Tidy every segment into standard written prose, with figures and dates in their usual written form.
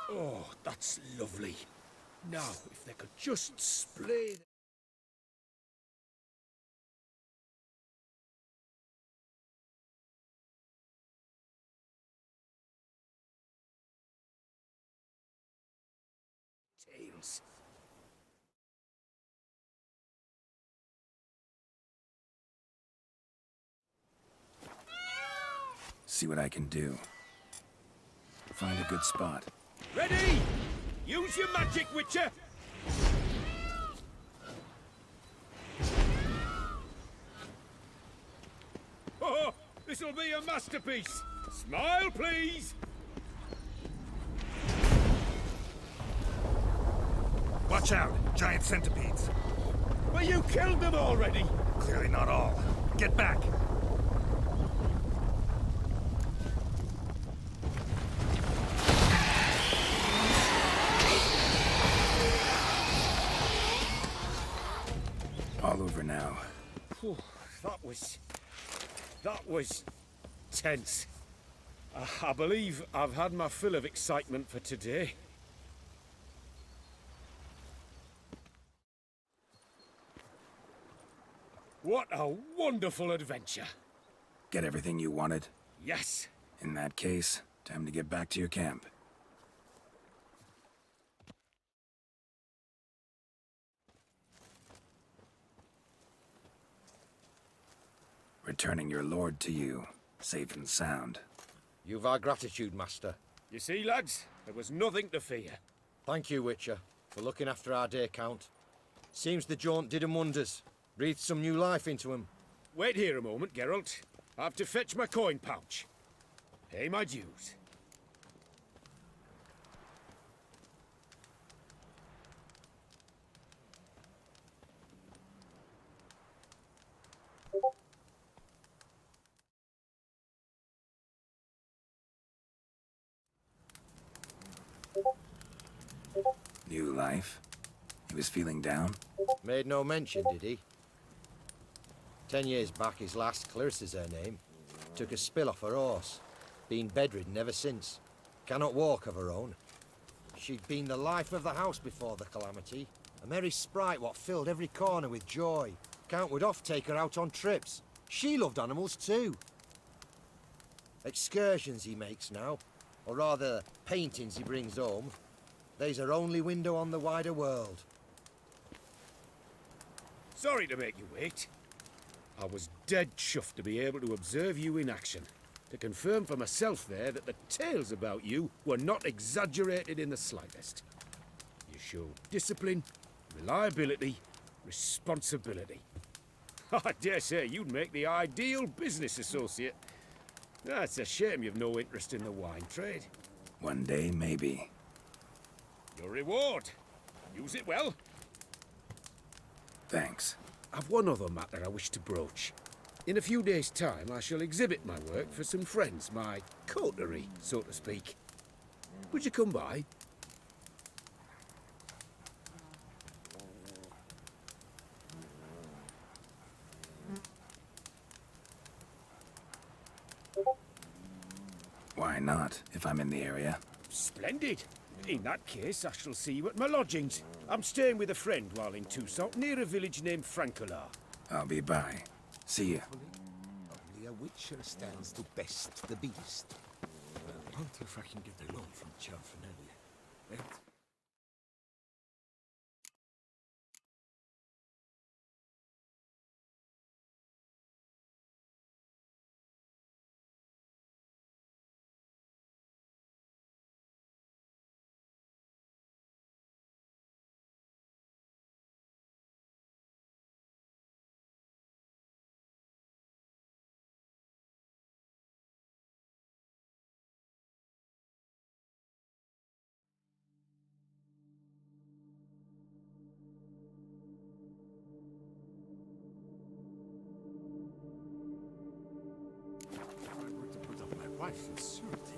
Oh, that's lovely. Now, if they could just splay... tails. See what I can do. Find a good spot. Ready? Use your magic, Witcher! Oh, this'll be a masterpiece! Smile, please! Watch out! Giant centipedes! But you killed them already! Clearly not all. Get back! All over now. Whew, that was tense. I believe I've had my fill of excitement for today. What a wonderful adventure! Get everything you wanted? Yes. In that case, time to get back to your camp. Returning your lord to you, safe and sound. You've our gratitude, Master. You see, lads, there was nothing to fear. Thank you, Witcher, for looking after our day count. Seems the jaunt did 'em wonders. Breathed some new life into 'em. Wait here a moment, Geralt. I have to fetch my coin pouch. Pay my dues. New life? He was feeling down? Made no mention, did he? 10 years back, his last, Clarissa's her name, took a spill off her horse. Been bedridden ever since. Cannot walk of her own. She'd been the life of the house before the calamity. A merry sprite what filled every corner with joy. Count would oft take her out on trips. She loved animals too. Excursions he makes now, or rather, paintings he brings home. They's her only window on the wider world. Sorry to make you wait. I was dead chuffed to be able to observe you in action. To confirm for myself there that the tales about you were not exaggerated in the slightest. You showed discipline, reliability, responsibility. I dare say you'd make the ideal business associate. It's a shame you've no interest in the wine trade. One day, maybe. Your reward. Use it well. Thanks. I've one other matter I wish to broach. In a few days' time, I shall exhibit my work for some friends, my coterie, so to speak. Would you come by? Why not, if I'm in the area? Splendid. In that case, I shall see you at my lodgings. I'm staying with a friend while in Toussaint, near a village named Francolar. I'll be by. See you. Only a witcher stands to best the beast. I wonder if I can get a loan from Cianfanelli. Wait. I'm going to put up my wife in surety.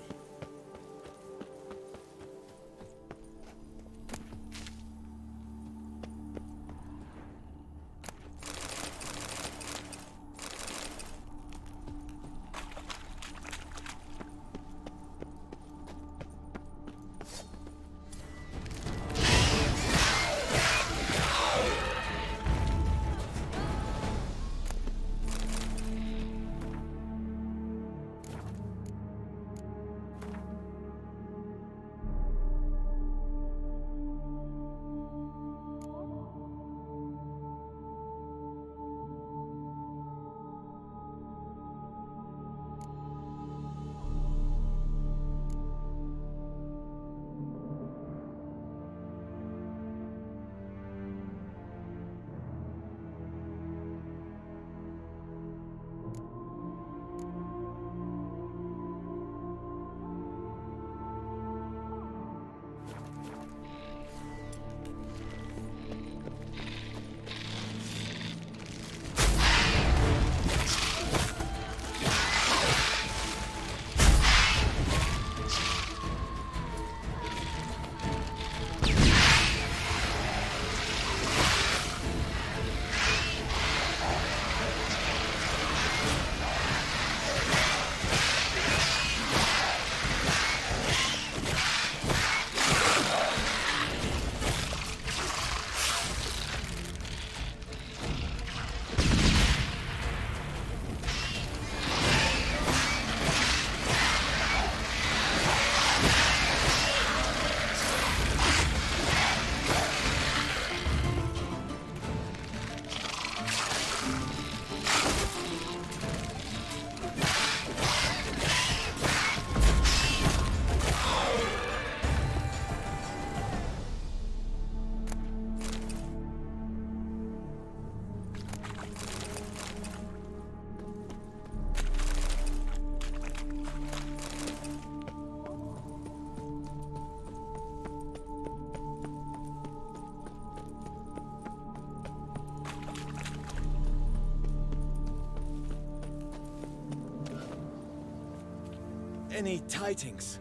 Any tidings?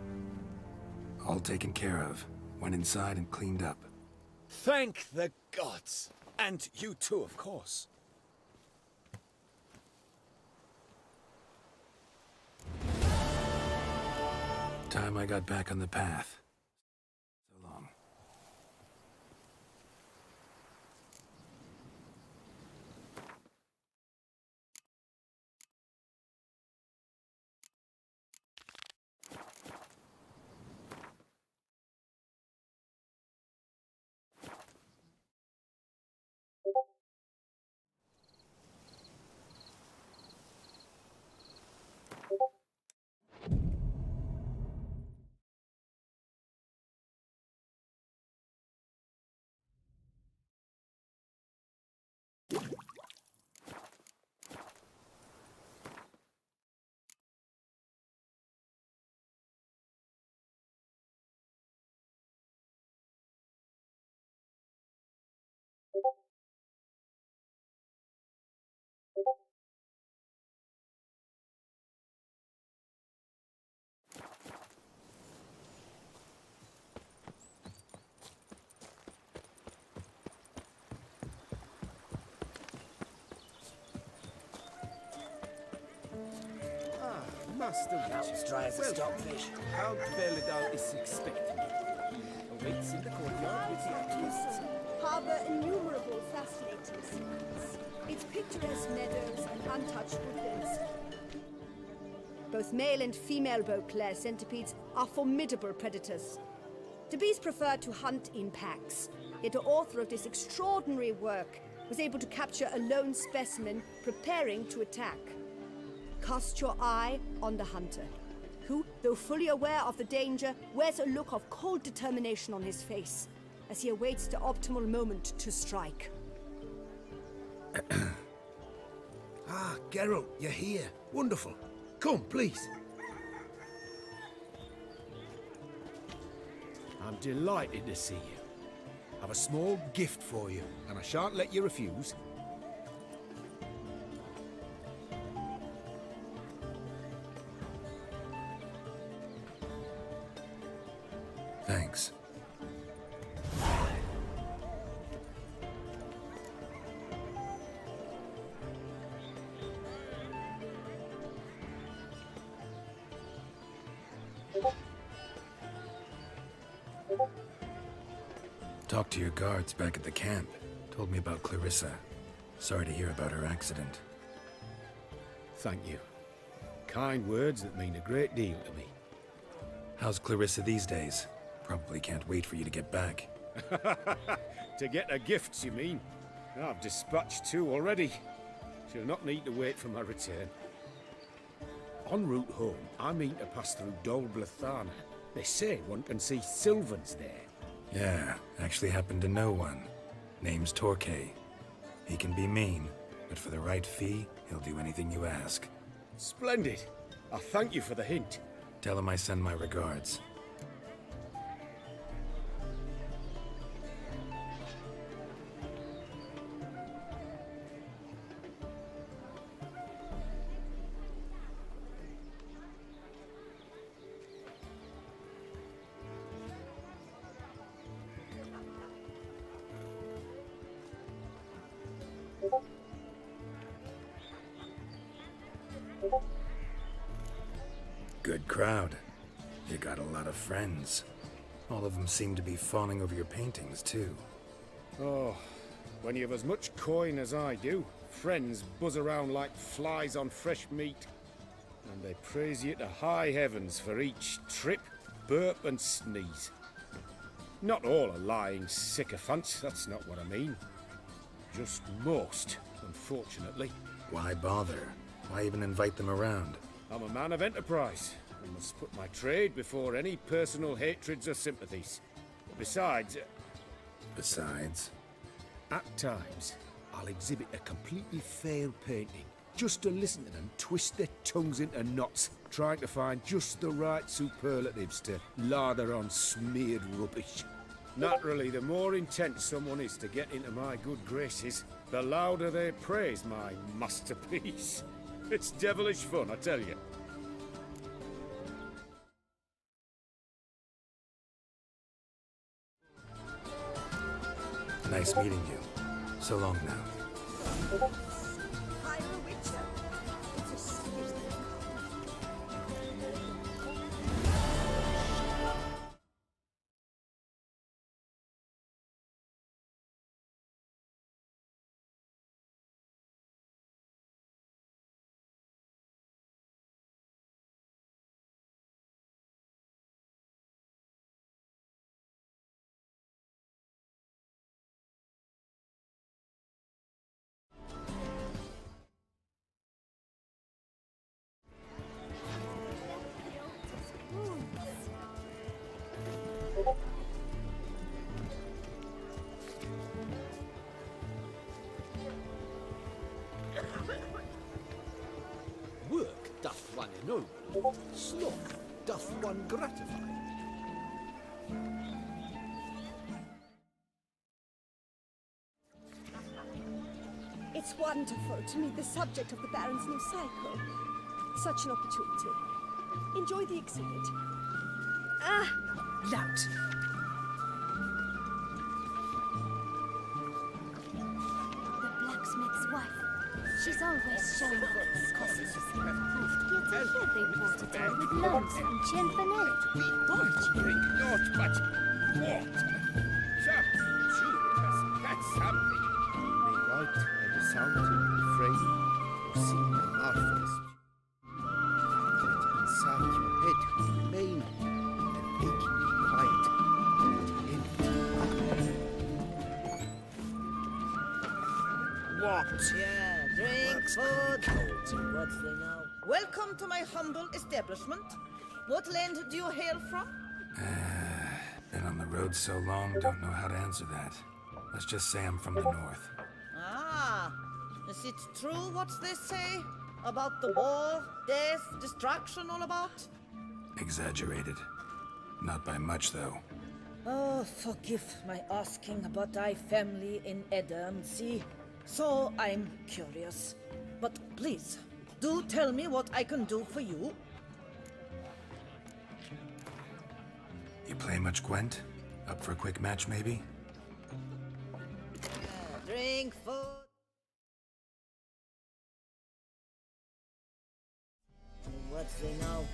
All taken care of. Went inside and cleaned up. Thank the gods! And you too, of course. Time I got back on the path. So long. Master Richard, dry as a stockfish. Count Belladal is expecting you. He awaits in the courtyard with the artists. Harbour innumerable fascinating scenes. Its picturesque meadows and untouched woodlands. Both male and female Beauclair centipedes are formidable predators. The bees prefer to hunt in packs, yet the author of this extraordinary work was able to capture a lone specimen preparing to attack. Cast your eye on the hunter, who, though fully aware of the danger, wears a look of cold determination on his face as he awaits the optimal moment to strike. Ah, Geralt, you're here. Wonderful. Come, please. I'm delighted to see you. I've a small gift for you, and I shan't let you refuse. Thanks. Talked to your guards back at the camp. Told me about Clarissa. Sorry to hear about her accident. Thank you. Kind words that mean a great deal to me. How's Clarissa these days? Probably can't wait for you to get back. To get her gifts, you mean? I've dispatched 2 already. She'll not need to wait for my return. En route home, I mean to pass through Dol Blathana. They say one can see Sylvans there. Yeah, actually happen to know one. Name's Torquay. He can be mean, but for the right fee, he'll do anything you ask. Splendid. I thank you for the hint. Tell him I send my regards. Good crowd. You got a lot of friends. All of them seem to be fawning over your paintings, too. Oh, when you have as much coin as I do, friends buzz around like flies on fresh meat. And they praise you to high heavens for each trip, burp and sneeze. Not all are lying sycophants, that's not what I mean. Just most, unfortunately. Why bother? Why even invite them around? I'm a man of enterprise. I must put my trade before any personal hatreds or sympathies. Besides, at times, I'll exhibit a completely failed painting, just to listen to them twist their tongues into knots, trying to find just the right superlatives to lather on smeared rubbish. Naturally, the more intent someone is to get into my good graces, the louder they praise my masterpiece. It's devilish fun, I tell you. Nice meeting you. So long now. Hire a witcher. It's a serious thing. Work doth one ennoble, sloth doth one gratify. It's wonderful to meet the subject of the Baron's new cycle. Such an opportunity. Enjoy the exhibit. Ah, lout. The blacksmith's wife. She's always showing off her costumes. Yet I hear they bought it all with loans from Cienfanelli. We don't drink naught but water. Sir, Judas, that's something. May write and the sound refrain or sing a marvelous. But inside your head remain and making you quiet and empty. What? Yeah, drink, food. What's they now? Welcome to my humble establishment. What land do you hail from? Been on the road so long, don't know how to answer that. Let's just say I'm from the north. Ah, is it true what they say about the war, death, destruction all about? Exaggerated. Not by much, though. Oh, forgive my asking about thy family in Edam, see? So I'm curious. But please, do tell me what I can do for you. You play much Gwent? Up for a quick match, maybe? Drink, food. What's they now?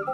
The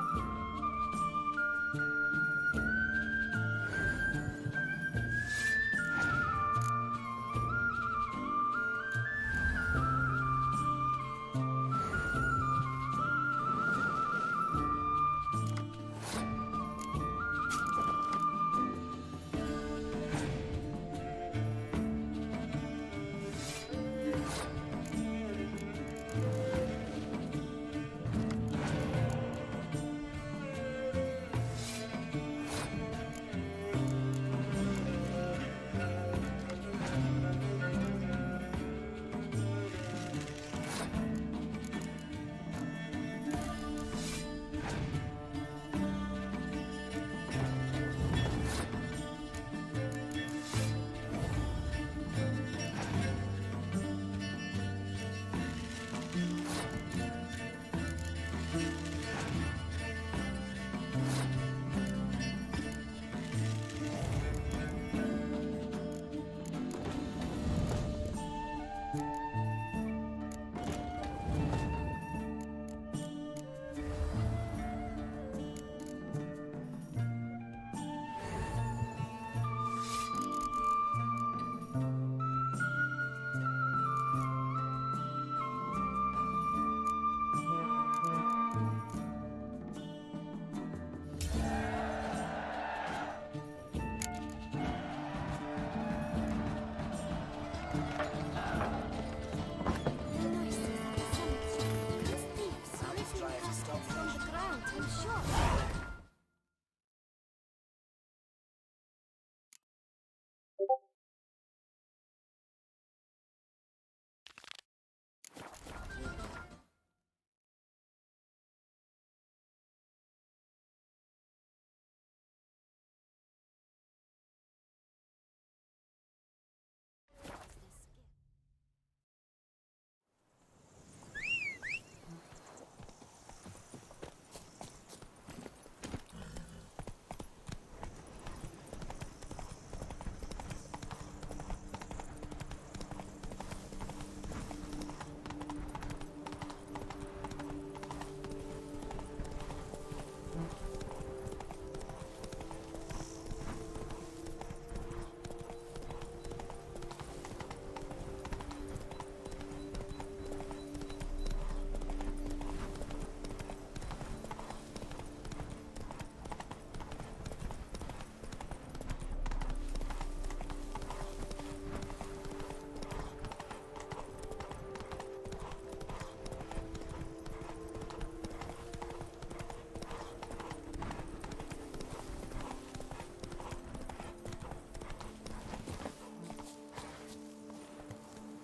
noises at the cemetery. Those thieves are lifting dust up from the ground, I'm sure.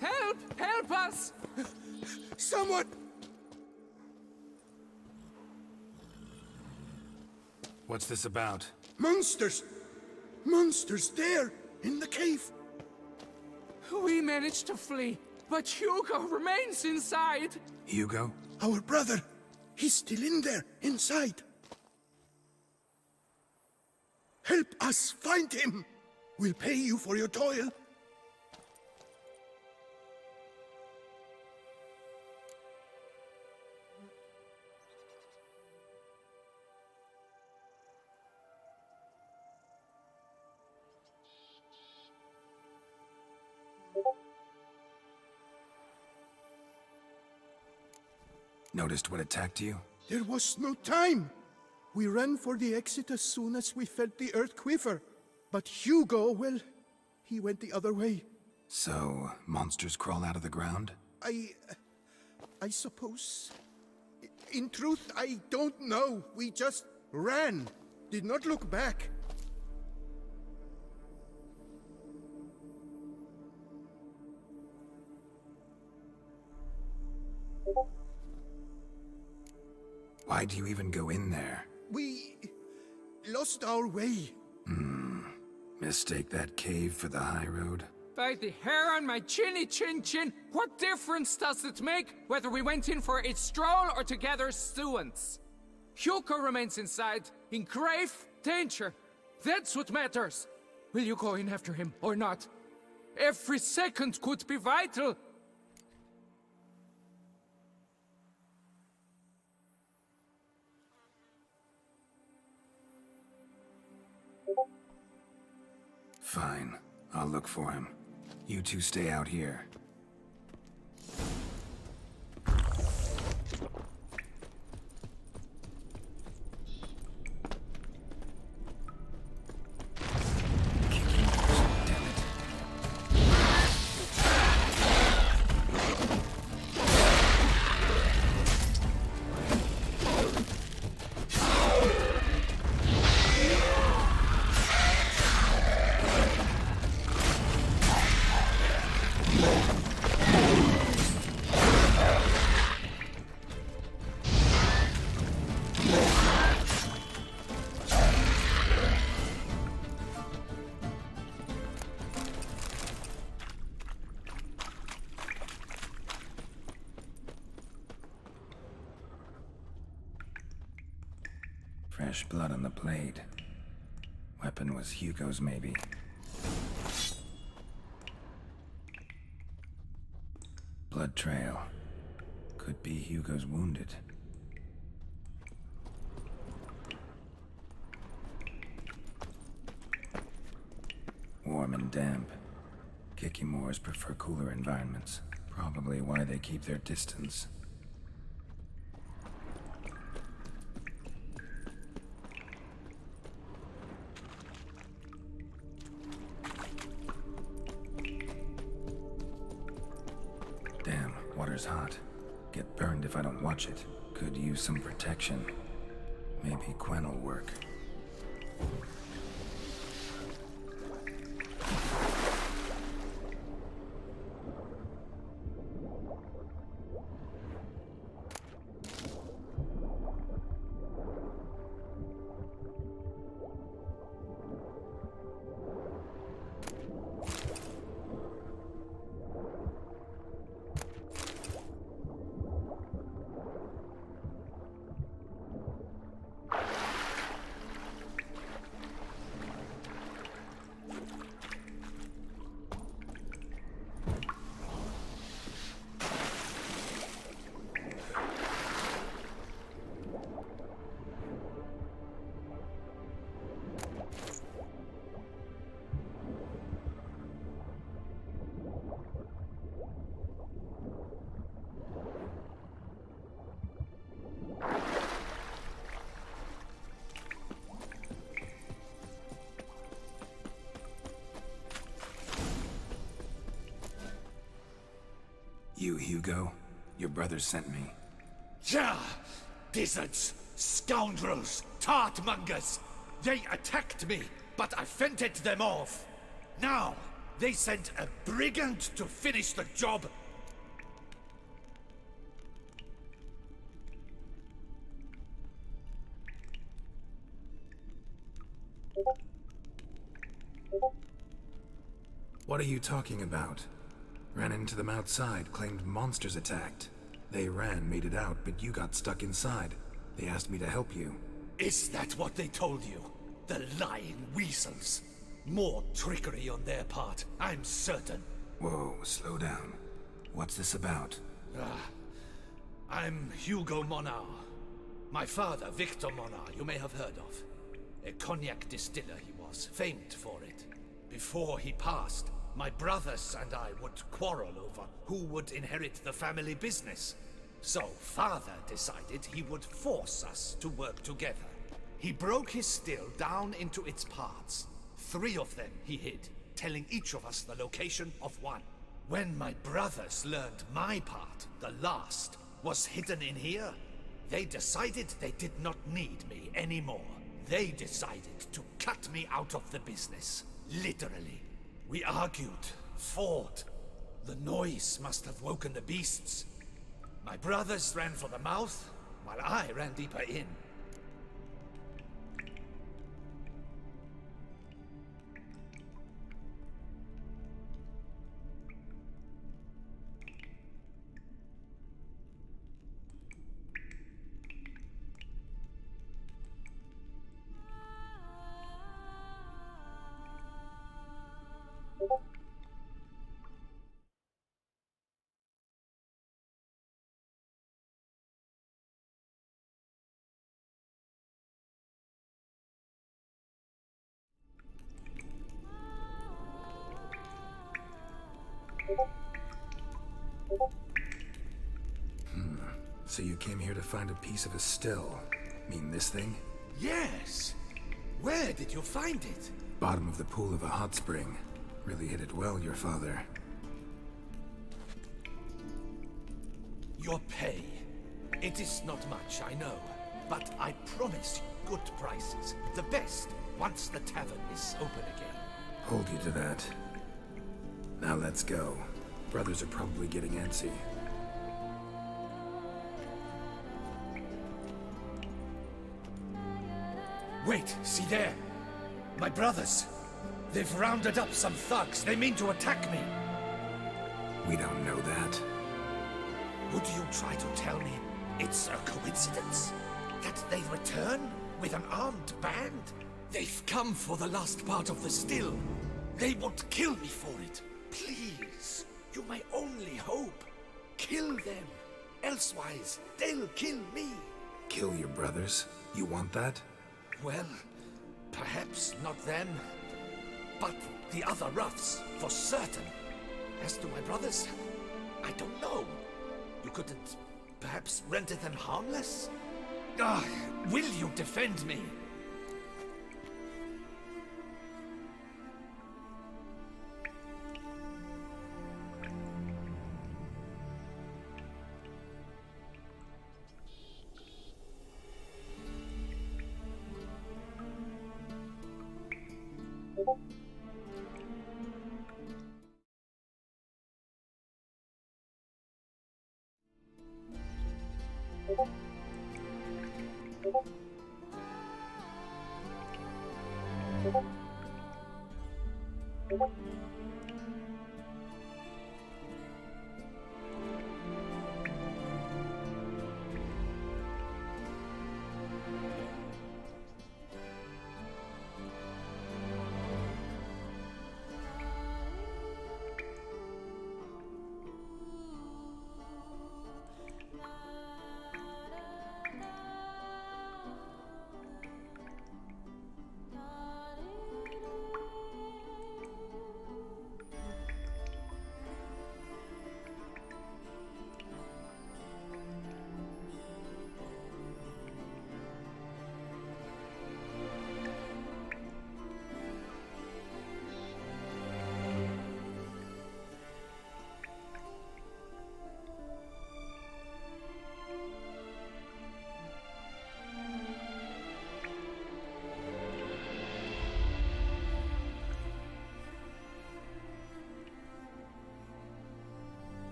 Help! Help us! Someone! What's this about? Monsters! Monsters there, in the cave! We managed to flee, but Hugo remains inside. Hugo? Our brother! He's still in there, inside! Help us find him! We'll pay you for your toil. Noticed what attacked you? There was no time. We ran for the exit as soon as we felt the earth quiver. But Hugo, well, he went the other way. So, monsters crawl out of the ground? I suppose. In truth, I don't know. We just ran. Did not look back. Why do you even go in there? We lost our way. Mistake that cave for the high road? By the hair on my chinny chin chin, what difference does it make whether we went in for a stroll or to gather students? Hugo remains inside, in grave danger. That's what matters. Will you go in after him or not? Every second could be vital. Fine. I'll look for him. You two stay out here. Damn it. Fresh blood on the blade. Weapon was Hugo's, maybe. Blood trail. Could be Hugo's wounded. Warm and damp. Kikimores prefer cooler environments. Probably why they keep their distance. Damn, water's hot. Get burned if I don't watch it. Could use some protection. Maybe Quen will work. You, Hugo? Your brother sent me. Ja! Dizzards, scoundrels, tartmongers! They attacked me, but I fended them off. Now, they sent a brigand to finish the job. What are you talking about? Ran into them outside, claimed monsters attacked. They ran, made it out, but you got stuck inside. They asked me to help you. Is that what they told you? The lying weasels. More trickery on their part, I'm certain. Whoa, slow down. What's this about? I'm Hugo Monar. My father, Victor Monar, you may have heard of. A cognac distiller he was, famed for it. Before he passed, my brothers and I would quarrel over who would inherit the family business. So father decided he would force us to work together. He broke his still down into its parts. 3 of them he hid, telling each of us the location of one. When my brothers learned my part, the last, was hidden in here, they decided they did not need me anymore. They decided to cut me out of the business, literally. We argued, fought. The noise must have woken the beasts. My brothers ran for the mouth, while I ran deeper in. So you came here to find a piece of a still. Mean this thing? Yes! Where did you find it? Bottom of the pool of a hot spring. Really hit it well, your father. Your pay. It is not much, I know. But I promise you good prices. The best, once the tavern is open again. Hold you to that. Now let's go. Brothers are probably getting antsy. Wait, see there! My brothers! They've rounded up some thugs. They mean to attack me. We don't know that. Would you try to tell me it's a coincidence? That they return with an armed band? They've come for the last part of the still. They won't kill me for it. Please, you're my only hope. Kill them. Elsewise, they'll kill me. Kill your brothers? You want that? Well, perhaps not them, but the other roughs, for certain. As to my brothers, I don't know. You couldn't perhaps render them harmless? Ah, will you defend me?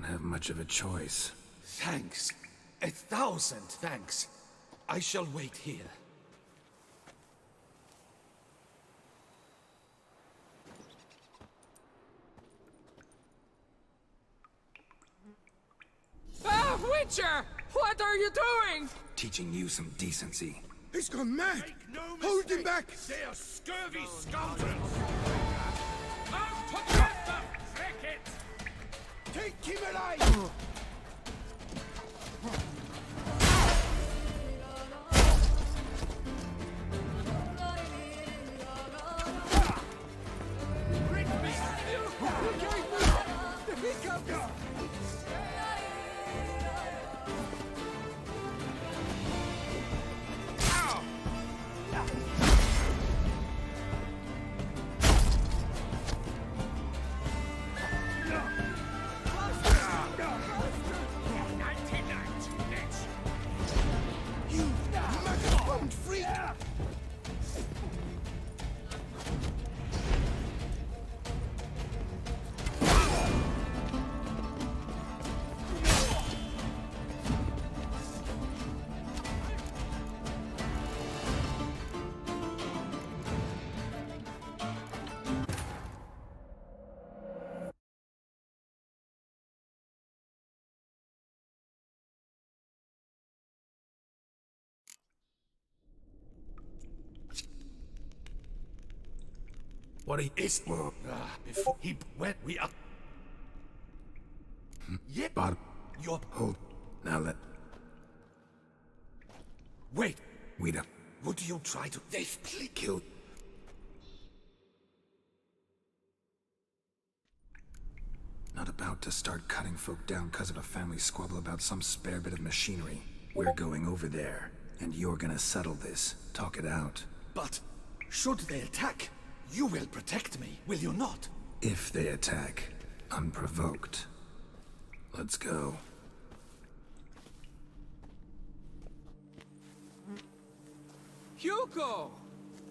have much of a choice. Thanks. 1,000 thanks. I shall wait here. Ah, Witcher! What are you doing? Teaching you some decency. He's gone mad! Hold him back! They are scurvy scoundrels! Out to get them! Take it! Take him alive! You muggle-bummed freak! What are you... Before he went, we are... Yep. Bottom. You're... Hold. Now let... Wait. Weed up. Would you try to... They've Kill... Not about to start cutting folk down because of a family squabble about some spare bit of machinery. We're going over there, and you're gonna settle this. Talk it out. But should they attack, you will protect me, will you not? If they attack, unprovoked. Let's go. Hugo!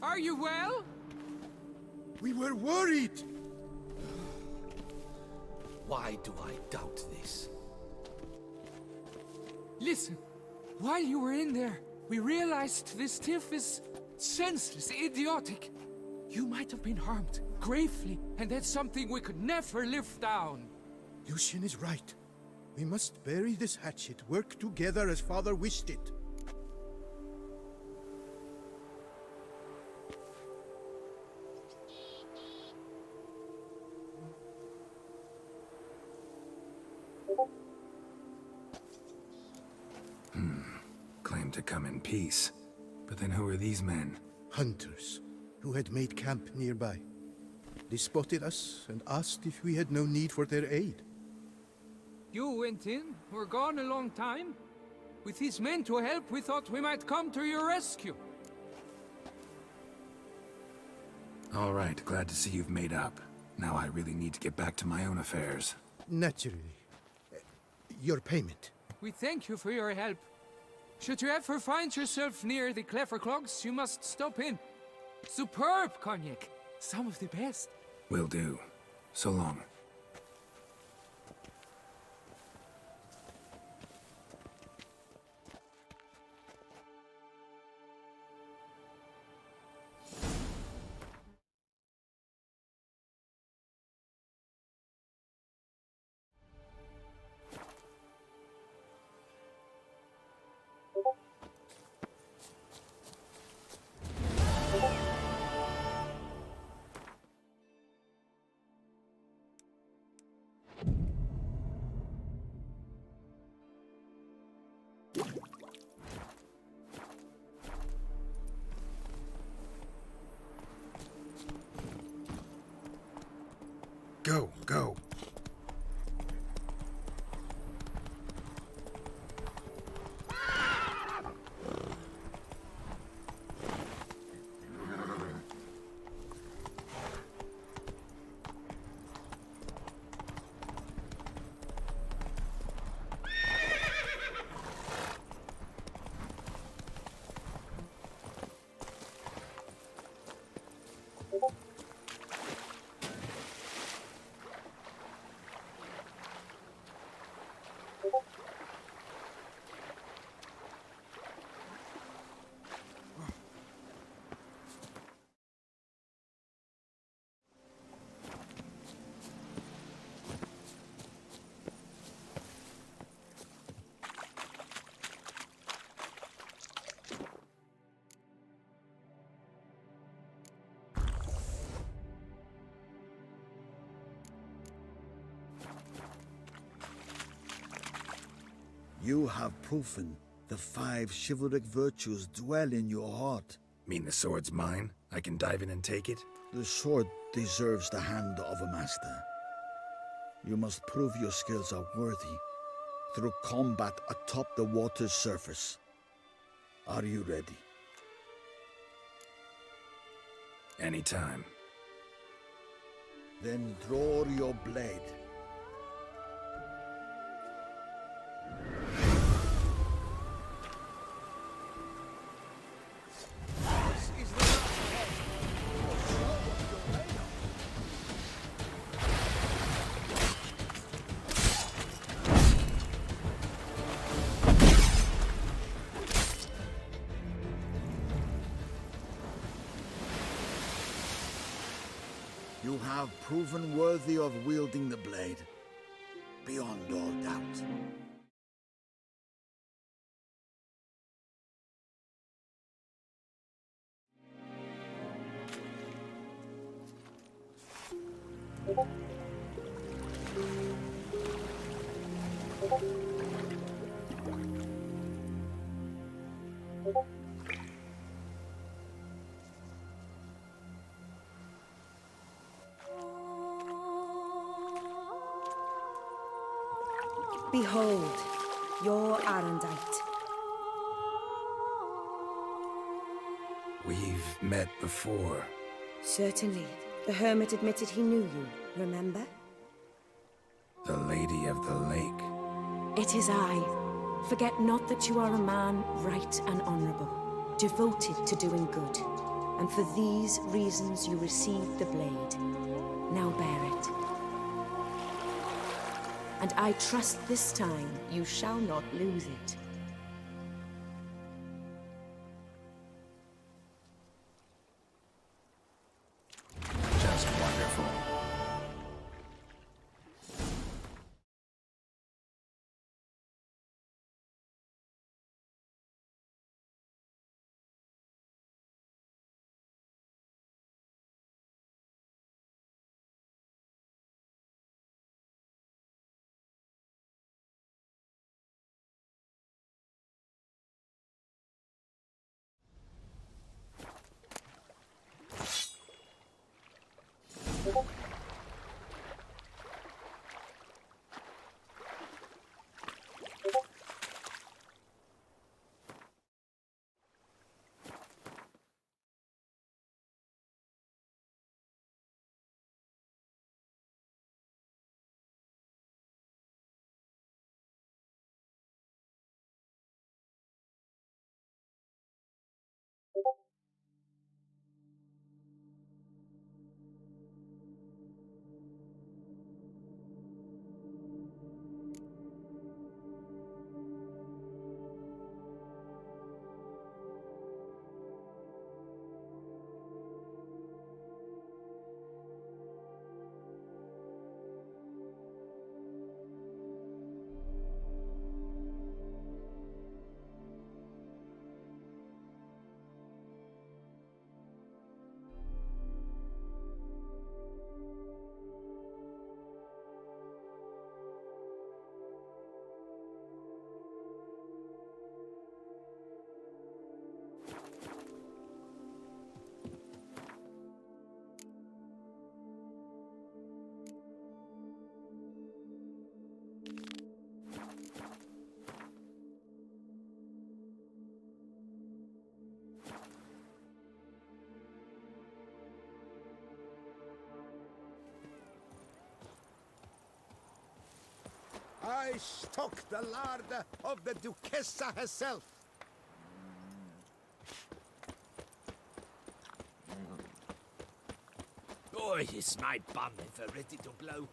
Are you well? We were worried! Why do I doubt this? Listen, while you were in there, we realized this tiff is senseless, idiotic. You might have been harmed, gravely, and that's something we could never live down. Lucian is right. We must bury this hatchet, work together as Father wished it. Claim to come in peace. But then who are these men? Hunters, who had made camp nearby. They spotted us and asked if we had no need for their aid. You went in, were gone a long time. With these men to help, we thought we might come to your rescue. All right, glad to see you've made up. Now I really need to get back to my own affairs. Naturally. Your payment. We thank you for your help. Should you ever find yourself near the Clever Clogs, you must stop in. Superb cognac. Some of the best. Will do. So long. Go, go. You have proven the 5 chivalric virtues dwell in your heart. Mean the sword's mine? I can dive in and take it? The sword deserves the hand of a master. You must prove your skills are worthy through combat atop the water's surface. Are you ready? Anytime. Then draw your blade. You have proven worthy of wielding the blade, beyond all doubt. Behold, your Arendite. We've met before. Certainly. The hermit admitted he knew you, remember? The Lady of the Lake. It is I. Forget not that you are a man right and honorable, devoted to doing good. And for these reasons you received the blade. Now bear it. And I trust this time you shall not lose it. Just wonderful. I stock the larder of the Duchessa herself. Oh, is my bum ever ready to blow?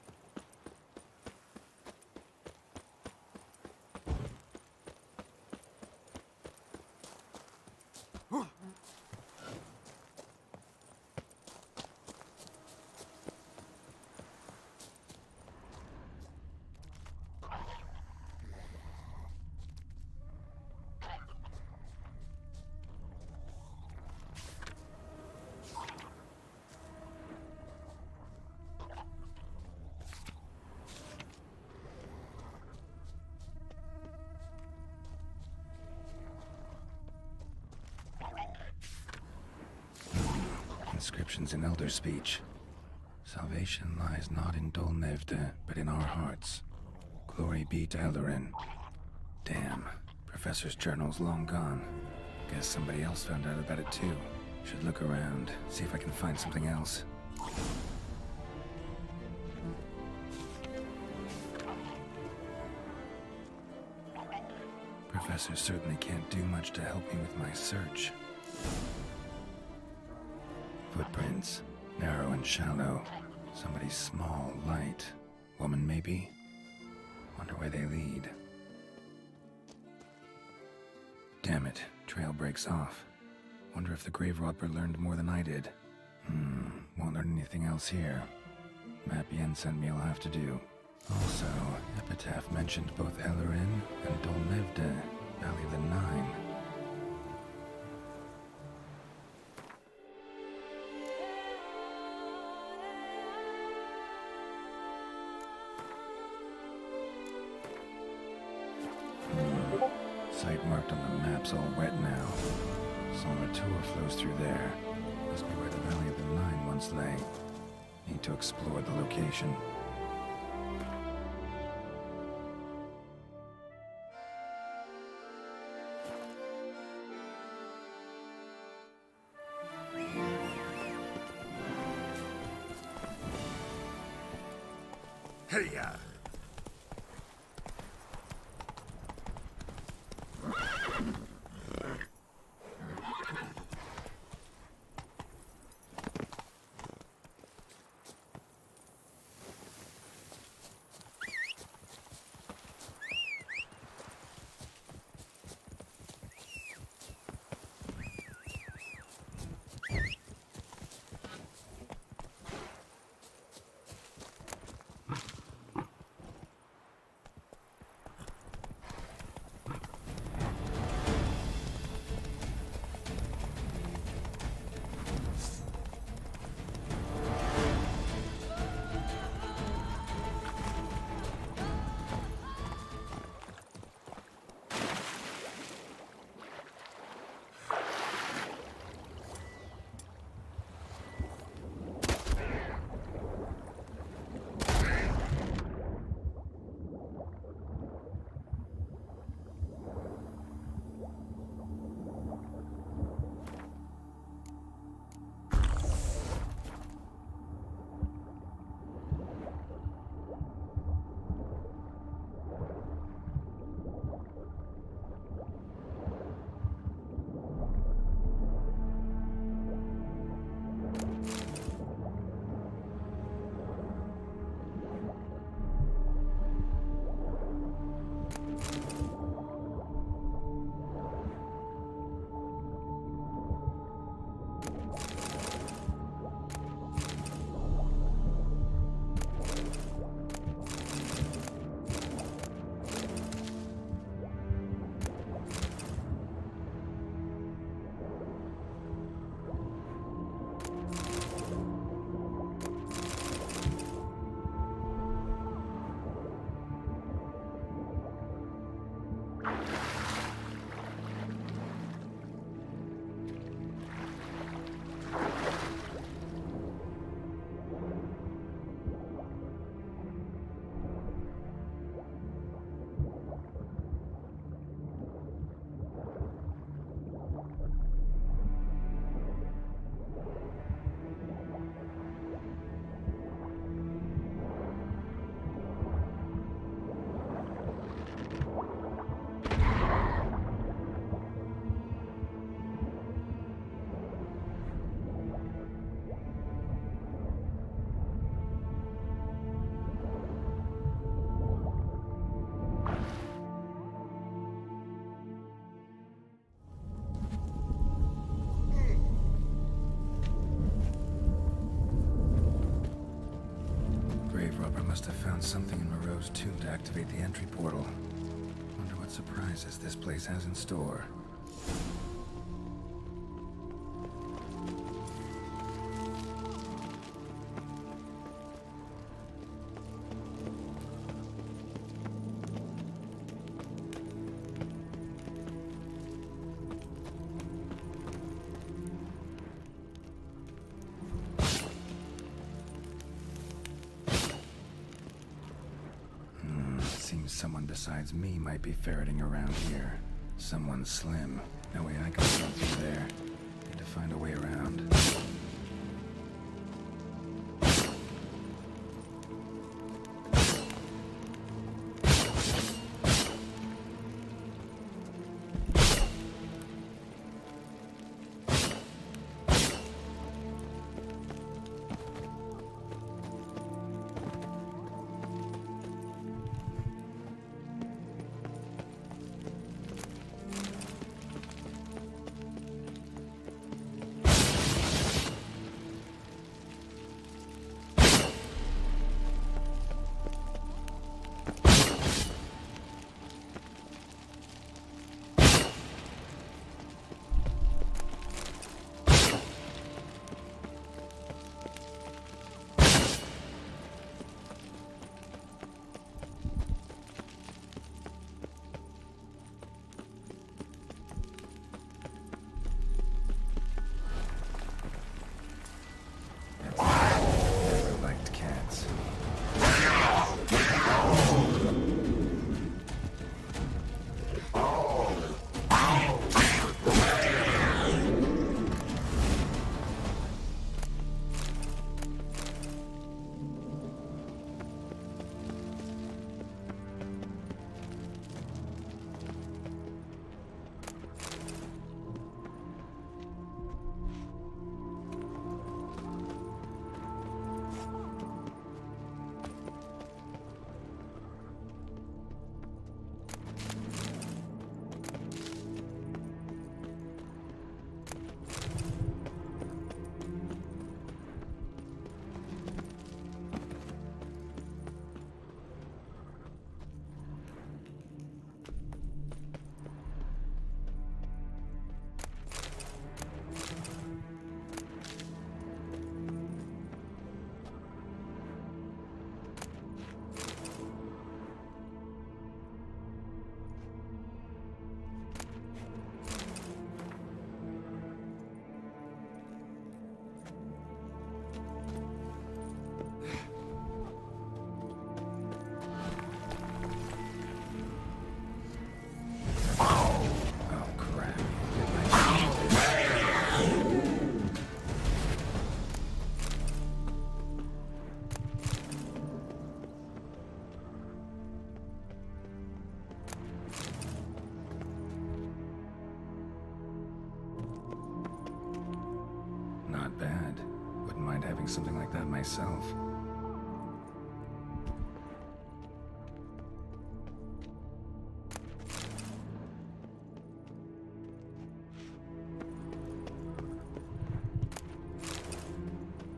inscriptions in Elder speech. Salvation lies not in Dol Nevde, but in our hearts. Glory be to Eldarin. Damn, Professor's journal's long gone. Guess somebody else found out about it too. Should look around, see if I can find something else. Professor certainly can't do much to help me with my search. Footprints. Narrow and shallow. Somebody small, light. Woman, maybe? Wonder where they lead. Damn it. Trail breaks off. Wonder if the grave robber learned more than I did. Won't learn anything else here. Map Yen sent me will have to do. Also, Epitaph mentioned both Eldarin and Dol Nevde, Valley of the Nine. Site marked on the map's all wet now. Solmatur flows through there. Must be where the Valley of the Nine once lay. Need to explore the location. Hey-ya! Must have found something in Moreau's tomb to activate the entry portal. Wonder what surprises this place has in store. Seems someone besides me might be ferreting around here. Someone slim. No way I can jump through there. Need to find a way around. Never liked cats. Not bad. Wouldn't mind having something like that myself.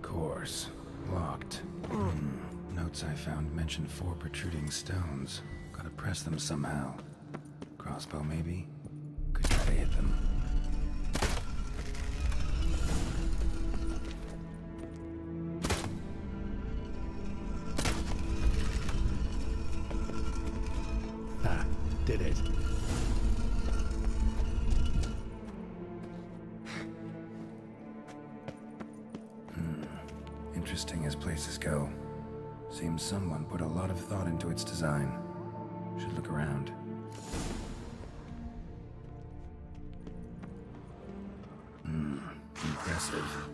Course. Locked. Notes I found mentioned 4 protruding stones. Gotta press them somehow. Crossbow, maybe? Could try to hit them. Did it. Interesting as places go. Seems someone put a lot of thought into its design. Should look around. Impressive.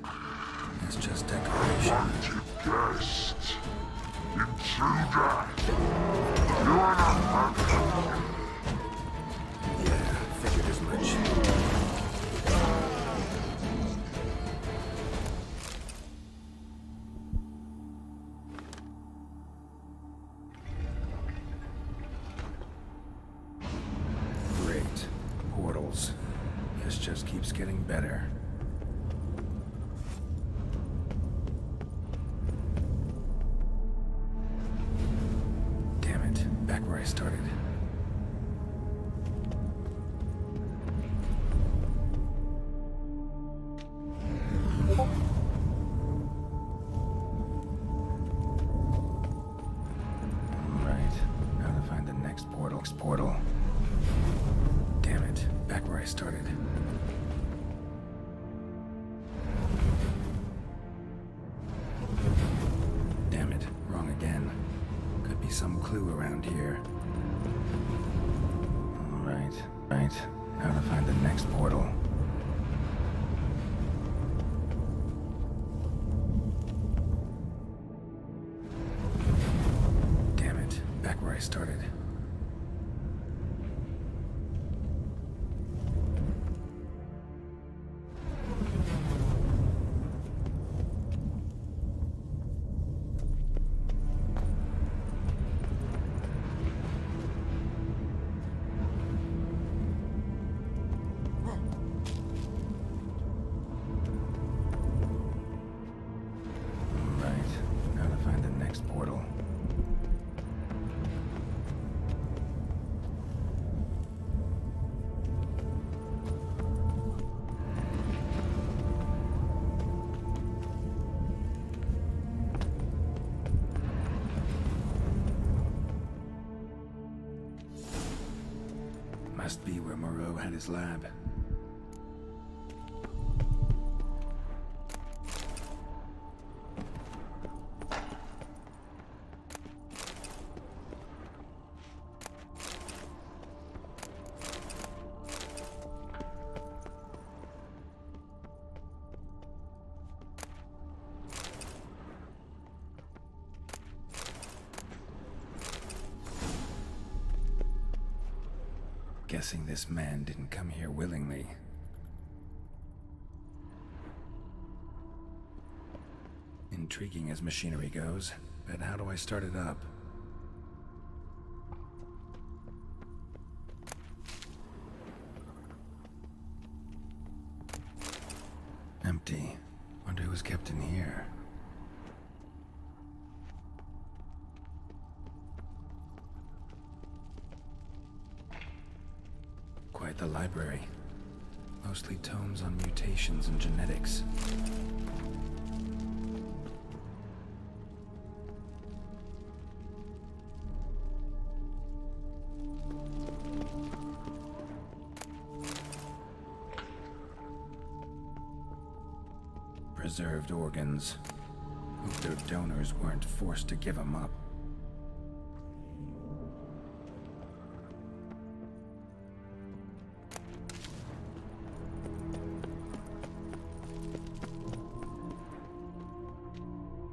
It's just decoration. Guest. Intruder. You are not welcome. Yeah, figured as much. Great. Portals. This just keeps getting better. Damn it, back where I started. Portal. Damn it, back where I started. Damn it, wrong again. Could be some clue around here. Right. Now to find the next portal. Damn it, back where I started. Portal. Must be where Moreau had his lab. Guessing this man didn't come here willingly. Intriguing as machinery goes, but how do I start it up? Empty. Wonder who's kept in here. Quite the library. Mostly tomes on mutations and genetics. Preserved organs. Hope their donors weren't forced to give them up.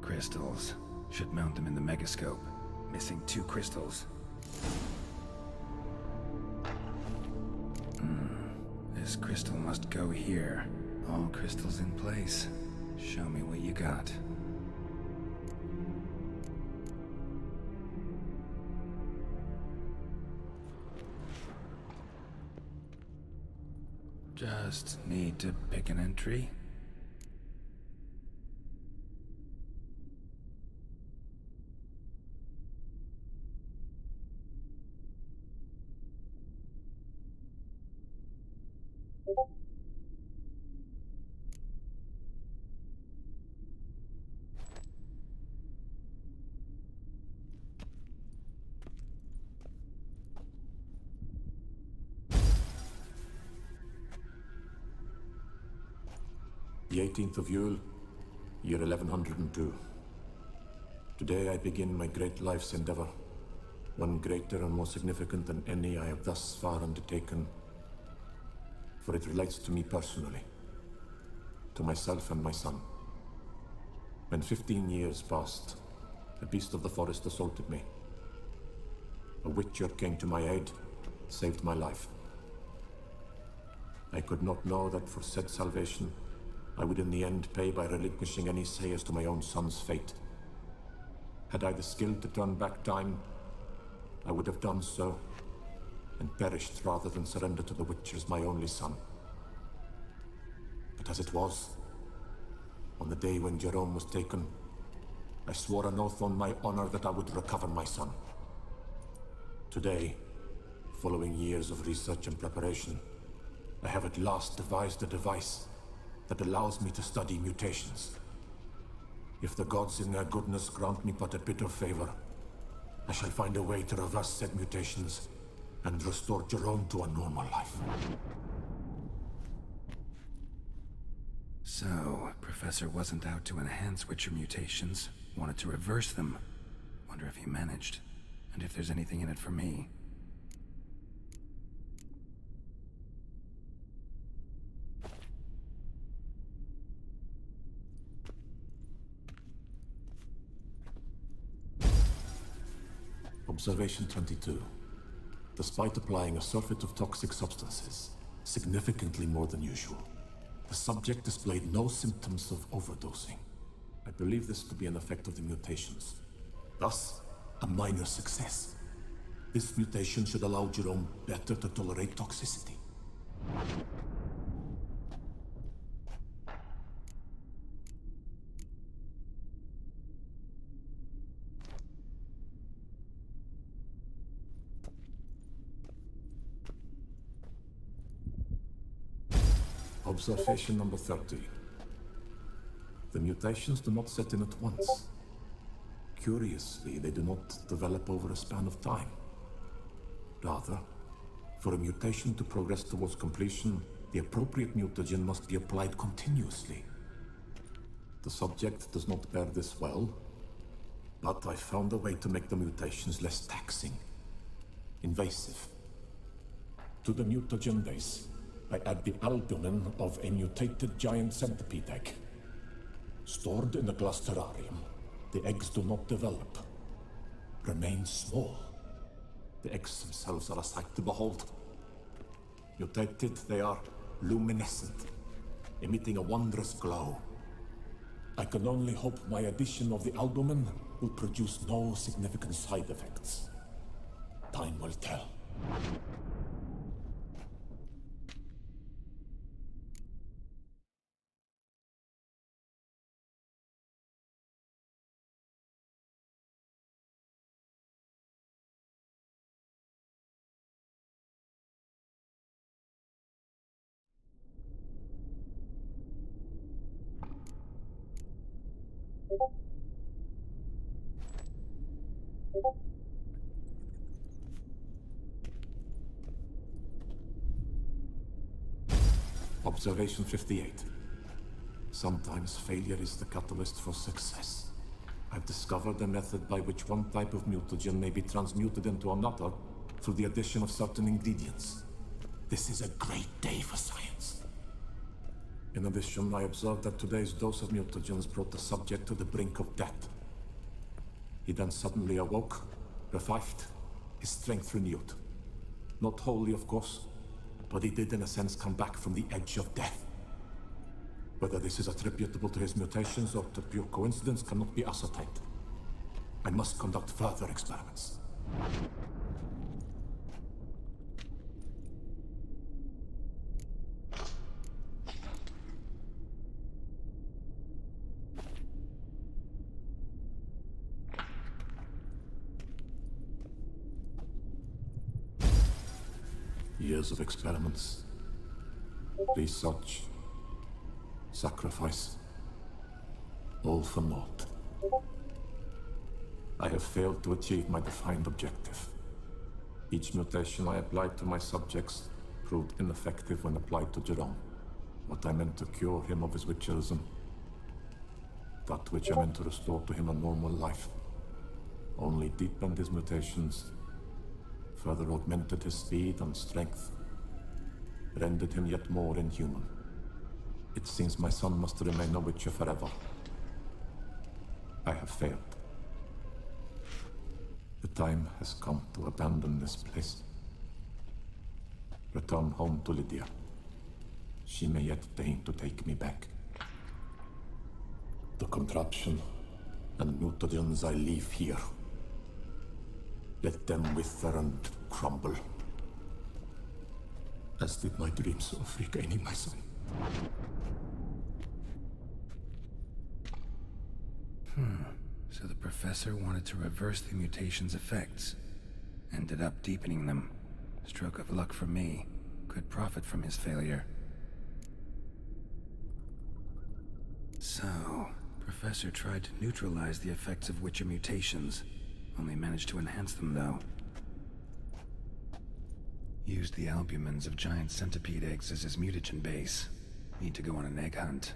Crystals. Should mount them in the megascope. Missing 2 crystals. This crystal must go here. All crystals in place. Show me what you got. Just need to pick an entry. The 18th of Yule, year 1102. Today I begin my great life's endeavor, one greater and more significant than any I have thus far undertaken, for it relates to me personally, to myself and my son. When 15 years passed, a beast of the forest assaulted me. A witcher came to my aid, saved my life. I could not know that for said salvation, I would in the end pay by relinquishing any say as to my own son's fate. Had I the skill to turn back time, I would have done so, and perished rather than surrender to the Witchers my only son. But as it was, on the day when Jerome was taken, I swore an oath on my honor that I would recover my son. Today, following years of research and preparation, I have at last devised a device that allows me to study mutations. If the gods in their goodness grant me but a bit of favor, I shall find a way to reverse said mutations and restore Jerome to a normal life. So, Professor wasn't out to enhance Witcher mutations, wanted to reverse them. Wonder if he managed. and if there's anything in it for me. Observation 22. Despite applying a surfeit of toxic substances, significantly more than usual, the subject displayed no symptoms of overdosing. I believe this to be an effect of the mutations. Thus, a minor success. This mutation should allow Jerome better to tolerate toxicity. Observation number 30. The mutations do not set in at once. Curiously, they do not develop over a span of time. Rather, for a mutation to progress towards completion, the appropriate mutagen must be applied continuously. The subject does not bear this well, but I found a way to make the mutations less taxing, invasive. To the mutagen base, I add the albumin of a mutated giant centipede egg. Stored in a glass terrarium, the eggs do not develop, remain small. The eggs themselves are a sight to behold. Mutated, they are luminescent, emitting a wondrous glow. I can only hope my addition of the albumin will produce no significant side effects. Time will tell. Observation 58. Sometimes failure is the catalyst for success. I've discovered a method by which one type of mutagen may be transmuted into another through the addition of certain ingredients. This is a great day for science. In addition, I observed that today's dose of mutagens brought the subject to the brink of death. He then suddenly awoke, revived, his strength renewed. Not wholly, of course, but he did in a sense come back from the edge of death. Whether this is attributable to his mutations or to pure coincidence cannot be ascertained. I must conduct further experiments. Years of experiments, research, sacrifice, all for naught. I have failed to achieve my defined objective. Each mutation I applied to my subjects proved ineffective when applied to Jerome. What I meant to cure him of his witcherism, that which I meant to restore to him a normal life, only deepened his mutations, further augmented his speed and strength, rendered him yet more inhuman. It seems my son must remain a witcher forever. I have failed. The time has come to abandon this place. Return home to Lydia. She may yet deign to take me back. The contraption and mutagens I leave here. Let them wither and crumble, as did my dreams of regaining my son. So the professor wanted to reverse the mutation's effects. Ended up deepening them. Stroke of luck for me. Could profit from his failure. So, Professor tried to neutralize the effects of Witcher mutations. Only managed to enhance them, though. Used the albumins of giant centipede eggs as his mutagen base. Need to go on an egg hunt.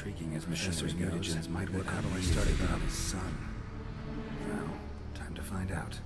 intriguing as Professor mutagens might work out when I started about his son. Well, time to find out.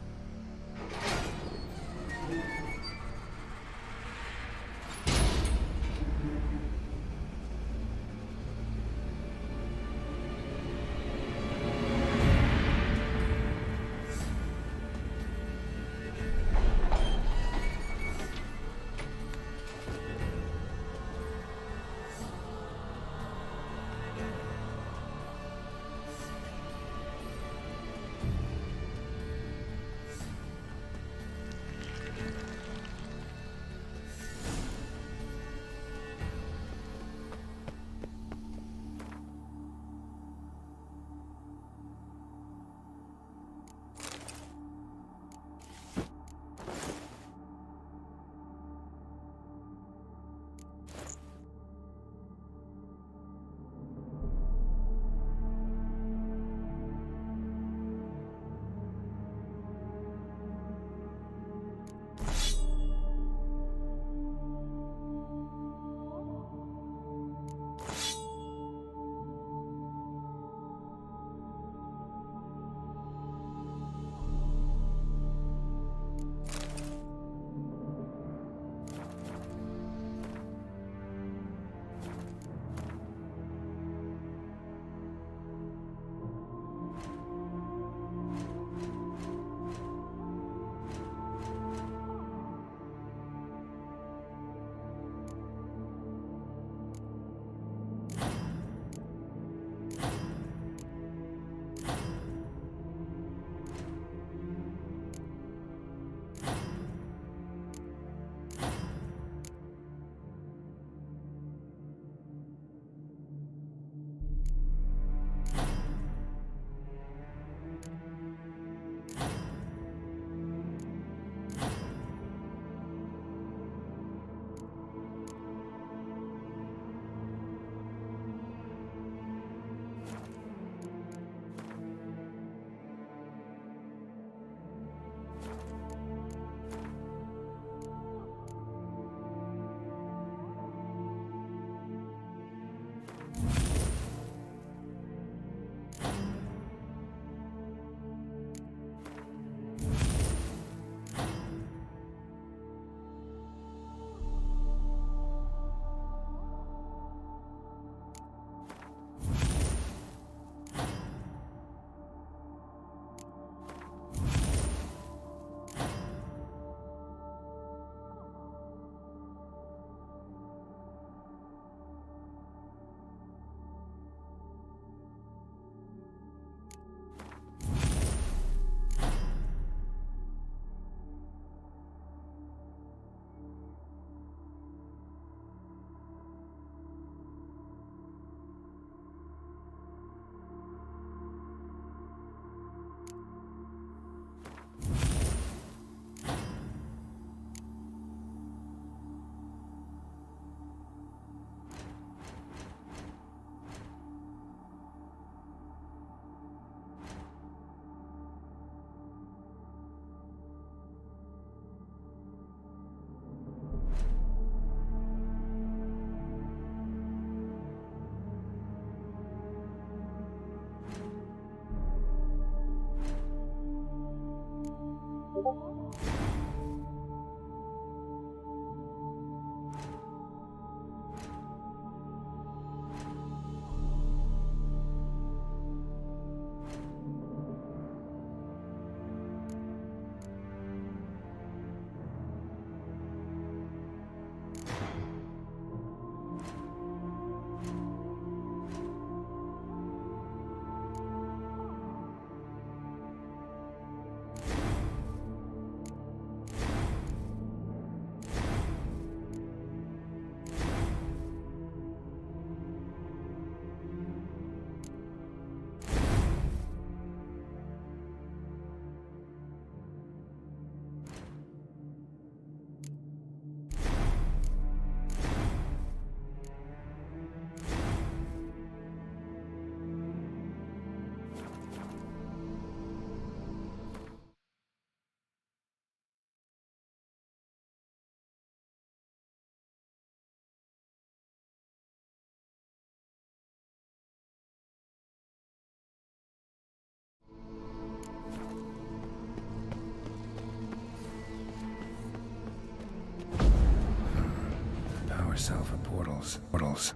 herself at portals.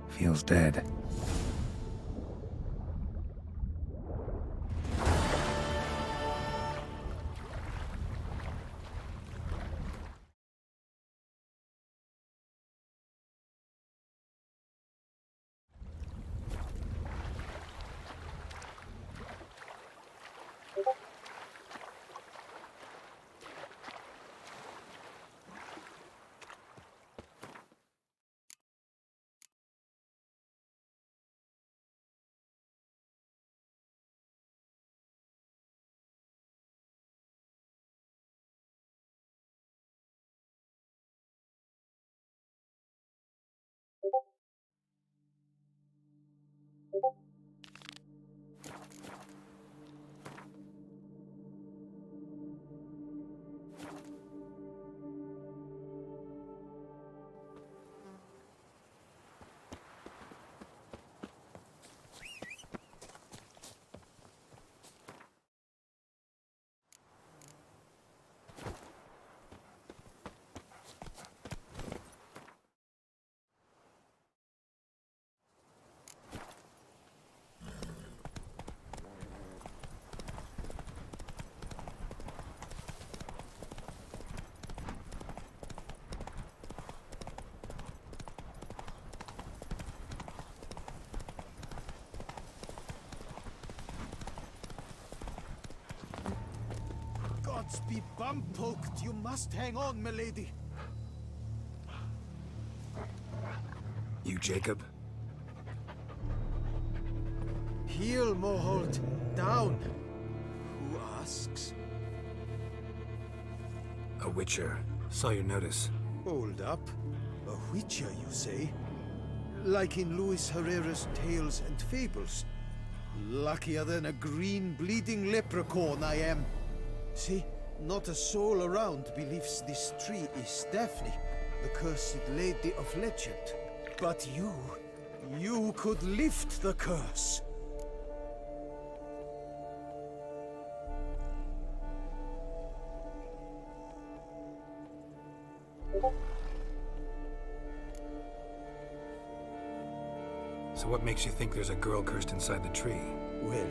Feels dead. Gods be bum-poked. You must hang on, milady. You, Jacob? Heel, Moholt. Down. Who asks? A witcher. Saw your notice. Hold up. A witcher, you say? Like in Luis Herrera's Tales and Fables. Luckier than a green bleeding leprechaun I am. See, not a soul around believes this tree is Daphne, the cursed lady of legend. But you could lift the curse. So what makes you think there's a girl cursed inside the tree? Well,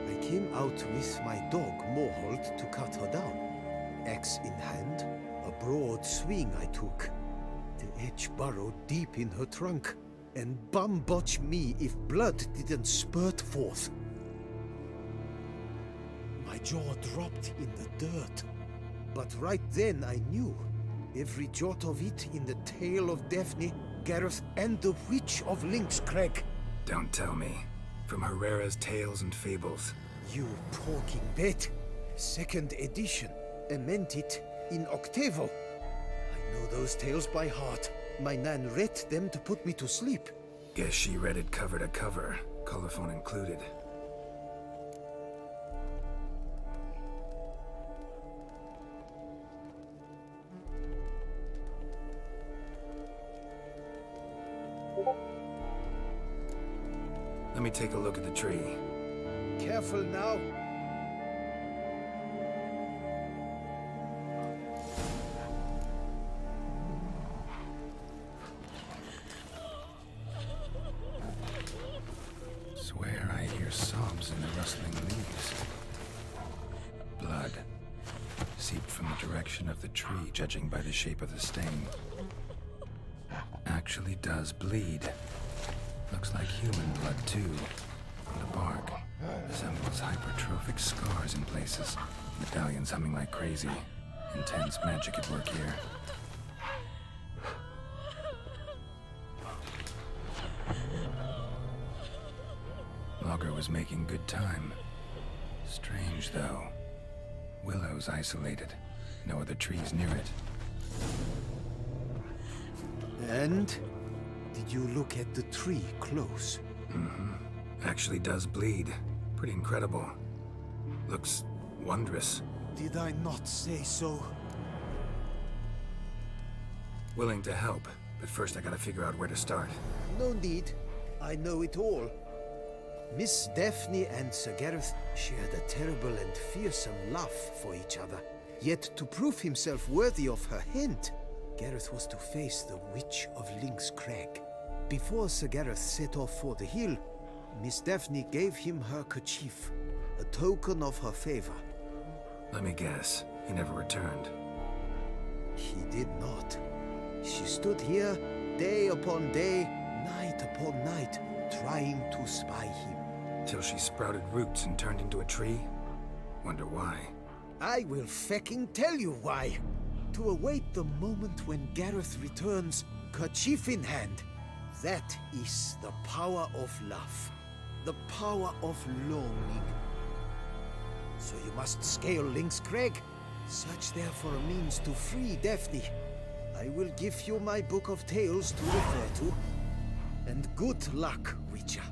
I came out with my dog, Moholt, to cut her down. Axe in hand, a broad swing I took. The edge burrowed deep in her trunk, and bum-botch me if blood didn't spurt forth. My jaw dropped in the dirt. But right then I knew. Every jot of it in the tale of Daphne, Gareth, and the Witch of Lynxcrag. Don't tell me. From Herrera's Tales and Fables. You talking bet. Second edition. Amended in octavo. I know those tales by heart. My nan read them to put me to sleep. Guess she read it cover to cover, colophon included. Let me take a look at the tree. Careful now. Swear I hear sobs in the rustling leaves. Blood seeped from the direction of the tree, judging by the shape of the stain. Actually does bleed. Looks like human blood, too. And the bark resembles hypertrophic scars in places. Medallions humming like crazy. Intense magic at work here. Logger was making good time. Strange, though. Willow's isolated. No other trees near it. And? Did you look at the tree close? Mm-hmm. Actually does bleed. Pretty incredible. Looks wondrous. Did I not say so? Willing to help, but first I gotta figure out where to start. No need. I know it all. Miss Daphne and Sir Gareth shared a terrible and fearsome love for each other. Yet to prove himself worthy of her hand, Gareth was to face the Witch of Lynx Crag. Before Sir Gareth set off for the hill, Miss Daphne gave him her kerchief, a token of her favor. Let me guess, he never returned. He did not. She stood here day upon day, night upon night, trying to spy him. Till she sprouted roots and turned into a tree? Wonder why. I will fecking tell you why. To await the moment when Gareth returns, kerchief in hand. That is the power of love. The power of longing. So you must scale Lynx Crag. Search there for a means to free Daphne. I will give you my book of tales to refer to. And good luck, Witcher.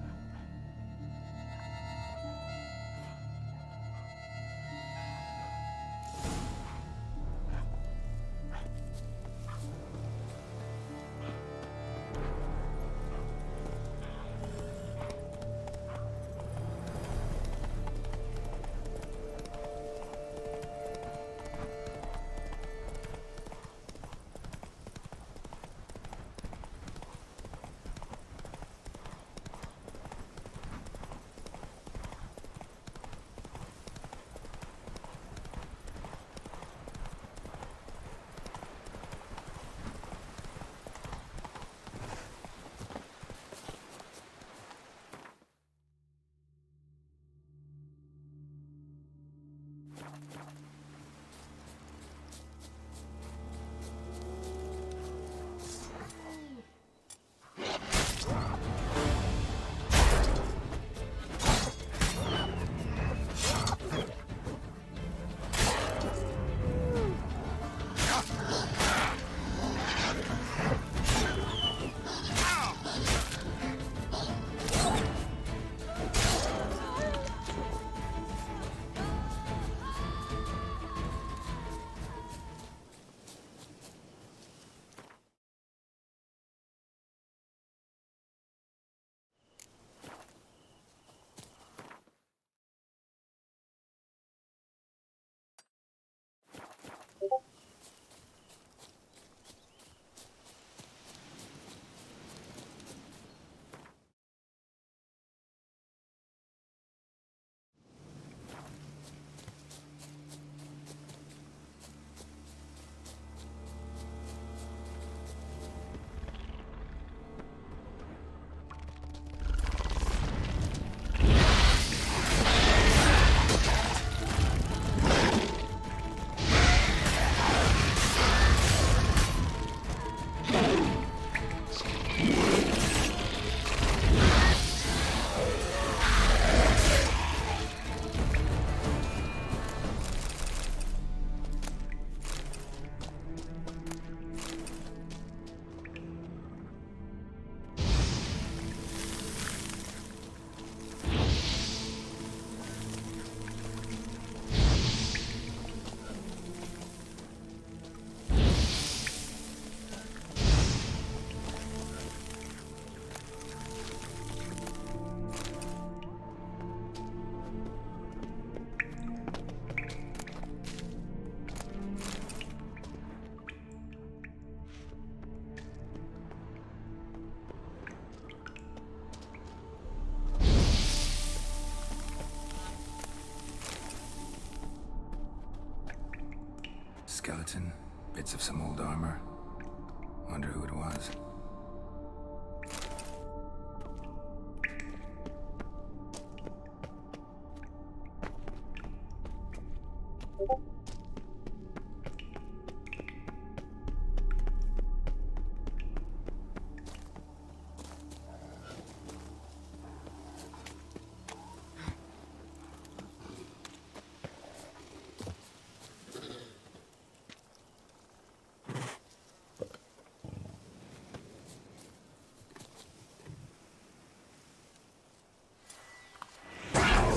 Skeleton, bits of some old armor. Wonder who it was.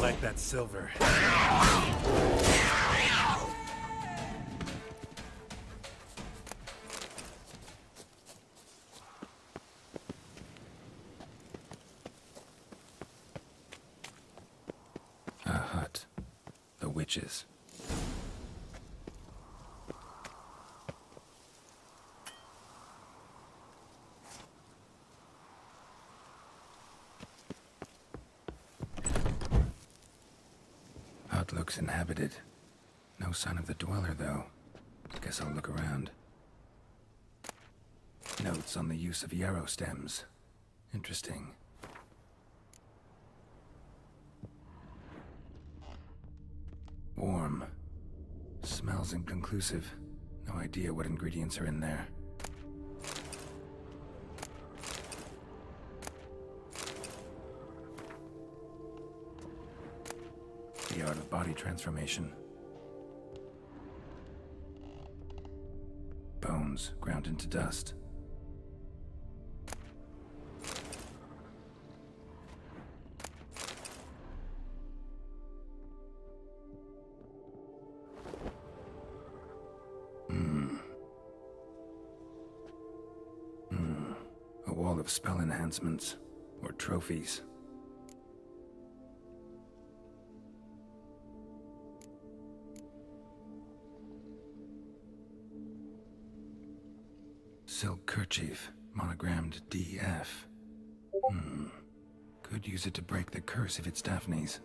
Like that silver. A hut. The witches. Looks inhabited. No sign of the dweller, though. Guess I'll look around. Notes on the use of yarrow stems. Interesting. Warm. Smells inconclusive. No idea what ingredients are in there. The art of body transformation. Bones ground into dust. A wall of spell enhancements, or trophies. Silk kerchief, monogrammed DF. Could use it to break the curse if it's Daphne's.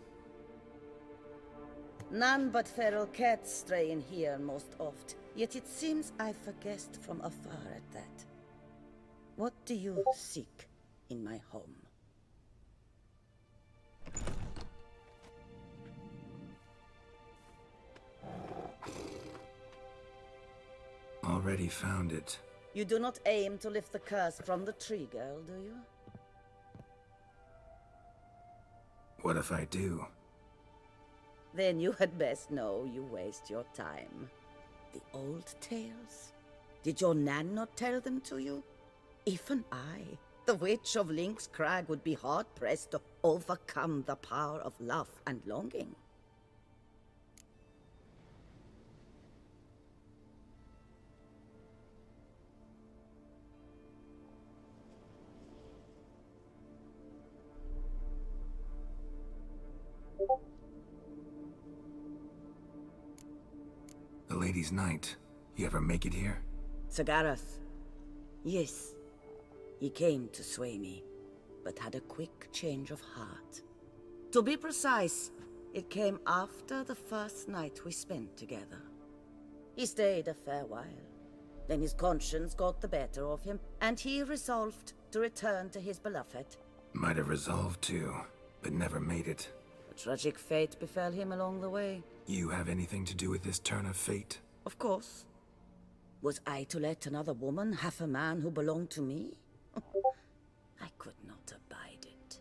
None but feral cats stray in here most oft, yet it seems I've guessed from afar at that. What do you seek in my home? Already found it. You do not aim to lift the curse from the tree girl, do you? What if I do? Then you had best know you waste your time. The old tales? Did your Nan not tell them to you? Even I, the Witch of Lynx Crag, would be hard-pressed to overcome the power of love and longing. The Lady's Night. You ever make it here? Sagarath. Yes. He came to sway me, but had a quick change of heart. To be precise, it came after the first night we spent together. He stayed a fair while. Then his conscience got the better of him, and he resolved to return to his beloved. Might have resolved to, but never made it. A tragic fate befell him along the way. You have anything to do with this turn of fate? Of course. Was I to let another woman have a man who belonged to me? I could not abide it.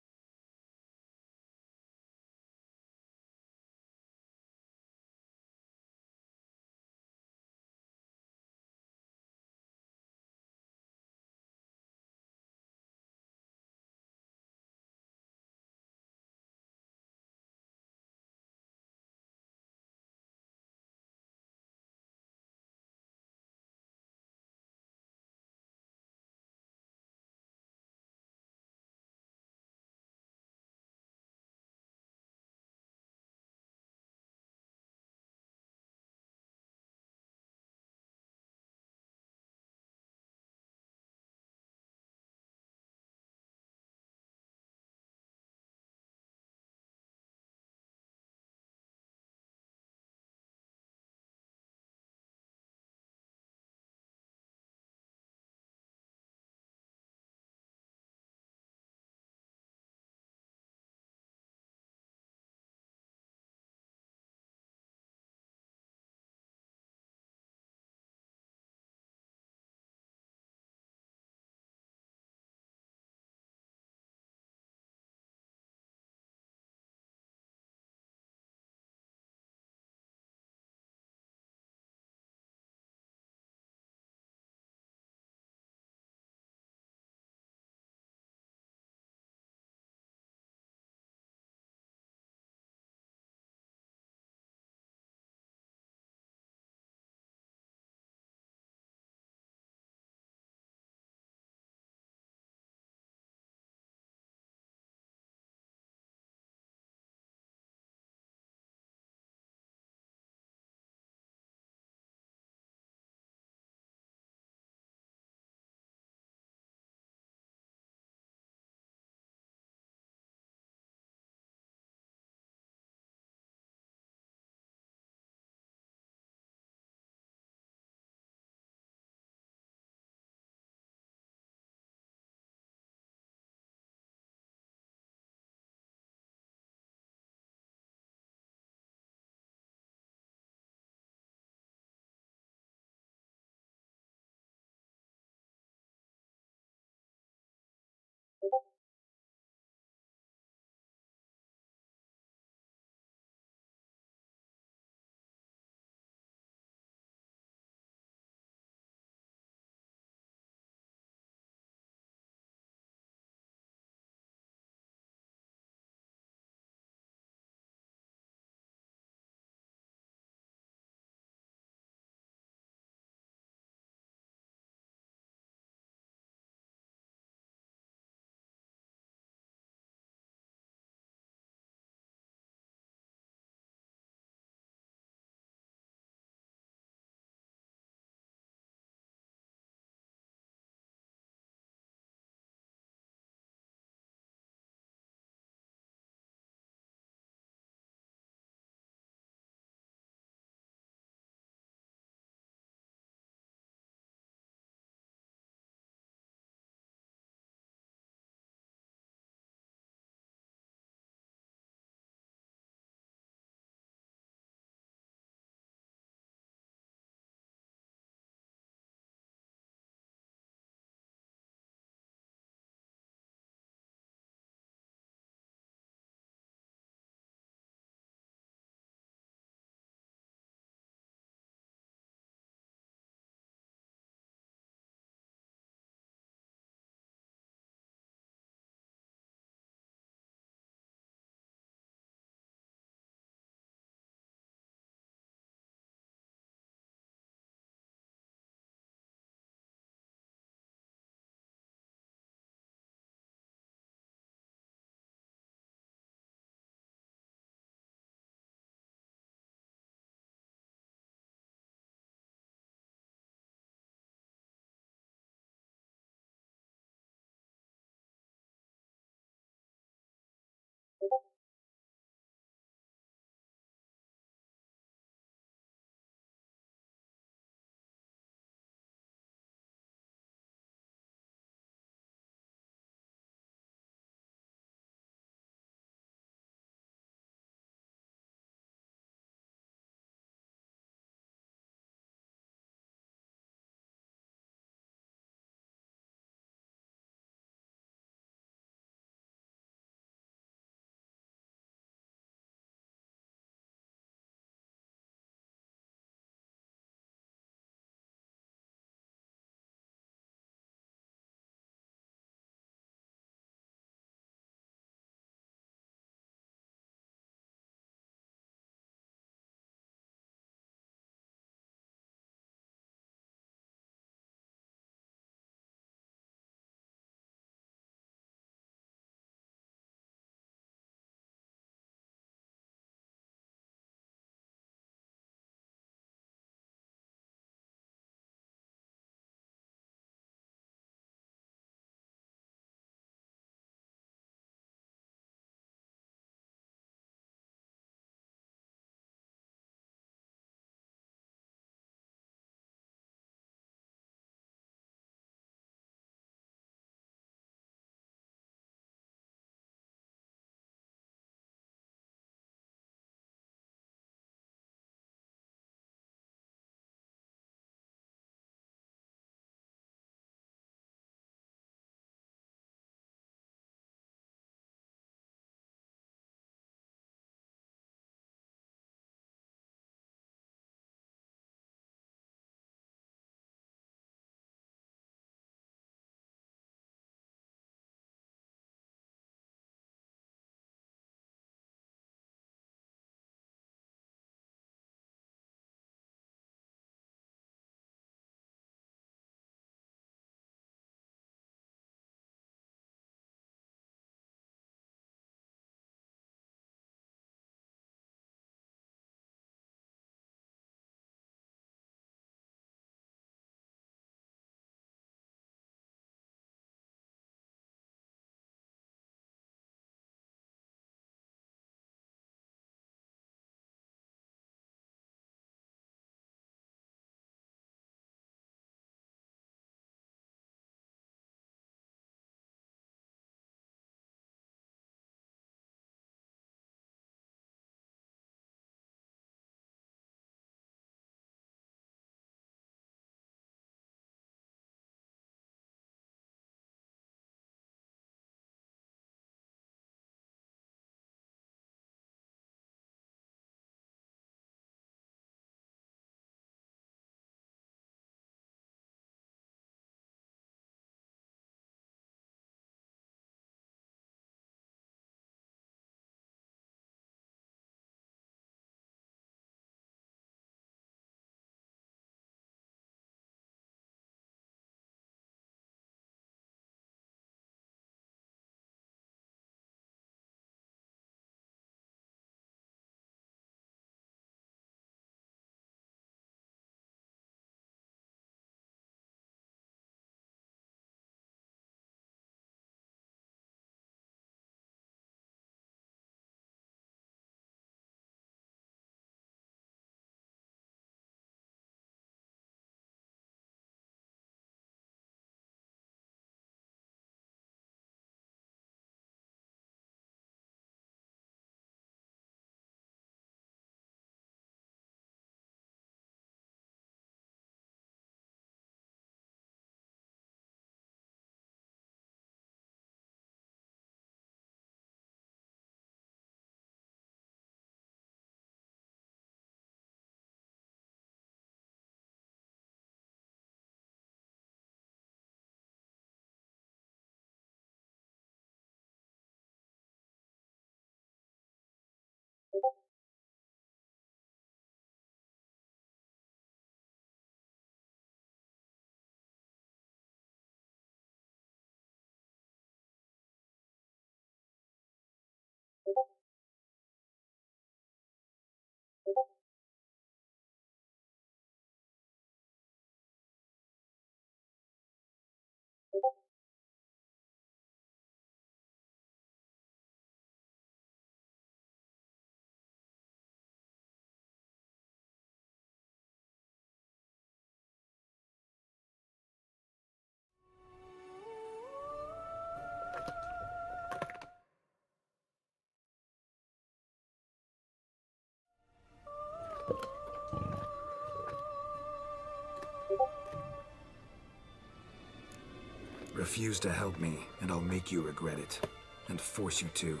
refuse to help me, and I'll make you regret it. And force you to.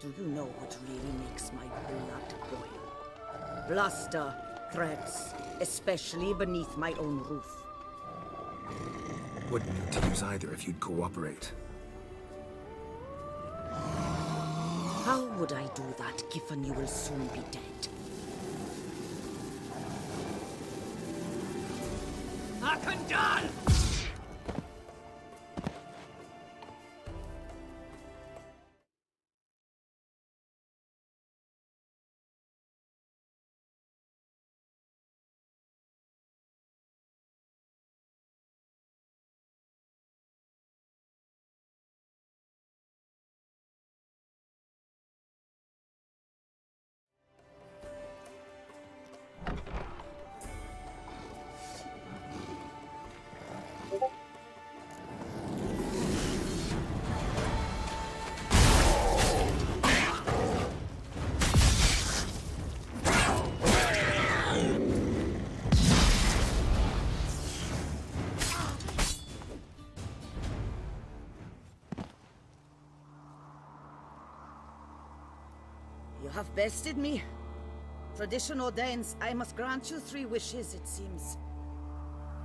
Do you know what really makes my blood boil? Bluster, threats, especially beneath my own roof. Wouldn't need to use either if you'd cooperate. How would I do that, given you will soon be dead? Akandal! You have bested me. Tradition ordains I must grant you 3 wishes, it seems.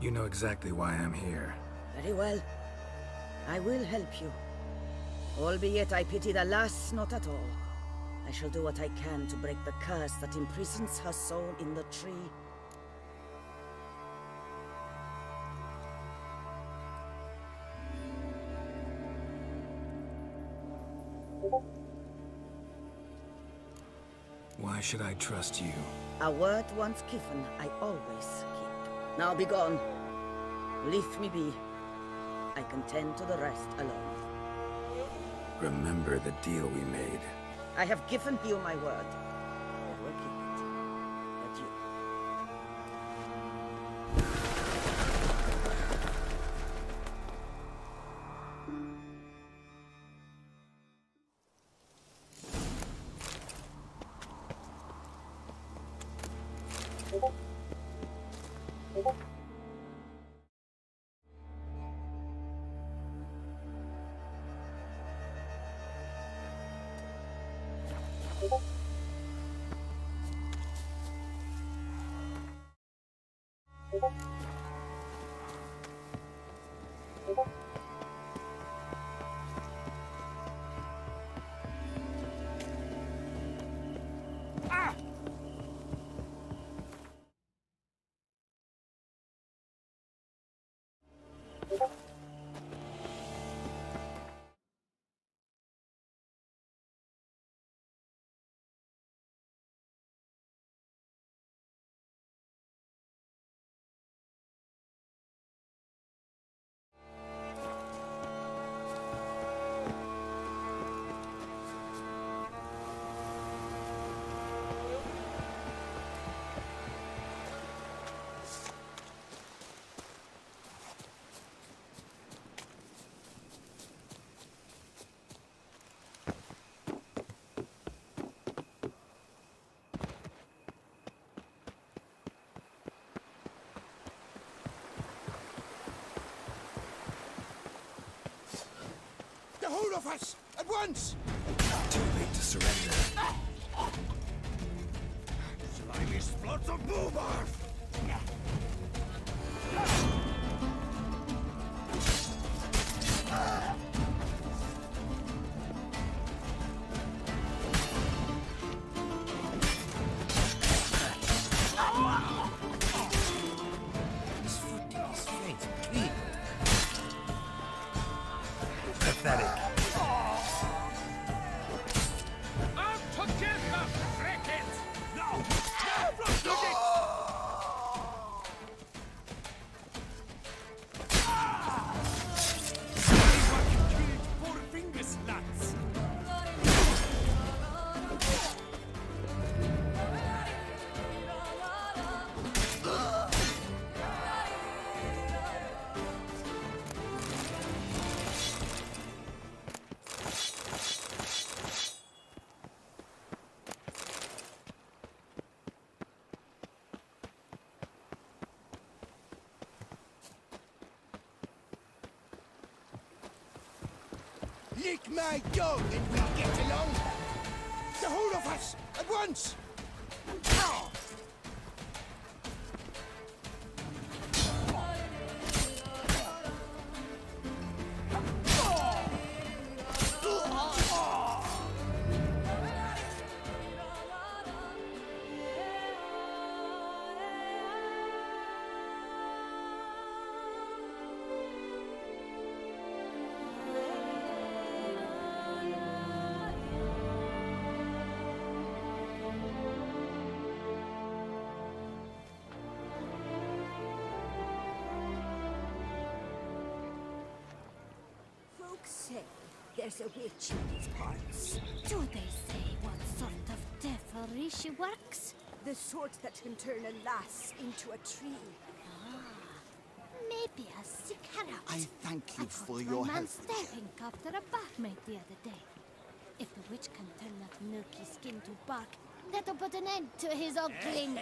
You know exactly why I'm here. Very well. I will help you. Albeit I pity the lass not at all. I shall do what I can to break the curse that imprisons her soul in the tree. Why should I trust you? A word once given, I always keep. Now be gone. Leave me be. I can tend to the rest alone. Remember the deal we made. I have given you my word. I will keep it. Adieu. The whole of us! At once! Too late to surrender. Slimy splots of boobarf! His footing is faint and clean. Pathetic. Out together, cricket! No! Lick my dog and we get along. The whole of us, at once! Folks say there's a witch in these parts. Do they say what sort of devilry she works? The sort that can turn a lass into a tree. Maybe a sick carrot. I thank you for My your man help. staring after a barmaid the other day. If the witch can turn that milky skin to bark, that'll put an end to his ogling.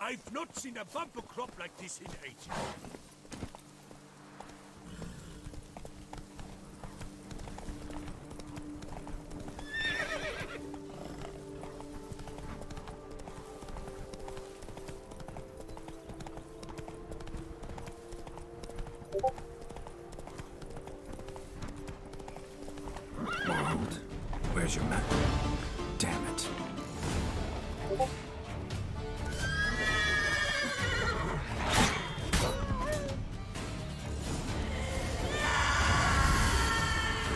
I've not seen a bumper crop like this in ages. Walt, where's your map? Damn it.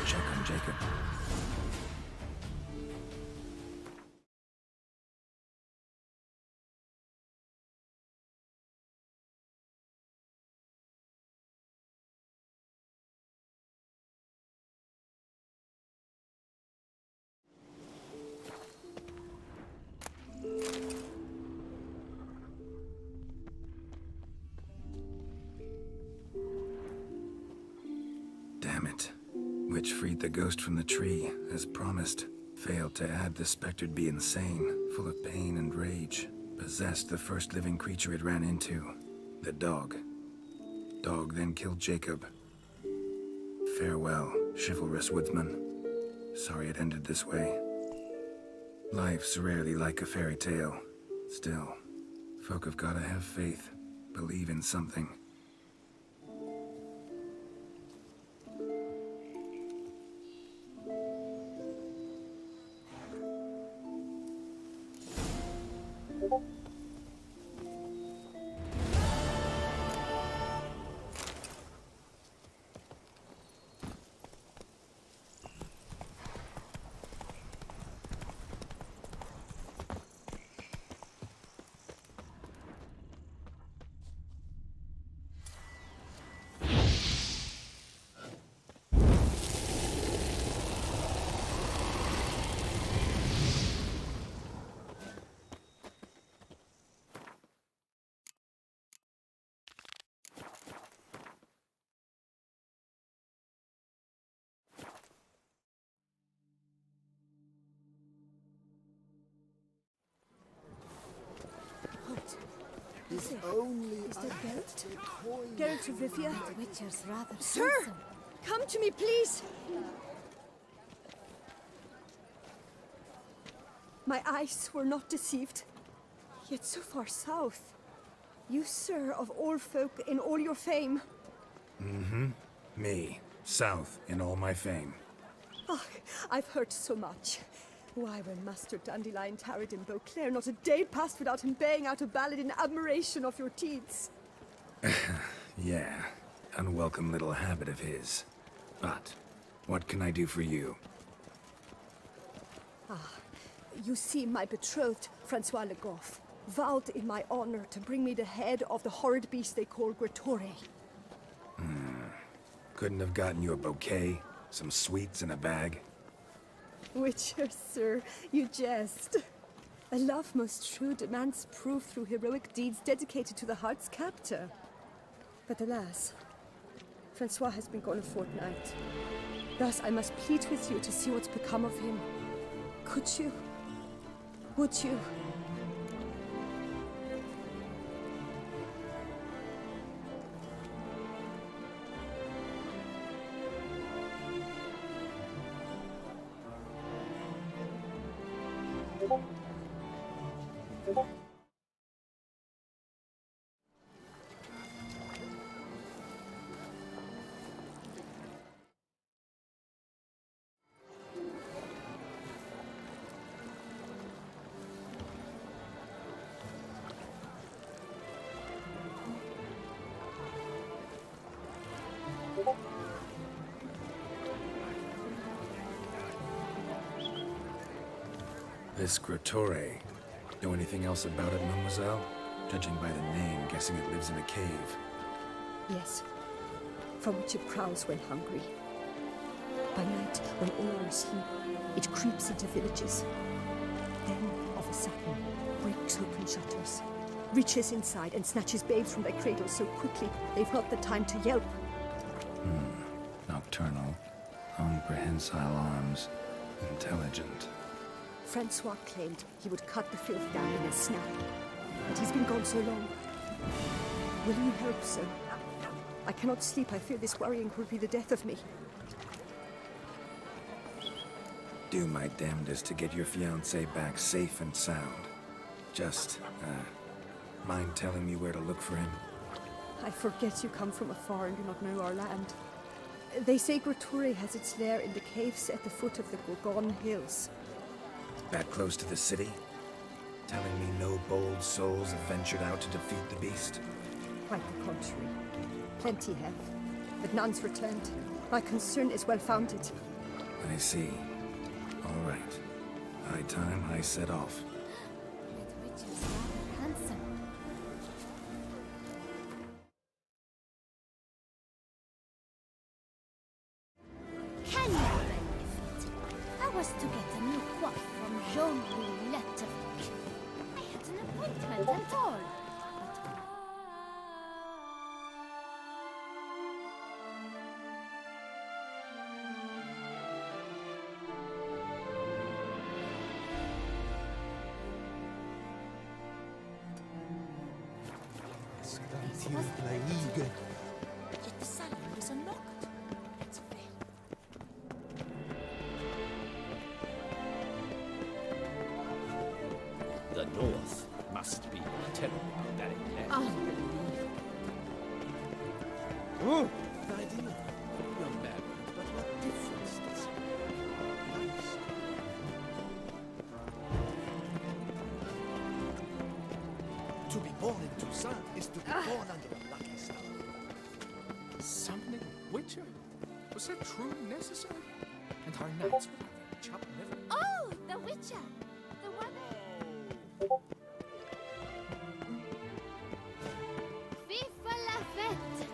Check on Jacob. Damn it. Witch freed the ghost from the tree, as promised. Failed to add the spectre'd be insane, full of pain and rage. Possessed the first living creature it ran into. The dog. Dog then killed Jacob. Farewell, chivalrous woodsman. Sorry it ended this way. Life's rarely like a fairy tale. Still, folk have gotta have faith. Believe in something. Is that Geralt? Geralt of Rivia? The Witcher's rather Sir! handsome. Come to me, please! My eyes were not deceived, yet so far south. You, sir, of all folk in all your fame. Mm-hmm. Me, south in all my fame. Ah, I've heard so much. Why, when Master Dandelion tarried in Beauclair, not a day passed without him baying out a ballad in admiration of your deeds. Yeah, unwelcome little habit of his. But, what can I do for you? You see, my betrothed, Francois Le Goff, vowed in my honor to bring me the head of the horrid beast they call Gretore. Couldn't have gotten you a bouquet, some sweets in a bag? Witcher, sir, you jest. A love most true demands proof through heroic deeds dedicated to the heart's captor. But alas, Francois has been gone a fortnight. Thus I must plead with you to see what's become of him. Could you? Would you? This Grotore. Know anything else about it, mademoiselle? Judging by the name, guessing it lives in a cave. Yes, from which it prowls when hungry. By night, when all are asleep, it creeps into villages. Then, of a sudden, breaks open shutters, reaches inside and snatches babes from their cradles so quickly they've not the time to yelp. Nocturnal. On prehensile arms. Intelligent. Francois claimed he would cut the filth down in a snap, but he's been gone so long. Will you help, sir? I cannot sleep. I fear this worrying will be the death of me. Do my damnedest to get your fiancé back safe and sound. Just, mind telling me where to look for him? I forget you come from afar and do not know our land. They say Grotore has its lair in the caves at the foot of the Gorgon Hills. That close to the city? Telling me no bold souls have ventured out to defeat the beast? Quite the contrary. Plenty have, but none's returned. My concern is well-founded. I see. All right. High time I set off. That Witcher's rather handsome. Can you benefit? I was to get a new coif from Jean-Louis Lettervic. I had an appointment and all. Yet the salon was unlocked. It's fair. The North must be terrible, that land. Unbelievable. Oh! Idea. You're married, but what difference does it make? To be born in Toussaint is to be born under a lucky star. Summoning Witcher? Was that truly necessary? And our knights would have their chopped liver. Oh, the Witcher! The one... Viva la fête!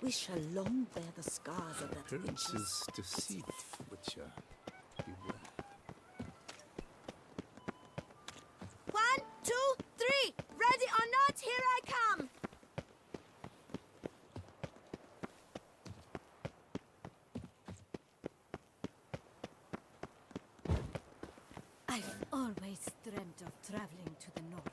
We shall long bear the scars of that Appearance witch's is deceit, Witcher. Beware. 1, 2, 3! Ready or not, here I come! I've always dreamt of traveling to the north.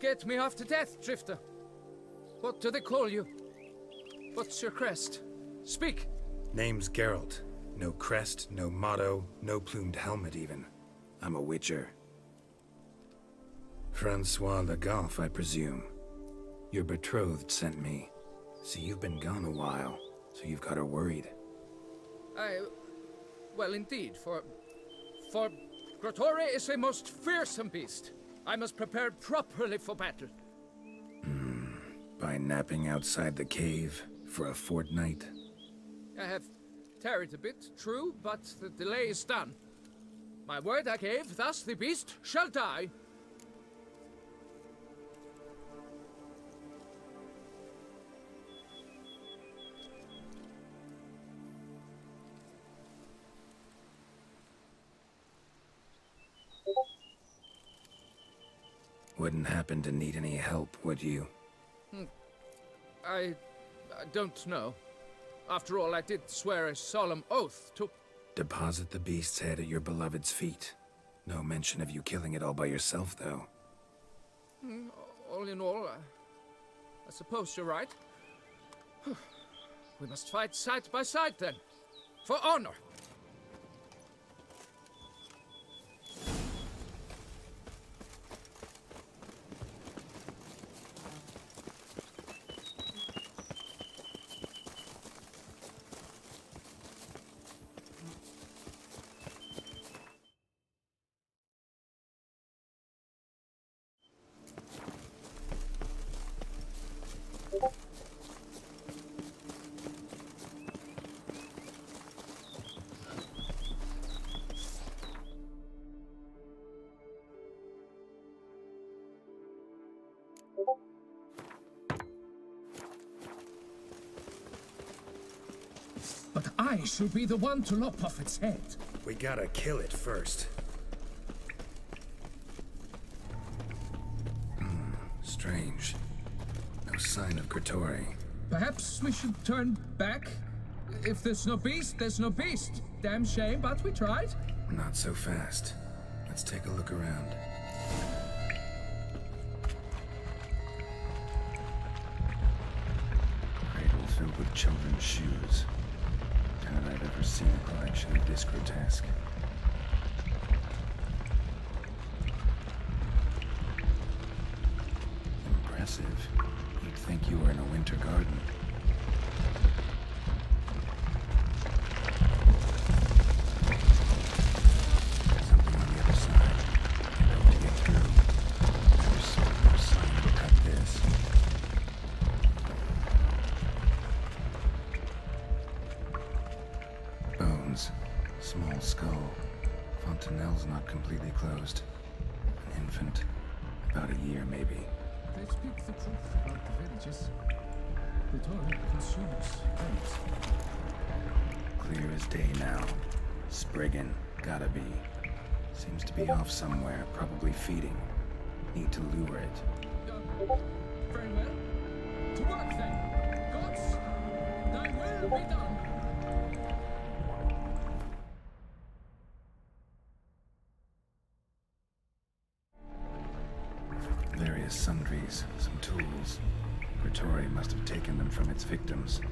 get me off to death, Drifter. What do they call you? What's your crest? Speak! Name's Geralt. No crest, no motto, no plumed helmet even. I'm a witcher. Francois Le Goff, I presume. Your betrothed sent me. See, you've been gone a while, so you've got her worried. Well, indeed, for Grotore is a most fearsome beast. I must prepare properly for battle. By napping outside the cave for a fortnight? I have tarried a bit, true, but the delay is done. My word I gave, thus the beast shall die. Wouldn't happen to need any help, would you? I don't know. After all, I did swear a solemn oath to... Deposit the beast's head at your beloved's feet. No mention of you killing it all by yourself, though. All in all, I suppose you're right. We must fight side by side, then. For honor. But I shall be the one to lop off its head. We gotta kill it first. Strange. No sign of Grotore. Perhaps we should turn back? If there's no beast, there's no beast. Damn shame, but we tried. Not so fast. Let's take a look around. Cradle filled with children's shoes. Doubt I've ever seen a collection this grotesque. Impressive. You'd think you were in a winter garden. Something on the other side. I hope to get through. There's sort of a sign to cut this. Bones. Small skull. Fontanelle's not completely closed. An infant. About a year, maybe. They speak the truth about the villages. Grotore consumes eggs. Clear as day now. Spriggan. Gotta be. Seems to be off somewhere, probably feeding. Need to lure it. Very well. To work then. Gods, thy will be done. Various sundries, some tools. Grotore must have taken them from its victims.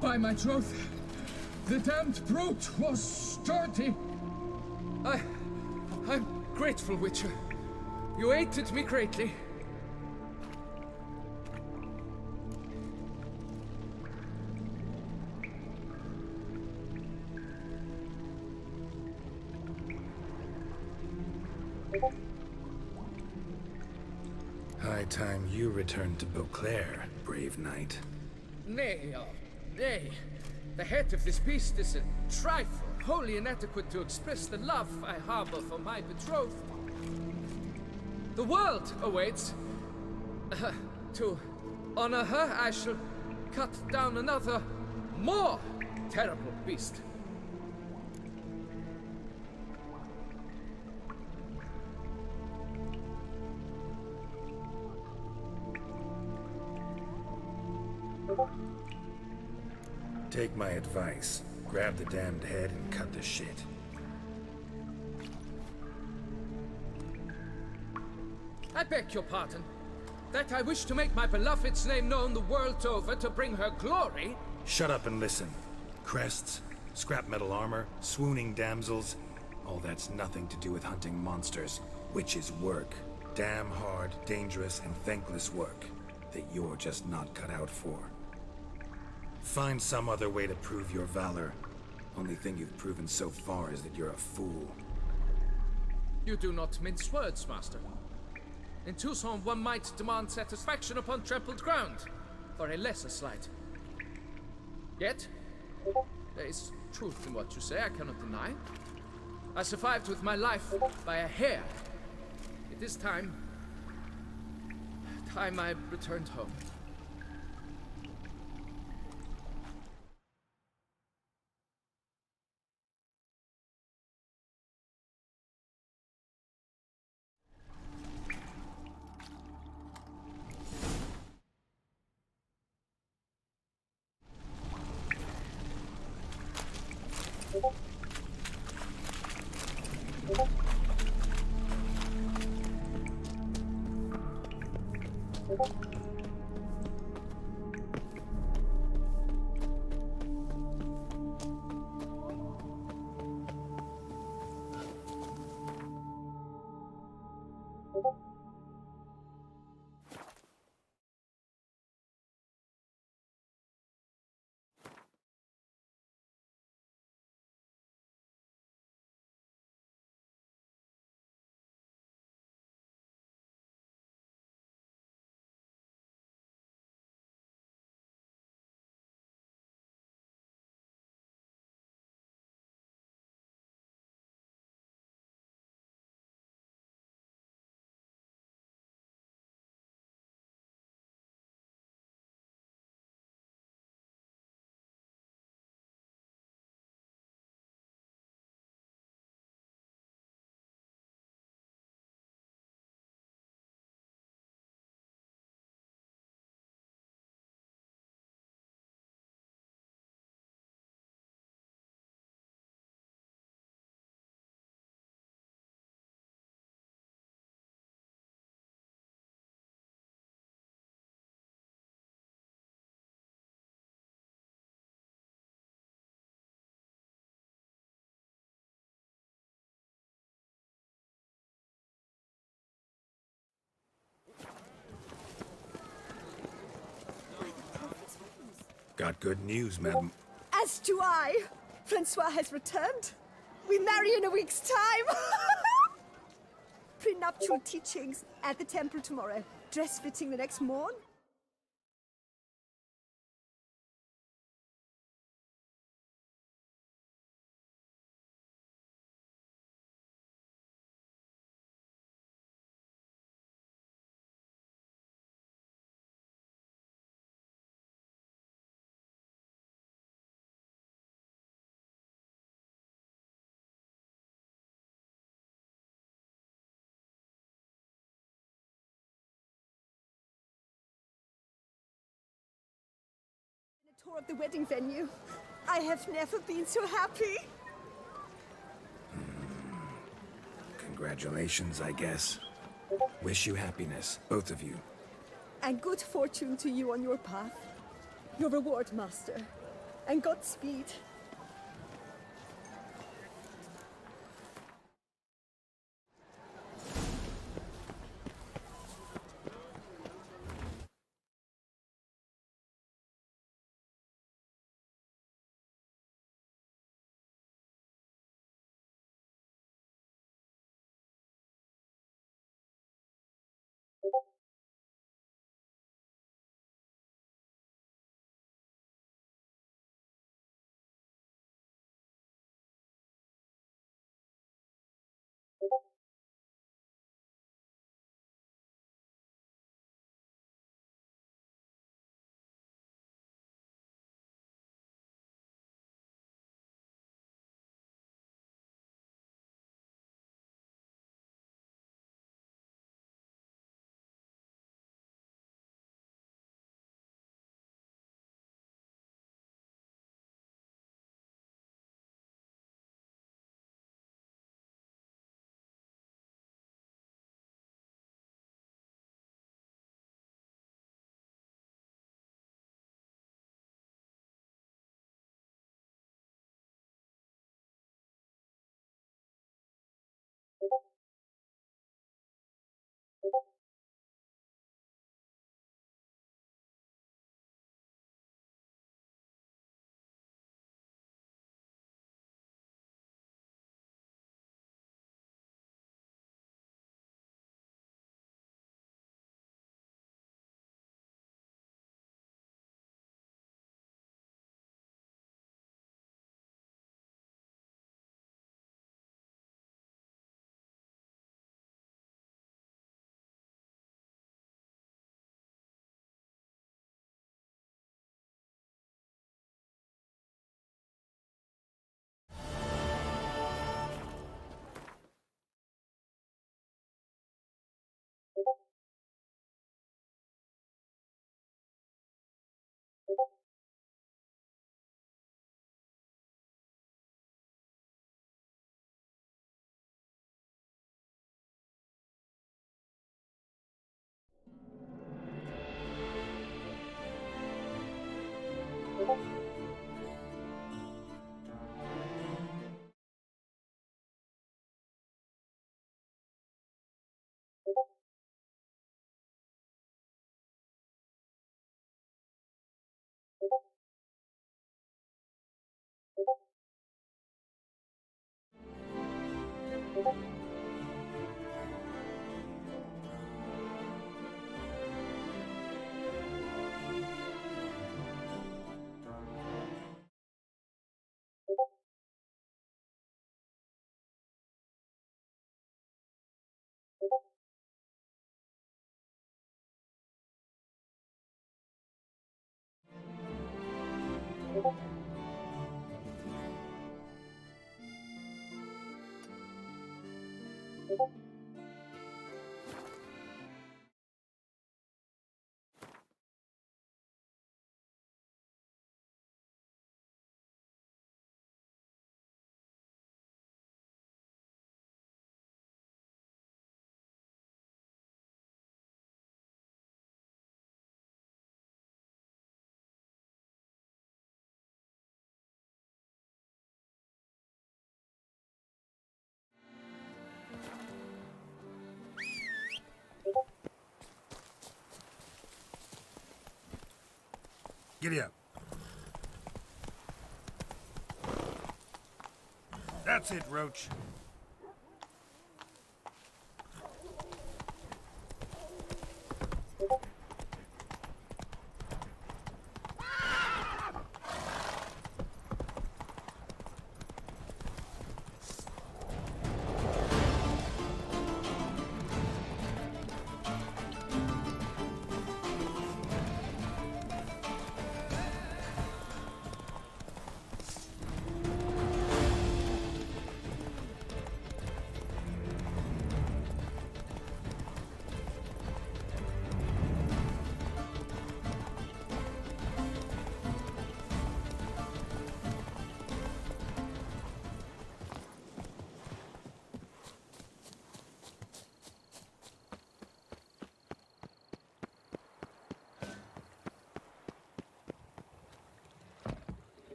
By my troth, the damned brute was sturdy. I'm grateful, Witcher. You aided me greatly. High time you returned to Beauclair, brave knight. Nay, nay. The head of this beast is a trifle, wholly inadequate to express the love I harbor for my betrothed. The world awaits. To honor her, I shall cut down another, more terrible beast. Take my advice. Grab the damned head and cut the shit. I beg your pardon. That I wish to make my beloved's name known the world over to bring her glory. Shut up and listen. Crests, scrap metal armor, swooning damsels. All that's nothing to do with hunting monsters. Witches' work. Damn hard, dangerous, and thankless work that you're just not cut out for. Find some other way to prove your valor. Only thing you've proven so far is that you're a fool. You do not mince words, Master. In Tucson, one might demand satisfaction upon trampled ground for a lesser slight. Yet, there is truth in what you say, I cannot deny. I survived with my life by a hair. It is time I returned home. Got good news, madam. As do I. Francois has returned. We marry in a week's time. Prenuptial teachings at the temple tomorrow. Dress fitting the next morn. Tour of the wedding venue. I have never been so happy. Congratulations, I guess. Wish you happiness, both of you. And good fortune to you on your path. Your reward, Master. And Godspeed. Giddy up. That's it, Roach.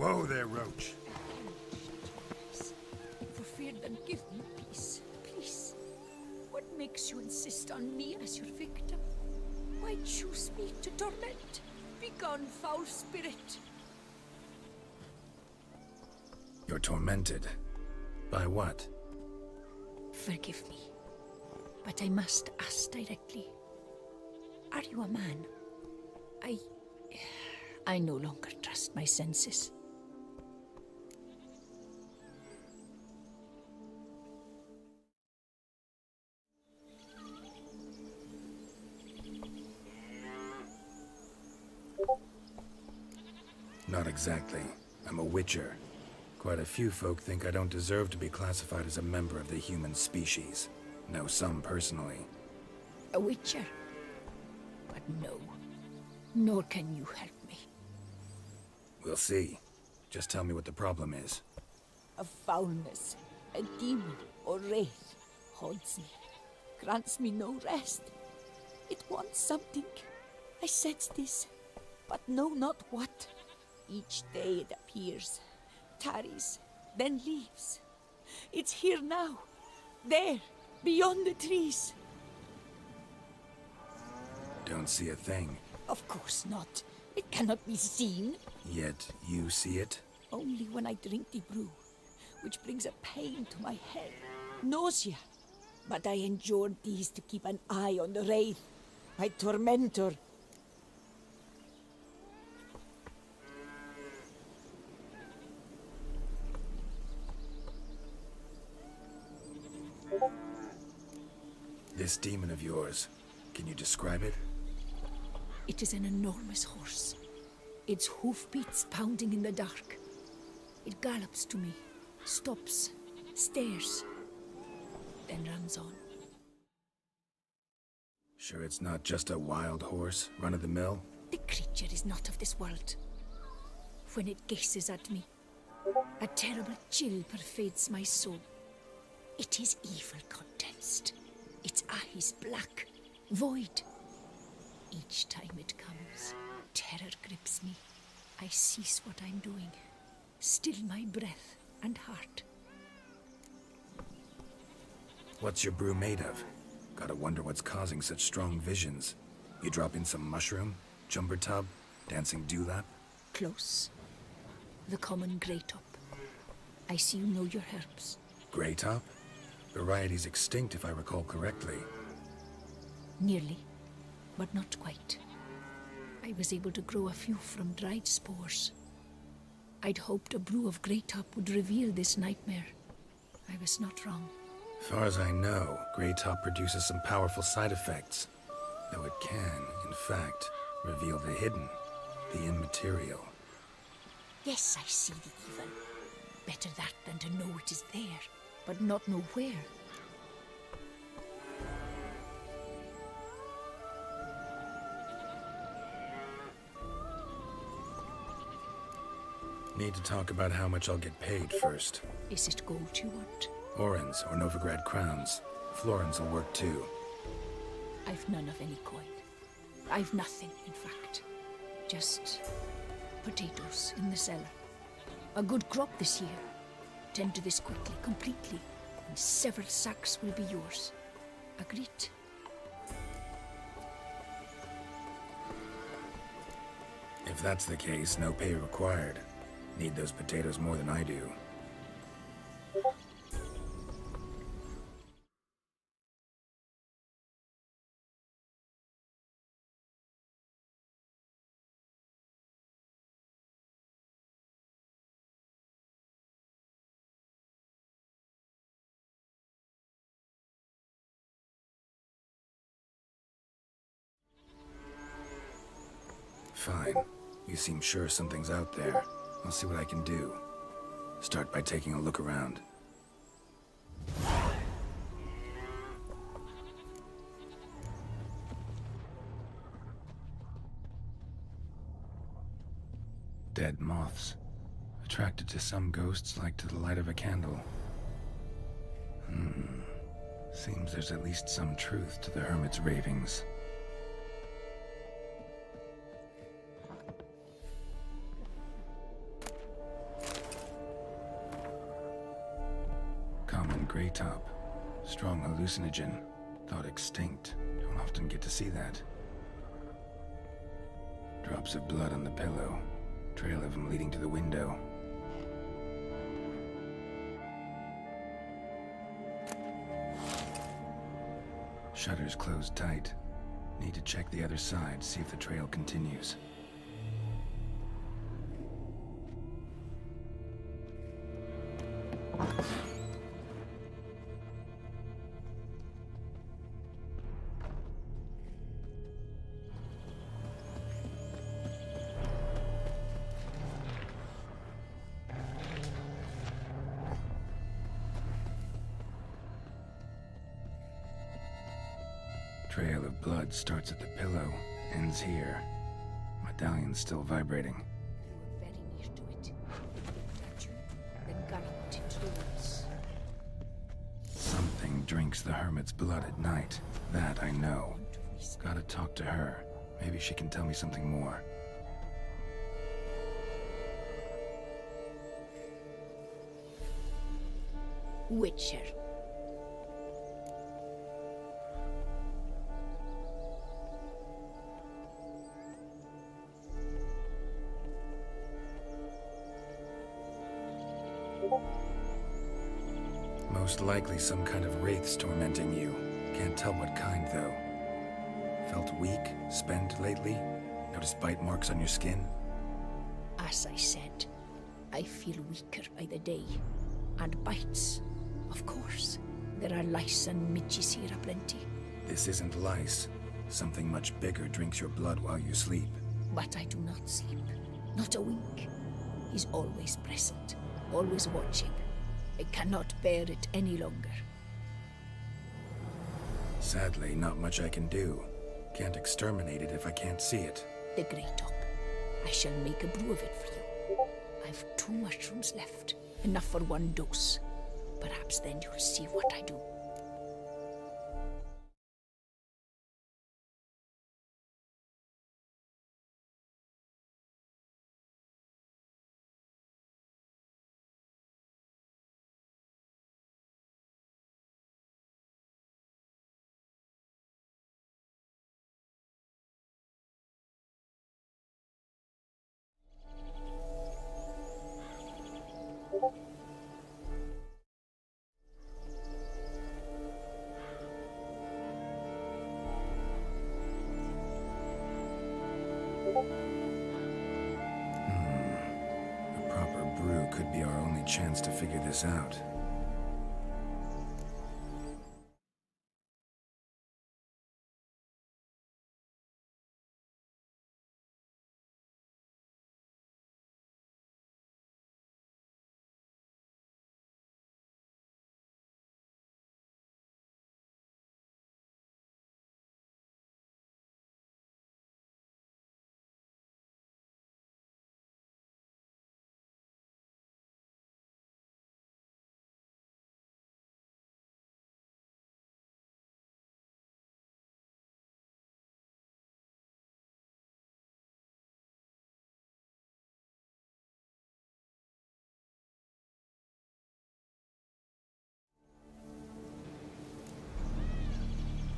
Whoa there, Roach. For fear then give me peace, please. What makes you insist on me as your victim? Why choose me to torment? Begone, foul spirit. You're tormented. By what? Forgive me, but I must ask directly. Are you a man? I no longer trust my senses. Not exactly. I'm a witcher. Quite a few folk think I don't deserve to be classified as a member of the human species. Know some personally. A witcher? But no, nor can you help me. We'll see. Just tell me what the problem is. A foulness, a demon or wraith haunts me, grants me no rest. It wants something. I sense this, but know not what. Each day it appears, tarries, then leaves. It's here now, there, beyond the trees. Don't see a thing. Of course not. It cannot be seen. Yet you see it? Only when I drink the brew, which brings a pain to my head, nausea. But I endured these to keep an eye on the wraith, my tormentor. This demon of yours, can you describe it? It is an enormous horse, its hoofbeats pounding in the dark. It gallops to me, stops, stares, then runs on. Sure it's not just a wild horse, run-of-the-mill? The creature is not of this world. When it gazes at me, a terrible chill pervades my soul. It is evil condensed. Its eyes black, void. Each time it comes, terror grips me. I cease what I'm doing, still my breath and heart. What's your brew made of? Gotta wonder what's causing such strong visions. You drop in some mushroom, jumper tub, dancing dewlap? Close. The common grey top. I see you know your herbs. Grey top? Variety's extinct if I recall correctly. Nearly, but not quite. I was able to grow a few from dried spores. I'd hoped a brew of grey top would reveal this nightmare. I was not wrong. Far as I know, grey top produces some powerful side effects. Though it can, in fact, reveal the hidden, the immaterial. Yes, I see the evil. Better that than to know it is there, but not know where. Need to talk about how much I'll get paid first. Is it gold you want? Orens or Novigrad crowns. Florins will work too. I've none of any coin. I've nothing, in fact. Just potatoes in the cellar. A good crop this year. Tend to this quickly, completely, and several sacks will be yours. Agreed? If that's the case, no pay required. Need those potatoes more than I do. Fine. You seem sure something's out there. I'll see what I can do. Start by taking a look around. Dead moths. Attracted to some ghosts like to the light of a candle. Seems there's at least some truth to the hermit's ravings. Greytop. Strong hallucinogen. Thought extinct. Don't often get to see that. Drops of blood on the pillow. Trail of him leading to the window. Shutters closed tight. Need to check the other side, see if the trail continues. Trail of blood starts at the pillow, ends here. Medallion's still vibrating. You were very near to it. It looked at you, then galloped into the woods. Something drinks the hermit's blood at night. That I know. Gotta talk to her. Maybe she can tell me something more. Witcher. Most likely some kind of wraiths tormenting you. Can't tell what kind, though. Felt weak, spent lately? Noticed bite marks on your skin? As I said, I feel weaker by the day. And bites, of course. There are lice and midges here aplenty. This isn't lice. Something much bigger drinks your blood while you sleep. But I do not sleep. Not a wink. He's always present, always watching. I cannot bear it any longer. Sadly, not much I can do. Can't exterminate it if I can't see it. The Greytop. I shall make a brew of it for you. I've 2 mushrooms left. Enough for 1 dose. Perhaps then you'll see what I do. A proper brew could be our only chance to figure this out.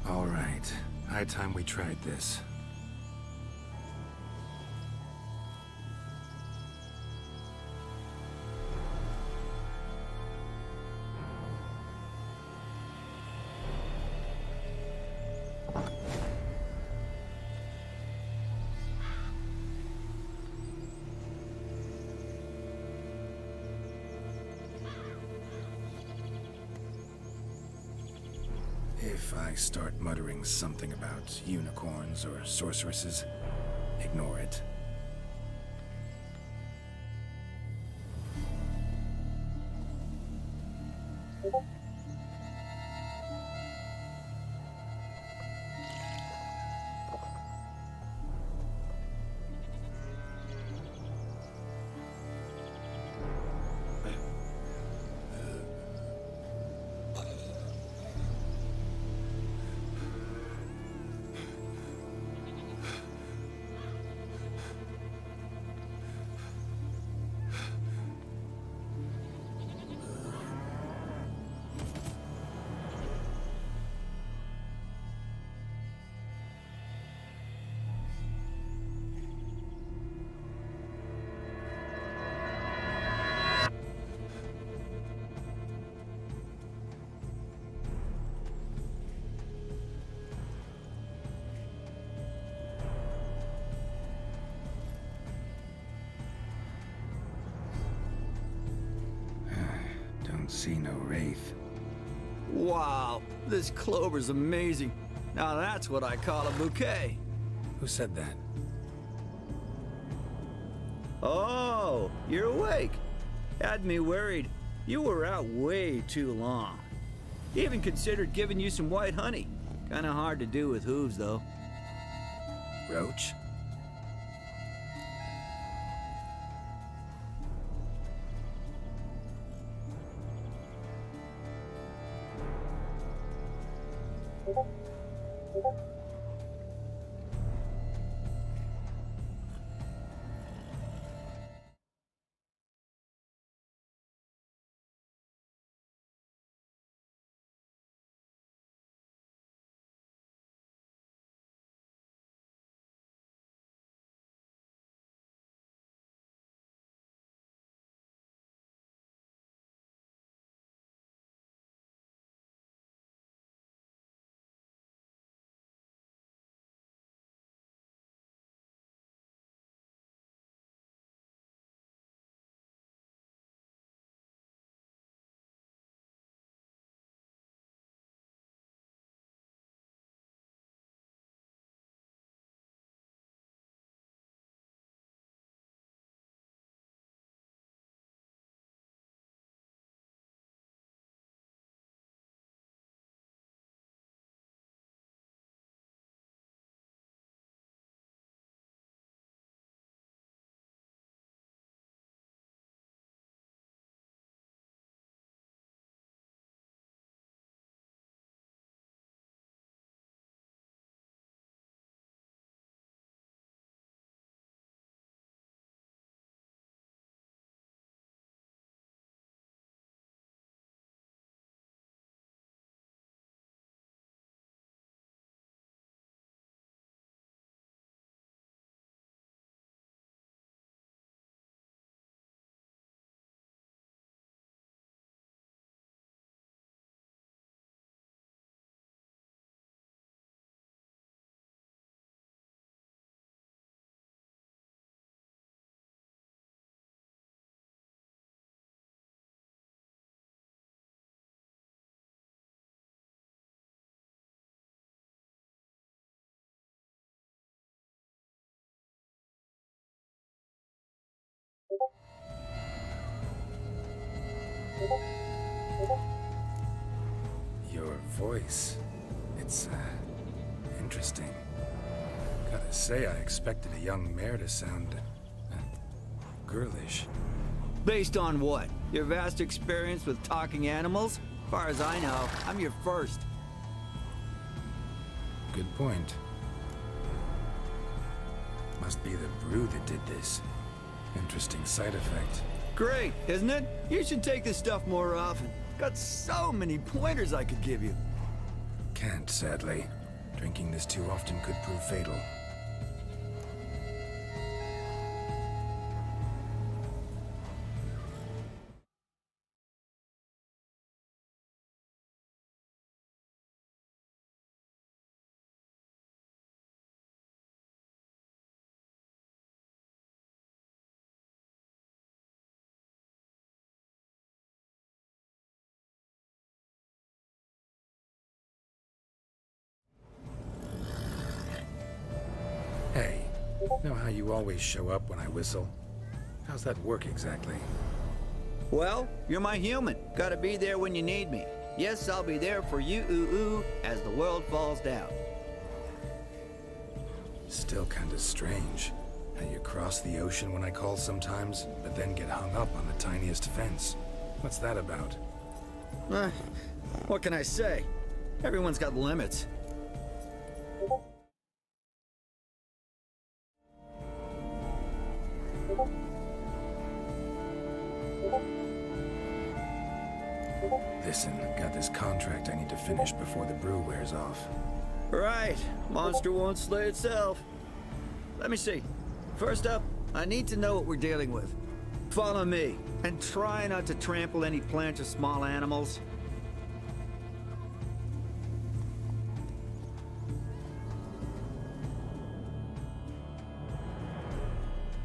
All right. High time we tried this. If I start muttering something about unicorns or sorceresses, ignore it. don't see no wraith. Wow, this clover's amazing. Now that's what I call a bouquet. Who said that? Oh, you're awake. Had me worried. You were out way too long. Even considered giving you some white honey. Kinda hard to do with hooves, though. Roach? Your voice. It's, interesting. Gotta say, I expected a young mare to sound, girlish. Based on what? Your vast experience with talking animals? As far as I know, I'm your first. Good point. Must be the brew that did this. Interesting side effect. Great, isn't it? You should take this stuff more often. Got so many pointers I could give you. Can't, sadly. Drinking this too often could prove fatal. Hey, know how you always show up when I whistle? How's that work exactly? Well, you're my human. Gotta be there when you need me. Yes, I'll be there for you, ooh, as the world falls down. Still kinda strange. How you cross the ocean when I call sometimes, but then get hung up on the tiniest fence. What's that about? What can I say? Everyone's got limits. Listen, got this contract I need to finish before the brew wears off. Right. Monster won't slay itself. Let me see. First up, I need to know what we're dealing with. Follow me, and try not to trample any plants or small animals.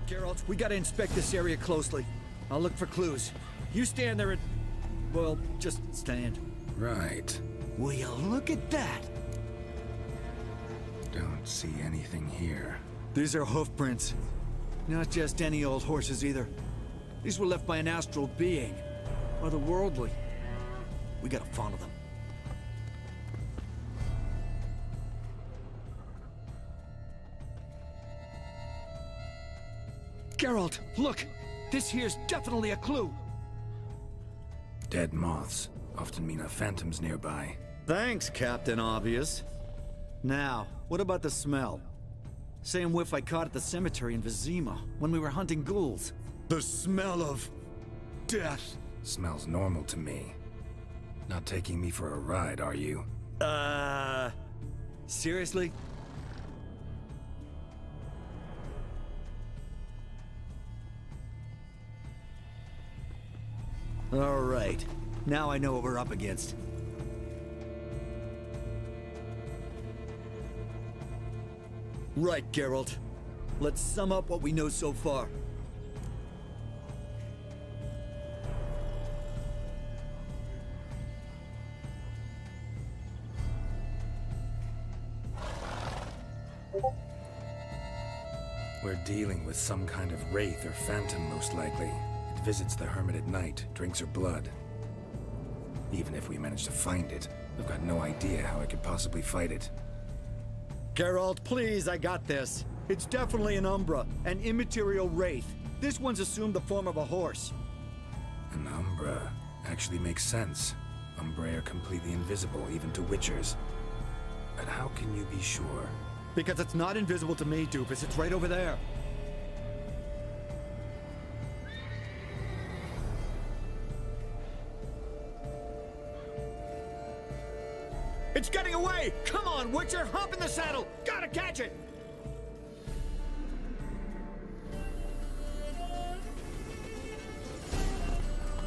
Geralt, we gotta inspect this area closely. I'll look for clues. You stand there and... Well, just stand. Right. Will you look at that? Don't see anything here. These are hoof prints. Not just any old horses either. These were left by an astral being. Otherworldly. We gotta follow them. Geralt, look! This here's definitely a clue! Dead moths often mean a phantom's nearby. Thanks, Captain Obvious. Now, what about the smell? Same whiff I caught at the cemetery in Vizima when we were hunting ghouls. The smell of... death. Smells normal to me. Not taking me for a ride, are you? Seriously? All right. Now I know what we're up against. Right, Geralt. Let's sum up what we know so far. We're dealing with some kind of wraith or phantom, most likely. It visits the hermit at night, drinks her blood. Even if we manage to find it, I've got no idea how I could possibly fight it. Geralt, please, I got this. It's definitely an Umbra, an immaterial wraith. This one's assumed the form of a horse. An Umbra actually makes sense. Umbrae are completely invisible, even to Witchers. But how can you be sure? Because it's not invisible to me, Doofus. It's right over there. It's getting away! Come on, Witcher! Hop in the saddle! Gotta catch it!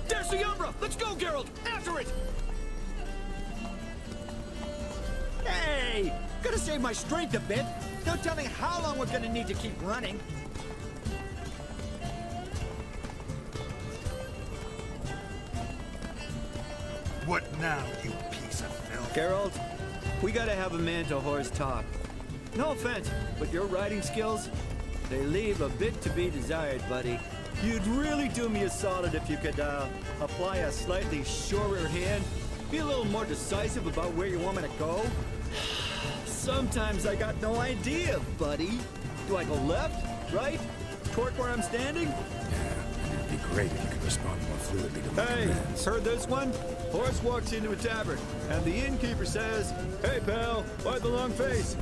There's the Umbra! Let's go, Geralt! After it! Hey! Gotta save my strength a bit. Don't tell me how long we're gonna need to keep running. What now, you piece of filth? Geralt, we gotta have a man-to-horse talk. No offense, but your riding skills, they leave a bit to be desired, buddy. You'd really do me a solid if you could, apply a slightly surer hand. Be a little more decisive about where you want me to go. Sometimes I got no idea, buddy. Do I go left, right, toward where I'm standing? Yeah, it'd be great if you could respond more fluidly to my Hey, commands. heard this one? Horse walks into a tavern, and the innkeeper says, "Hey, pal, why the long face?"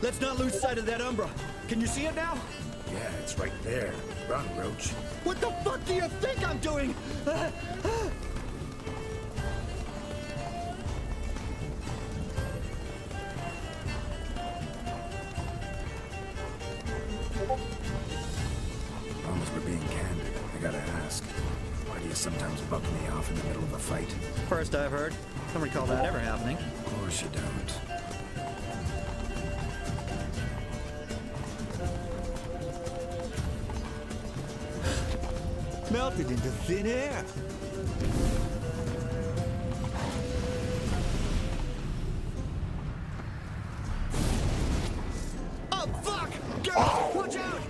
Let's not lose sight of that Umbra. Can you see it now? Yeah, it's right there. Run, Roach. What the fuck do you think I'm doing? Long as we're being candid, I gotta ask. Why do you sometimes buck me off in the middle of a fight? First I've heard. Don't recall that ever happening. Of course you don't. Melted into thin air. Oh, fuck! Geralt, watch out!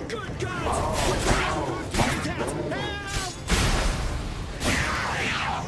Good gods! Which way is the road to the cat? Help!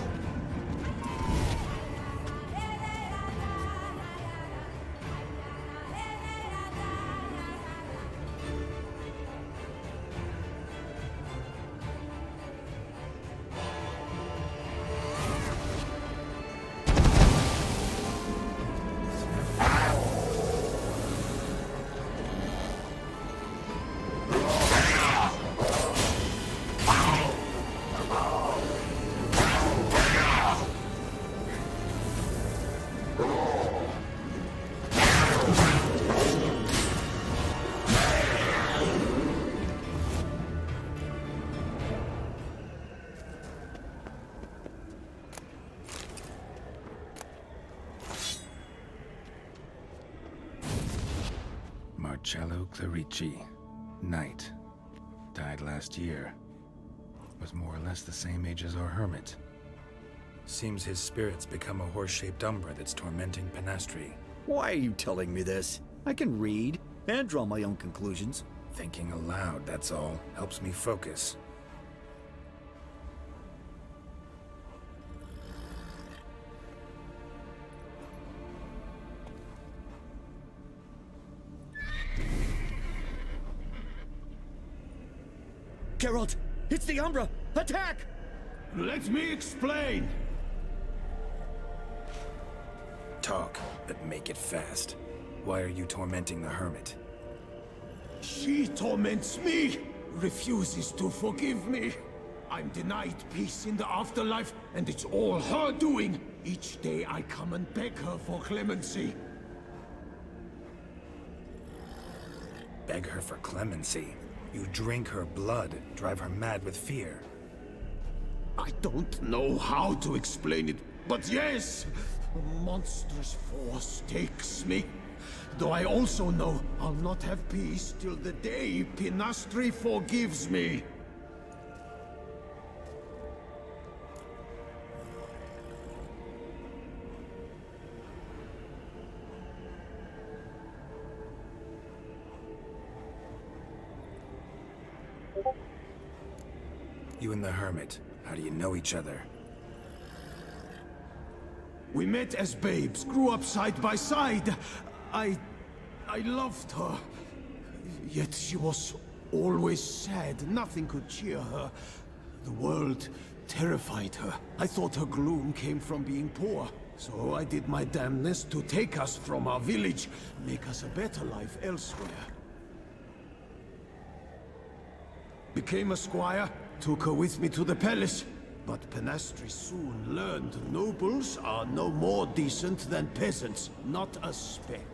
Marcello Clerici, knight. Died last year. Was more or less the same age as our hermit. Seems his spirit's become a horse-shaped umbra that's tormenting Penastri. Why are you telling me this? I can read and draw my own conclusions. Thinking aloud, that's all. Helps me focus. Geralt, it's the Umbra! Attack! Let me explain! Talk, but make it fast. Why are you tormenting the hermit? She torments me, refuses to forgive me. I'm denied peace in the afterlife, and it's all her doing. Each day I come and beg her for clemency. Beg her for clemency? You drink her blood, drive her mad with fear. I don't know how to explain it, but yes, a monstrous force takes me. Though I also know I'll not have peace till the day Penastri forgives me. You and the hermit, how do you know each other? We met as babes, grew up side by side. I loved her. Yet she was always sad. Nothing could cheer her. The world terrified her. I thought her gloom came from being poor. So I did my damnedest to take us from our village, make us a better life elsewhere. Became a squire, took her with me to the palace. But Penastri soon learned nobles are no more decent than peasants, not a speck.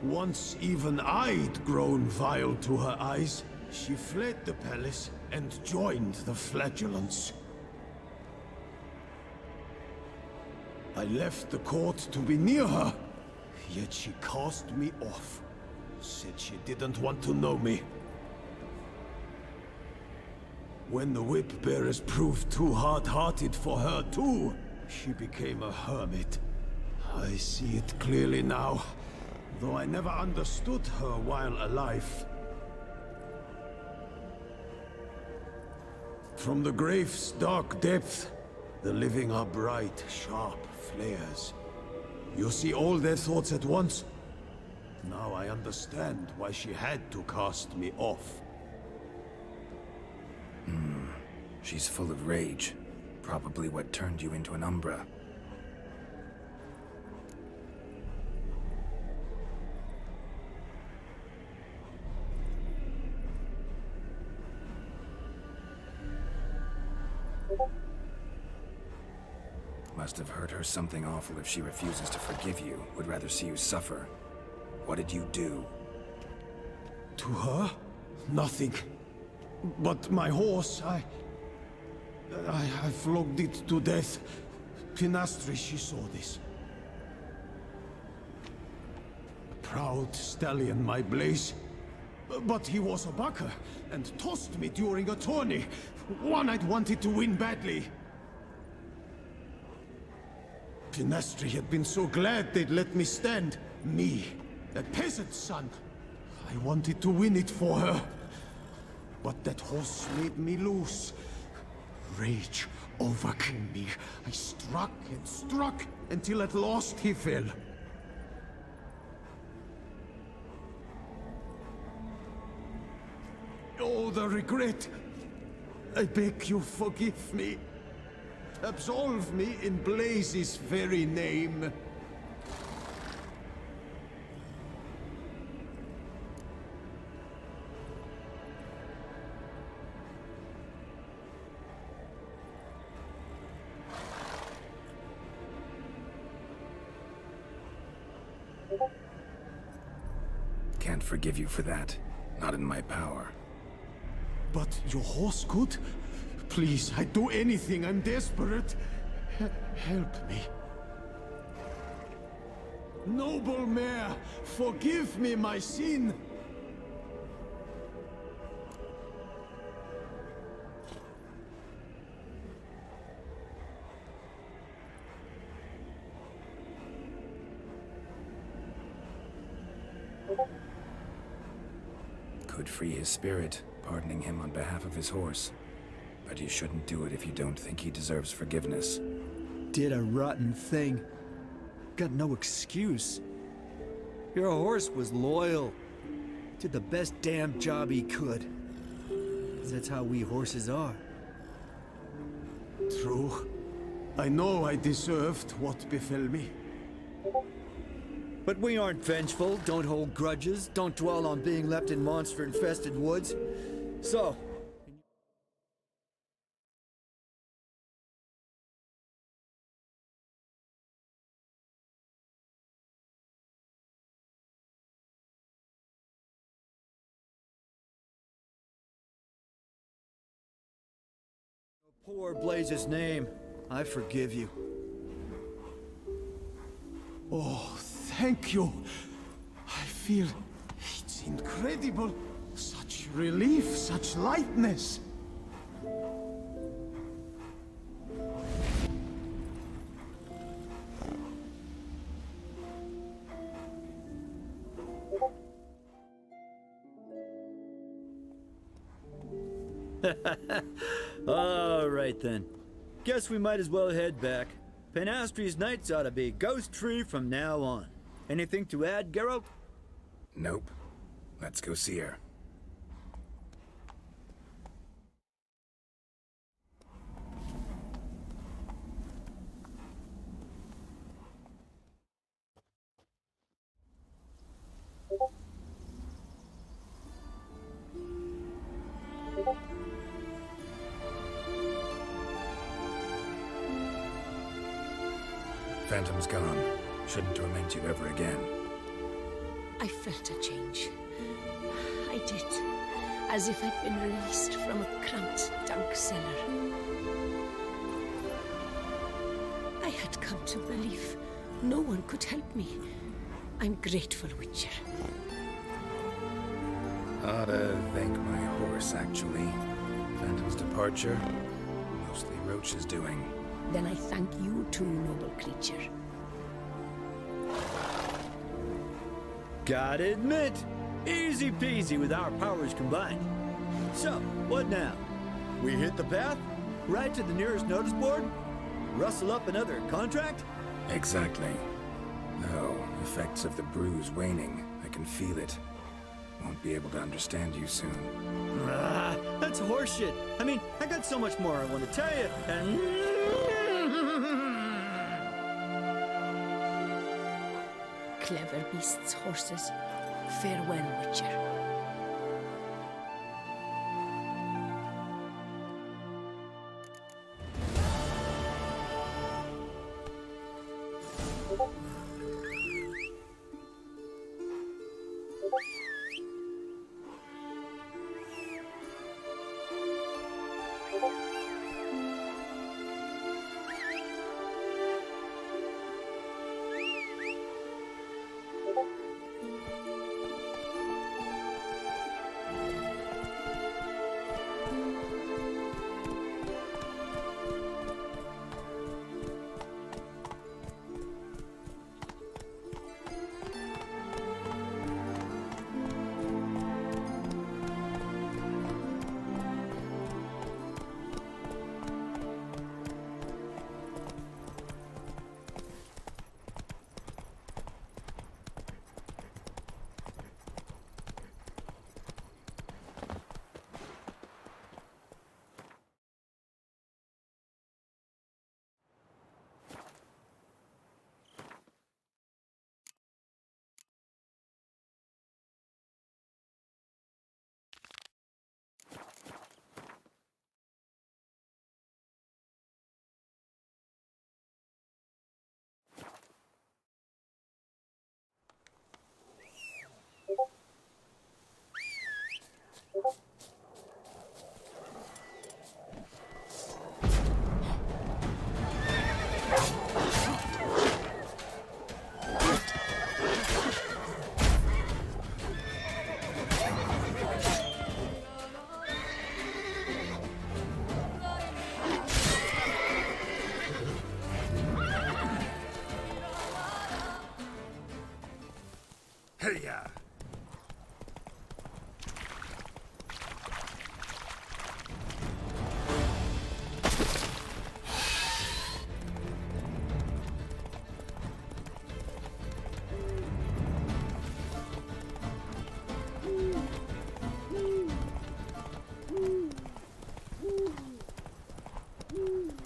Once even I'd grown vile to her eyes, she fled the palace and joined the Flagellants. I left the court to be near her, yet she cast me off. Said she didn't want to know me. When the whip bearers proved too hard-hearted for her too, she became a hermit. I see it clearly now, though I never understood her while alive. From the grave's dark depth, the living are bright, sharp flares. You see all their thoughts at once. Now I understand why she had to cast me off. She's full of rage. Probably what turned you into an Umbra. Must have hurt her something awful if she refuses to forgive you, would rather see you suffer. What did you do? To her? Nothing. But my horse, I flogged it to death. Penastri, she saw this. A proud stallion, my Blaze. But he was a bucker, and tossed me during a tourney. One I'd wanted to win badly. Penastri had been so glad they'd let me stand. Me, a peasant's son. I wanted to win it for her. But that horse made me loose. Rage overcame me. I struck and struck until at last he fell. Oh, the regret. I beg you forgive me. Absolve me in Blaze's very name. Can't forgive you for that. Not in my power. But your horse could? Please, I'd do anything. I'm desperate. Help me. Noble Mayor, forgive me my sin. Could free his spirit, pardoning him on behalf of his horse. But you shouldn't do it if you don't think he deserves forgiveness. Did a rotten thing. Got no excuse. Your horse was loyal. Did the best damn job he could. 'Cause that's how we horses are. True. I know I deserved what befell me. But we aren't vengeful, don't hold grudges, don't dwell on being left in monster-infested woods. So, poor Blaze's name. I forgive you. Oh, thank you. I feel it's incredible. Such relief, such lightness. All right then. Guess we might as well head back. Penastri's nights ought to be ghost-free from now on. Anything to add, Geralt? Nope. Let's go see her. Phantom's gone. Shouldn't torment you ever again. I felt a change. I did. As if I'd been released from a cramped, dank cellar. I had come to believe no one could help me. I'm grateful, Witcher. Ought to thank my horse, actually. Phantom's departure, mostly Roach's doing. Then I thank you too, noble creature. Gotta admit, easy peasy with our powers combined. So, what now? We hit the path? Right to the nearest notice board? Rustle up another contract? Exactly. No, effects of the bruise waning. I can feel it. Won't be able to understand you soon. Ah, that's horseshit. I mean, I got so much more I want to tell you, and... Clever beasts, horses. Farewell, Witcher.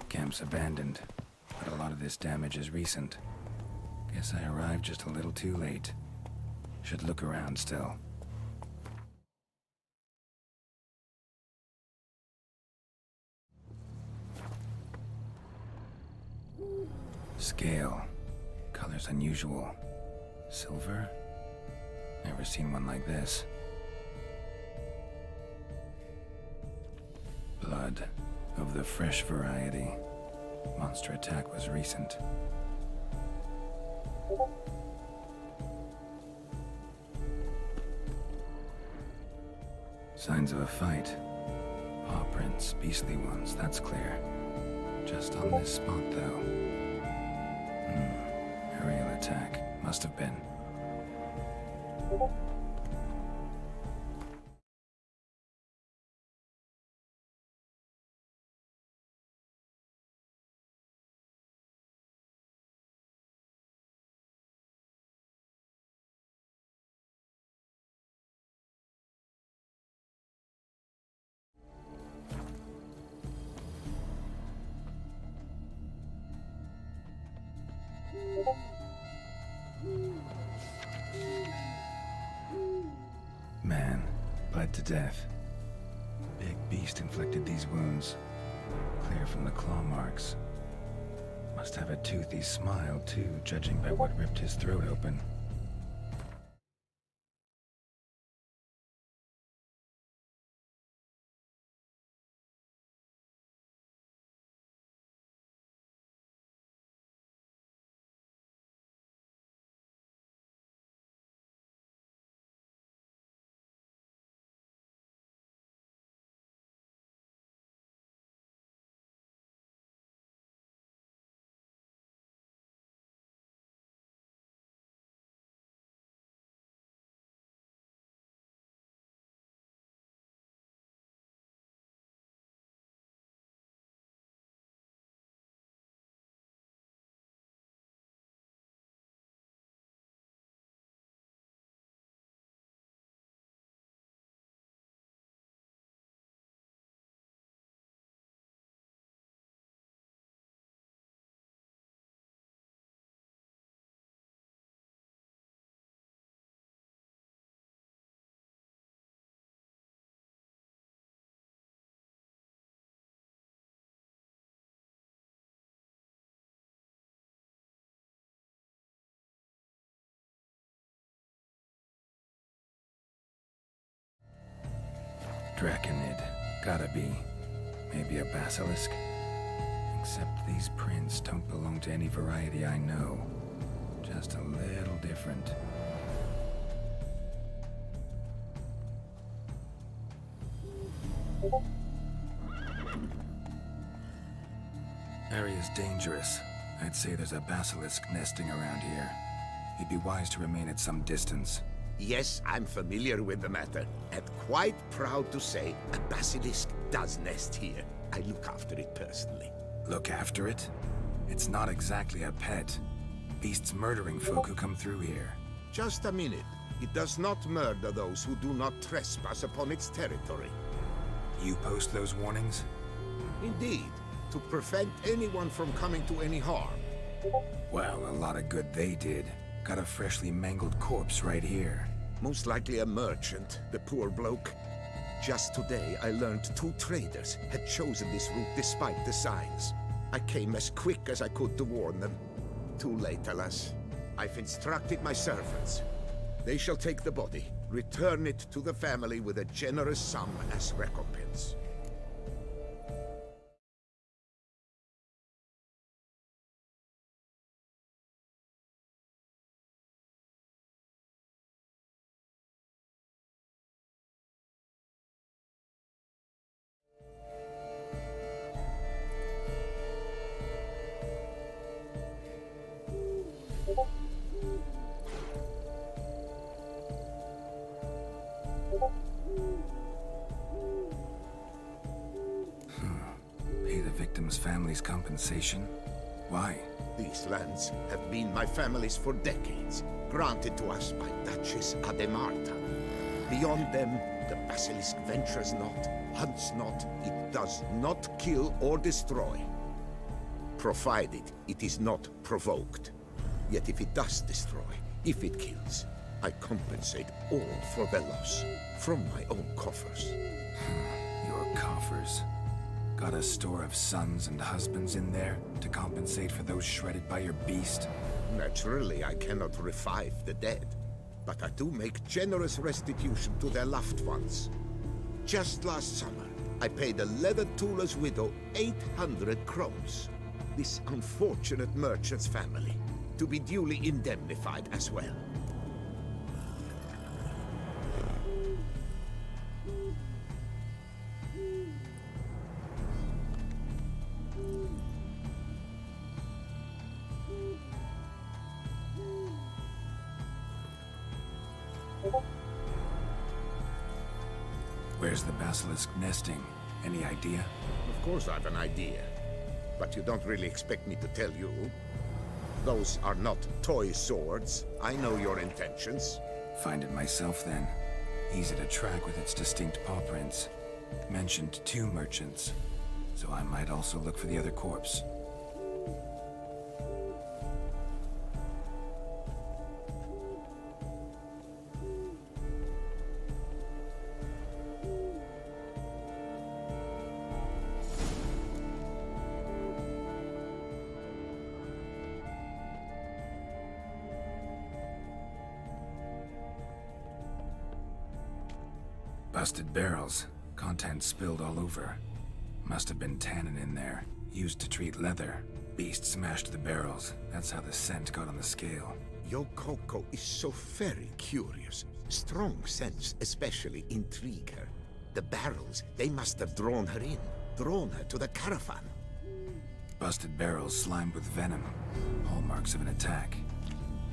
Camp's abandoned, but a lot of this damage is recent. Guess I arrived just a little too late. Should look around still. Scale. Color's unusual. Silver? Never seen one like this. Blood. Of the fresh variety. Monster attack was recent. Signs of a fight. Paw prints, beastly ones, that's clear. Just on this spot, though. Aerial attack. Must have been. Man, bled to death. Big beast inflicted these wounds. Clear from the claw marks. Must have a toothy smile, too, judging by what ripped his throat open. Draconid. Gotta be. Maybe a basilisk? Except these prints don't belong to any variety I know. Just a little different. Area's dangerous. I'd say there's a basilisk nesting around here. It'd be wise to remain at some distance. Yes, I'm familiar with the matter, and quite proud to say a basilisk does nest here. I look after it personally. Look after it? It's not exactly a pet. Beasts murdering folk who come through here. Just a minute. It does not murder those who do not trespass upon its territory. You post those warnings? Indeed, to prevent anyone from coming to any harm. Well, a lot of good they did. Got a freshly mangled corpse right here. Most likely a merchant, the poor bloke. Just today, I learned 2 traders had chosen this route despite the signs. I came as quick as I could to warn them. Too late, alas. I've instructed my servants. They shall take the body, return it to the family with a generous sum as recompense. Pay the victim's family's compensation? Why? These lands have been my family's for decades, granted to us by Duchess Ademarta. Beyond them, The basilisk ventures not, hunts not, it does not kill or destroy. Provided it is not provoked. Yet if it does destroy, if it kills, I compensate all for the loss, from my own coffers. Your coffers? Got a store of sons and husbands in there to compensate for those shredded by your beast? Naturally, I cannot revive the dead, but I do make generous restitution to their loved ones. Just last summer, I paid a leather tooler's widow 800 crowns. This unfortunate merchant's family, to be duly indemnified as well. Where's the basilisk nesting? Any idea? Of course I've an idea, but you don't really expect me to tell you. Those are not toy swords. I know your intentions. Find it myself then. Easy to track with its distinct paw prints. Mentioned 2 merchants, so I might also look for the other corpse. Busted barrels. Contents spilled all over. Must have been tannin in there. Used to treat leather. Beast smashed the barrels. That's how the scent got on the scale. Yokoko is so very curious. Strong scents especially intrigue her. The barrels, they must have drawn her in. Drawn her to the caravan. Busted barrels slimed with venom. Hallmarks of an attack.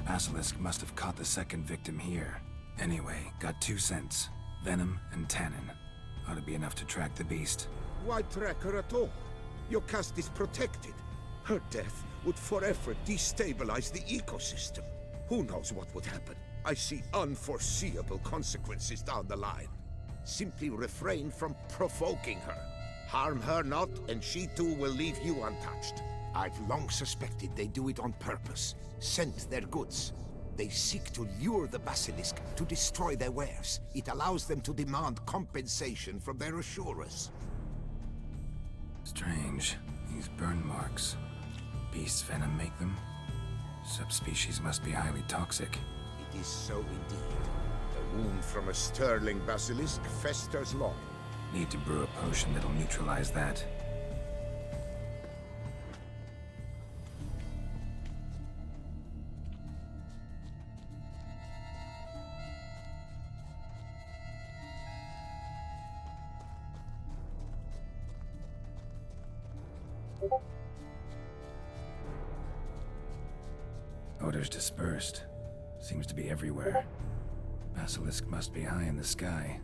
Basilisk must have caught the second victim here. Anyway, got 2 scents. Venom and tannin. Ought to be enough to track the beast. Why track her at all? Your caste is protected. Her death would forever destabilize the ecosystem. Who knows what would happen? I see unforeseeable consequences down the line. Simply refrain from provoking her. Harm her not, and she too will leave you untouched. I've long suspected they do it on purpose. Scent their goods. They seek to lure the basilisk to destroy their wares. It allows them to demand compensation from their assurers. Strange. These burn marks. Beast's venom make them? Subspecies must be highly toxic. It is so indeed. A wound from a sterling basilisk festers long. Need to brew a potion that'll neutralize that. Odors dispersed. Seems to be everywhere. Basilisk must be high in the sky.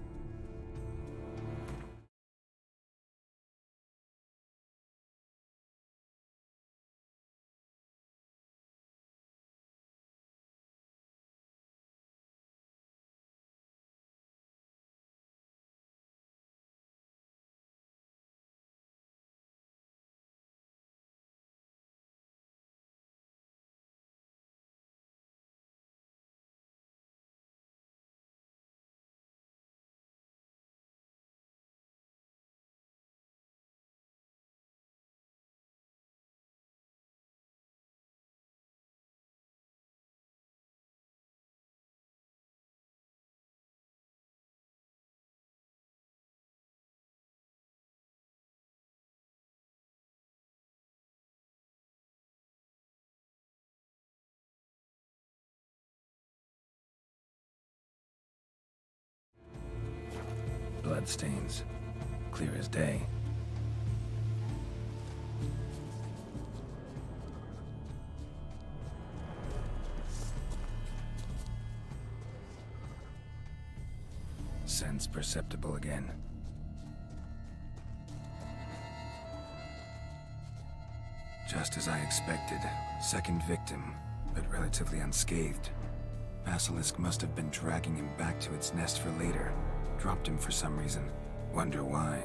Bloodstains. Clear as day. Sense perceptible again. Just as I expected. Second victim, but relatively unscathed. Basilisk must have been dragging him back to its nest for later. Dropped him for some reason. Wonder why.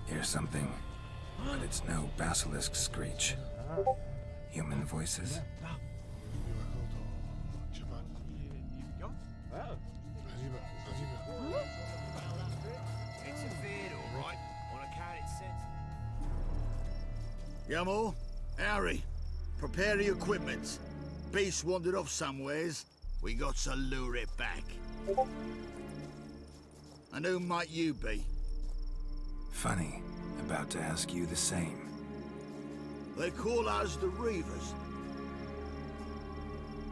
Hear something, but it's no basilisk screech. Human voices. It's a vid, all right. On account it says. Yamo, Harry, prepare the equipment. Beast wandered off somewheres. We got to lure it back. And who might you be? Funny. About to ask you the same. They call us the Reavers.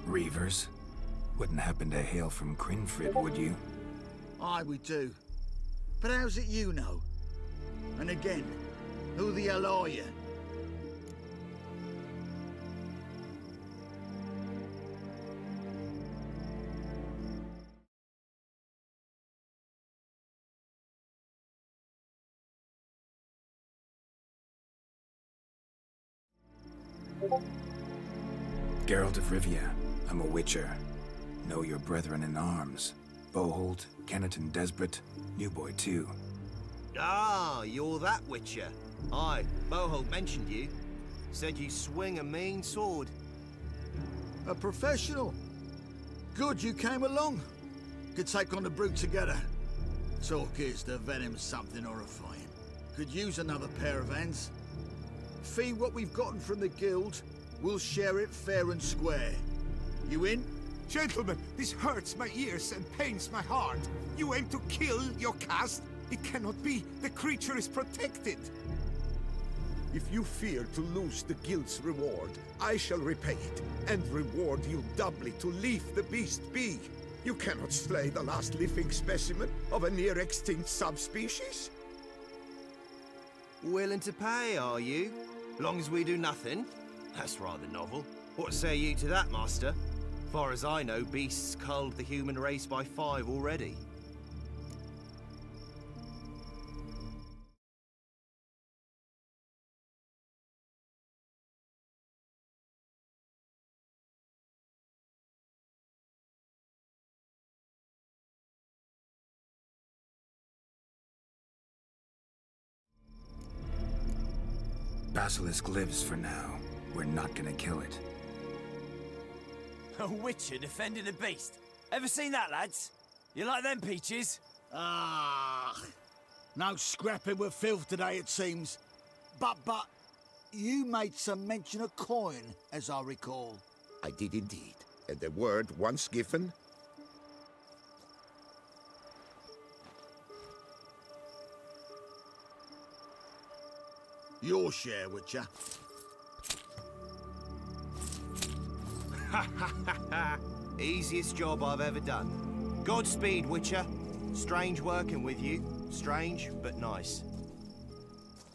Reavers? Wouldn't happen to hail from Crinfrid, would you? Aye, we do. But how's it you know? And again, who the hell are you? Geralt of Rivia. I'm a Witcher. Know your brethren in arms. Boholt, Kenneton Desperate, New Boy too. Ah, you're that Witcher. Aye, Boholt mentioned you. Said you swing a mean sword. A professional. Good you came along. Could take on the brute together. Talk is the venom's something horrifying. Could use another pair of hands. Fee what we've gotten from the guild. We'll share it fair and square. You in? Gentlemen, this hurts my ears and pains my heart. You aim to kill your caste? It cannot be. The creature is protected. If you fear to lose the guild's reward, I shall repay it, and reward you doubly to leave the beast be. You cannot slay the last living specimen of a near-extinct subspecies. Willing to pay, are you? Long as we do nothing? That's rather novel. What say you to that, Master? Far as I know, beasts culled the human race by 5 already. Basilisk lives for now. We're not gonna kill it. A Witcher defending a beast. Ever seen that, lads? You like them peaches? Ah, no scrapping with filth today, it seems. But, you made some mention of coin, as I recall. I did indeed. And the word once given... Your share, Witcher. Easiest job I've ever done. Godspeed, Witcher. Strange working with you. Strange, but nice.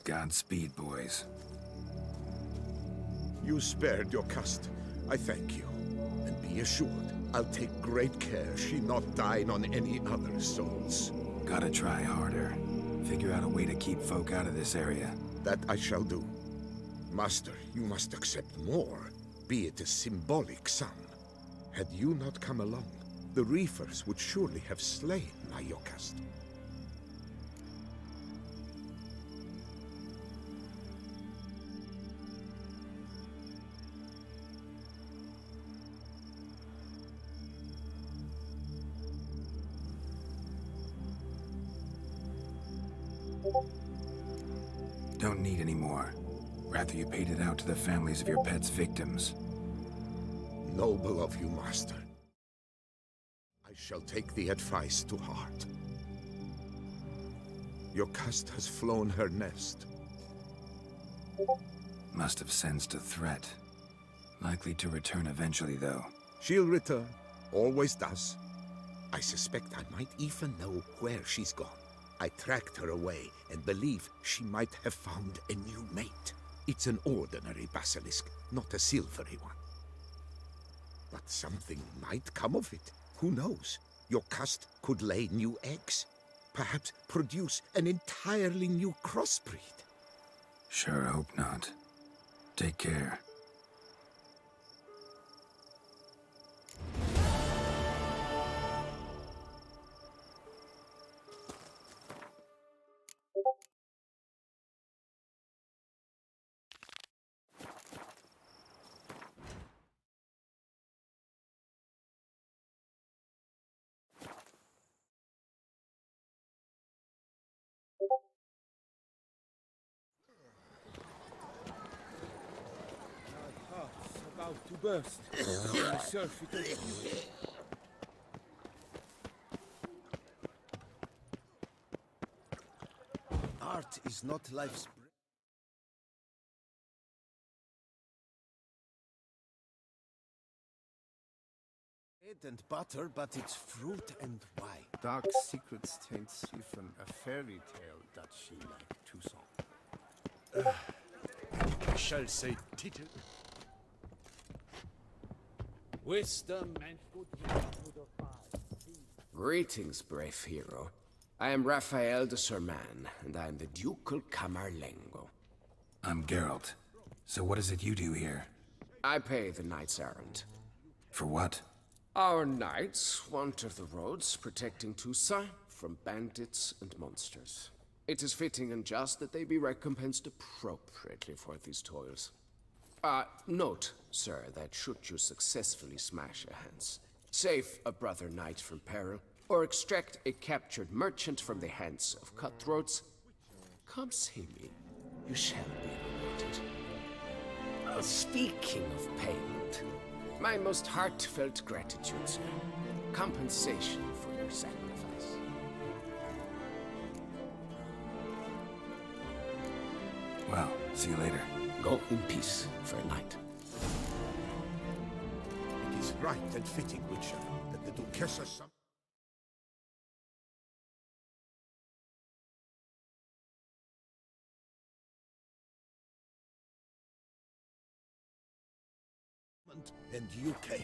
Godspeed, boys. You spared your caste. I thank you. And be assured, I'll take great care she not dine on any other souls. Gotta try harder. Figure out a way to keep folk out of this area. That I shall do. Master, you must accept more, be it a symbolic sum. Had you not come along, the Reefers would surely have slain my Yokast. Don't need any more. Rather you paid it out to the families of your pet's victims. Noble of you, Master. I shall take the advice to heart. Your caste has flown her nest. Must have sensed a threat. Likely to return eventually, though. She'll return. Always does. I suspect I might even know where she's gone. I tracked her away and believe she might have found a new mate. It's an ordinary basilisk, not a silvery one. But something might come of it. Who knows? Your caste could lay new eggs. Perhaps produce an entirely new crossbreed. Sure hope not. Take care. About to burst. The surf it. Art is not life's bread and butter, but it's fruit and wine. Dark secrets taints even a fairy tale that she like Toussaint. I shall say title. Wisdom and goodwill to the five. Greetings, brave hero. I am Raphael de Serman, and I am the Ducal Camarlengo. I'm Geralt. So what is it you do here? I pay the knights errant. For what? Our knights wander the roads, protecting Toussaint from bandits and monsters. It is fitting and just that they be recompensed appropriately for these toils. Note, sir, that should you successfully smash a Hans, save a brother knight from peril, or extract a captured merchant from the hands of cutthroats, come see me. You shall be rewarded. Speaking of payment, my most heartfelt gratitude, sir. Compensation for your sacrifice. Well, see you later. Go in peace for a night. It is right and fitting, Witcher, that the Duchessa and UK.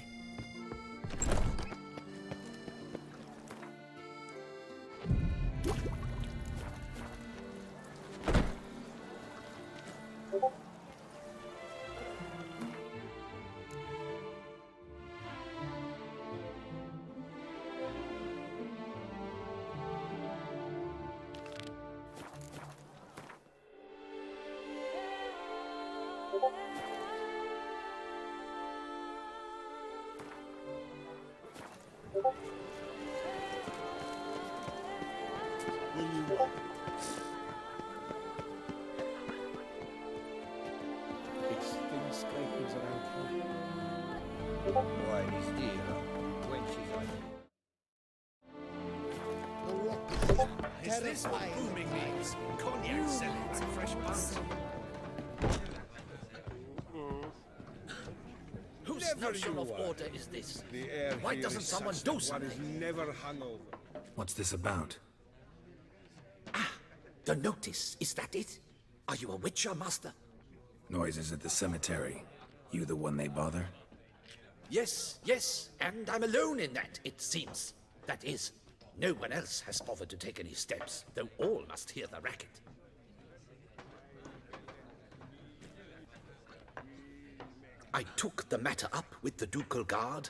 It's thin scrapings around here. Wine is dear, wenches are Is this what booming means? Cognac selling like fresh buns? Whose notion of order is this? The air Why here doesn't is someone such do that something? One is never hungover. What's this about? The notice, is that it? Are you a witcher, master? Noises at the cemetery. You the one they bother? Yes, yes, and I'm alone in that, it seems. That is, no one else has bothered to take any steps, though all must hear the racket. I took the matter up with the Ducal Guard.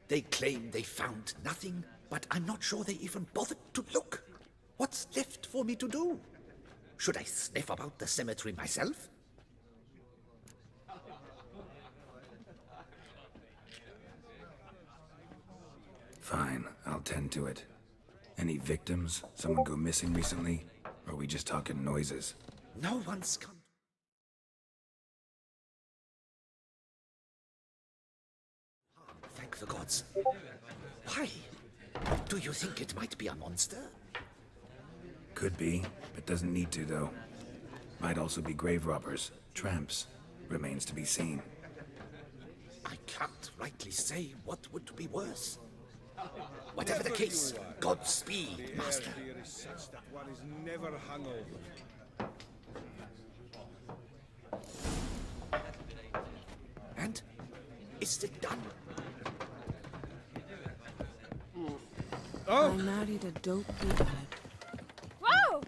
They claim they found nothing, but I'm not sure they even bothered to look. What's left for me to do? Should I sniff about the cemetery myself? Fine, I'll tend to it. Any victims? Someone go missing recently? Or are we just talking noises? No one's come. Thank the gods. Why? Do you think it might be a monster? Could be, but doesn't need to, though. Might also be grave robbers, tramps. Remains to be seen. I can't rightly say what would be worse. Whatever the case, Godspeed, Master. Here is such that one is never hungover. And? Is it done? I married a dopey lad. Whoa!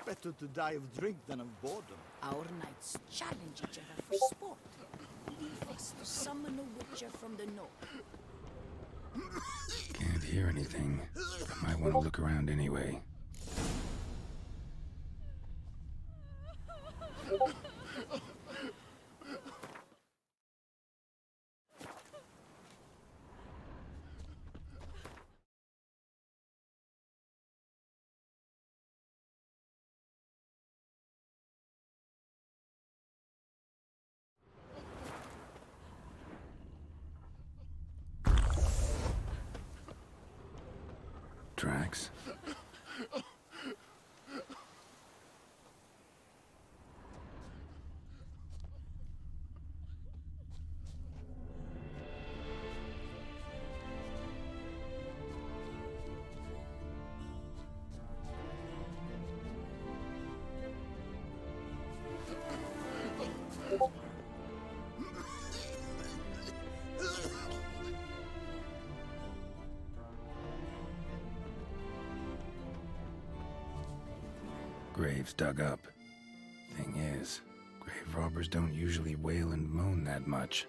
Better to die of drink than of boredom. Our knights challenge each other for sport. Leave us to summon a witcher from the north. Can't hear anything. Might want to look around anyway. Tracks. Graves dug up. Thing is, grave robbers don't usually wail and moan that much.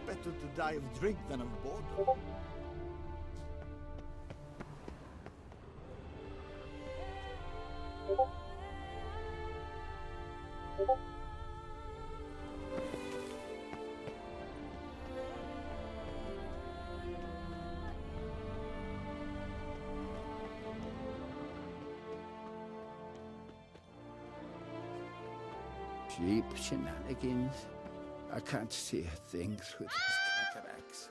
Better to die of drink than of boredom. Cheap shenanigans. I can't see a thing through these cataracts.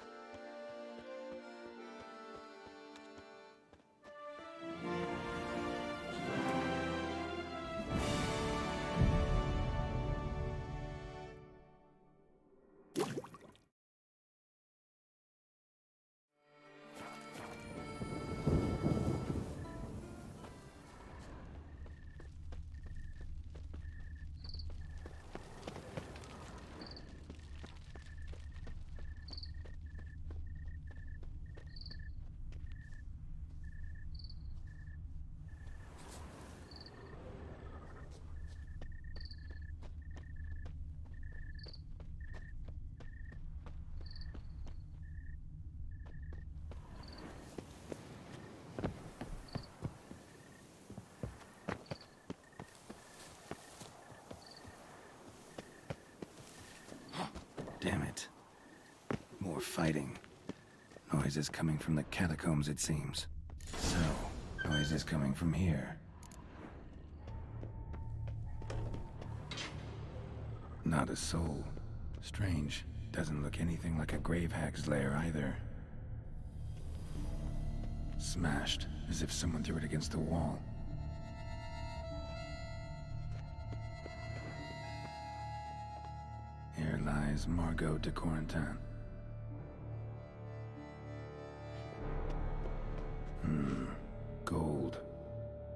Damn it. More fighting. Noises coming from the catacombs, it seems. So, noises coming from here. Not a soul. Strange. Doesn't look anything like a grave hag's lair either. Smashed, as if someone threw it against the wall. Here lies Margot de Corentin. Gold.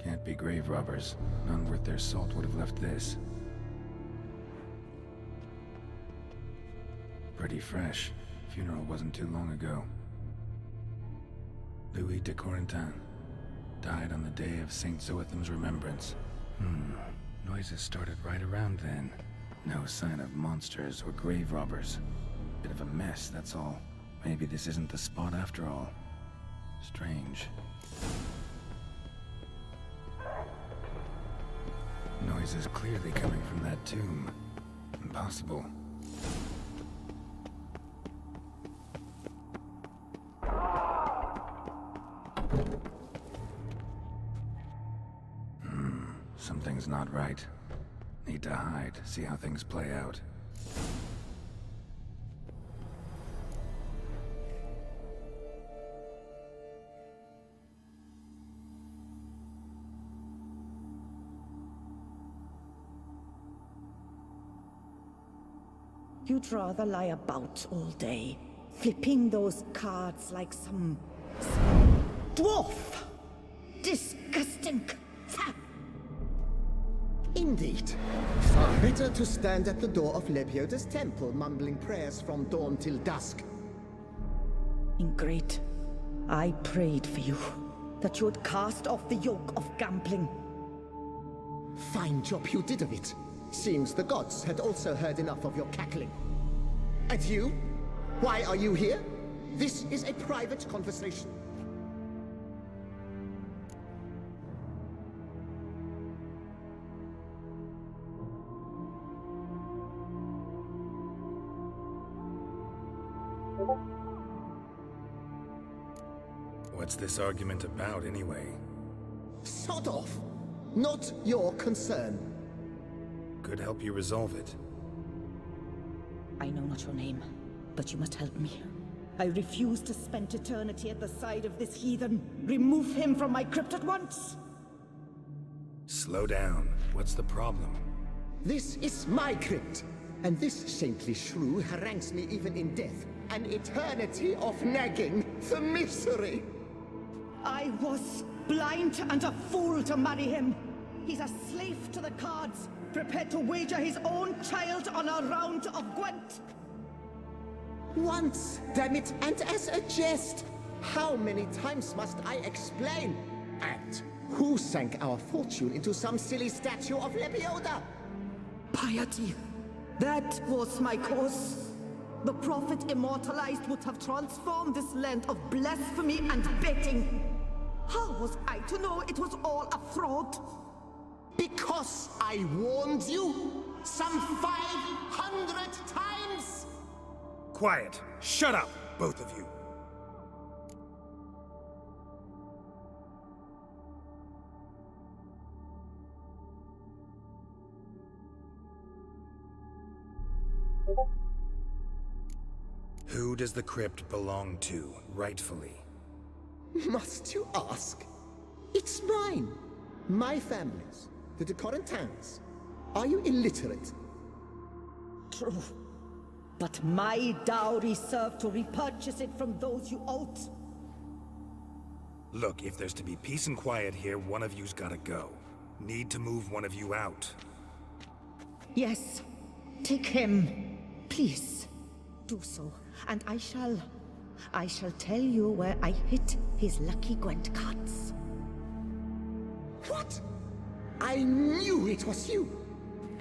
Can't be grave robbers. None worth their salt would have left this. Pretty fresh. Funeral wasn't too long ago. Louis de Corentin. Died on the day of St. Zoetham's remembrance. Noises started right around then. No sign of monsters or grave robbers. Bit of a mess, that's all. Maybe this isn't the spot after all. Strange. Noises clearly coming from that tomb. Impossible. Something's not right. Need to hide, see how things play out. You'd rather lie about all day, flipping those cards like some dwarf. Disgusting. Indeed. Far better to stand at the door of Lebioda's temple, mumbling prayers from dawn till dusk. Ingrid, I prayed for you, that you would cast off the yoke of gambling. Fine job you did of it. Seems the gods had also heard enough of your cackling. And you? Why are you here? This is a private conversation. What's this argument about, anyway? Sod off! Not your concern. Could help you resolve it. I know not your name, but you must help me. I refuse to spend eternity at the side of this heathen. Remove him from my crypt at once! Slow down. What's the problem? This is my crypt, and this saintly shrew harangues me even in death. An eternity of nagging, the misery! I was blind and a fool to marry him. He's a slave to the cards, prepared to wager his own child on a round of Gwent. Once, damn it, and as a jest. How many times must I explain? And who sank our fortune into some silly statue of Lebioda? Piety. That was my cause. The prophet immortalized would have transformed this land of blasphemy and betting. How was I to know it was all a fraud? Because I warned you some 500 times! Quiet! Shut up, both of you! Who does the crypt belong to, rightfully? Must you ask? It's mine. My family's. The de Corentins. Are you illiterate? True. But my dowry served to repurchase it from those you owed. Look, if there's to be peace and quiet here, one of you's gotta go. Need to move one of you out. Yes. Take him. Please. Do so. And I shall tell you where I hid his lucky Gwent cards. What? I knew it was you!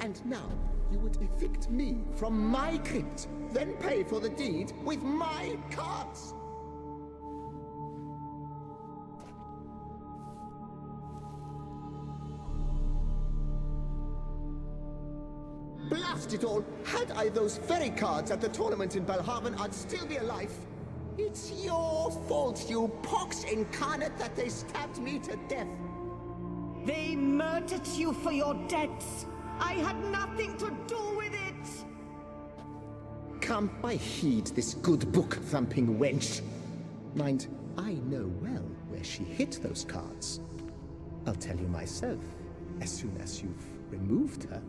And now, you would evict me from my crypt, then pay for the deed with my cards! Blast it all! Had I those ferry cards at the tournament in Belhaven, I'd still be alive. It's your fault, you pox incarnate, that they stabbed me to death. They murdered you for your debts. I had nothing to do with it. Come, I heed this good book-thumping wench. Mind, I know well where she hid those cards. I'll tell you myself, as soon as you've removed her.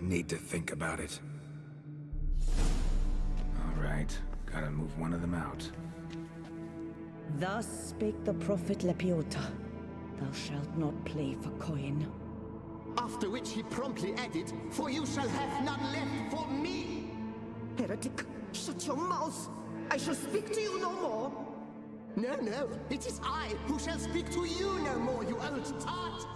Need to think about it. All right, gotta move one of them out. Thus spake the prophet Lepiota. Thou shalt not play for coin. After which he promptly added, "For you shall have none left for me!" Heretic, shut your mouth! I shall speak to you no more! No, no, it is I who shall speak to you no more, you old tart!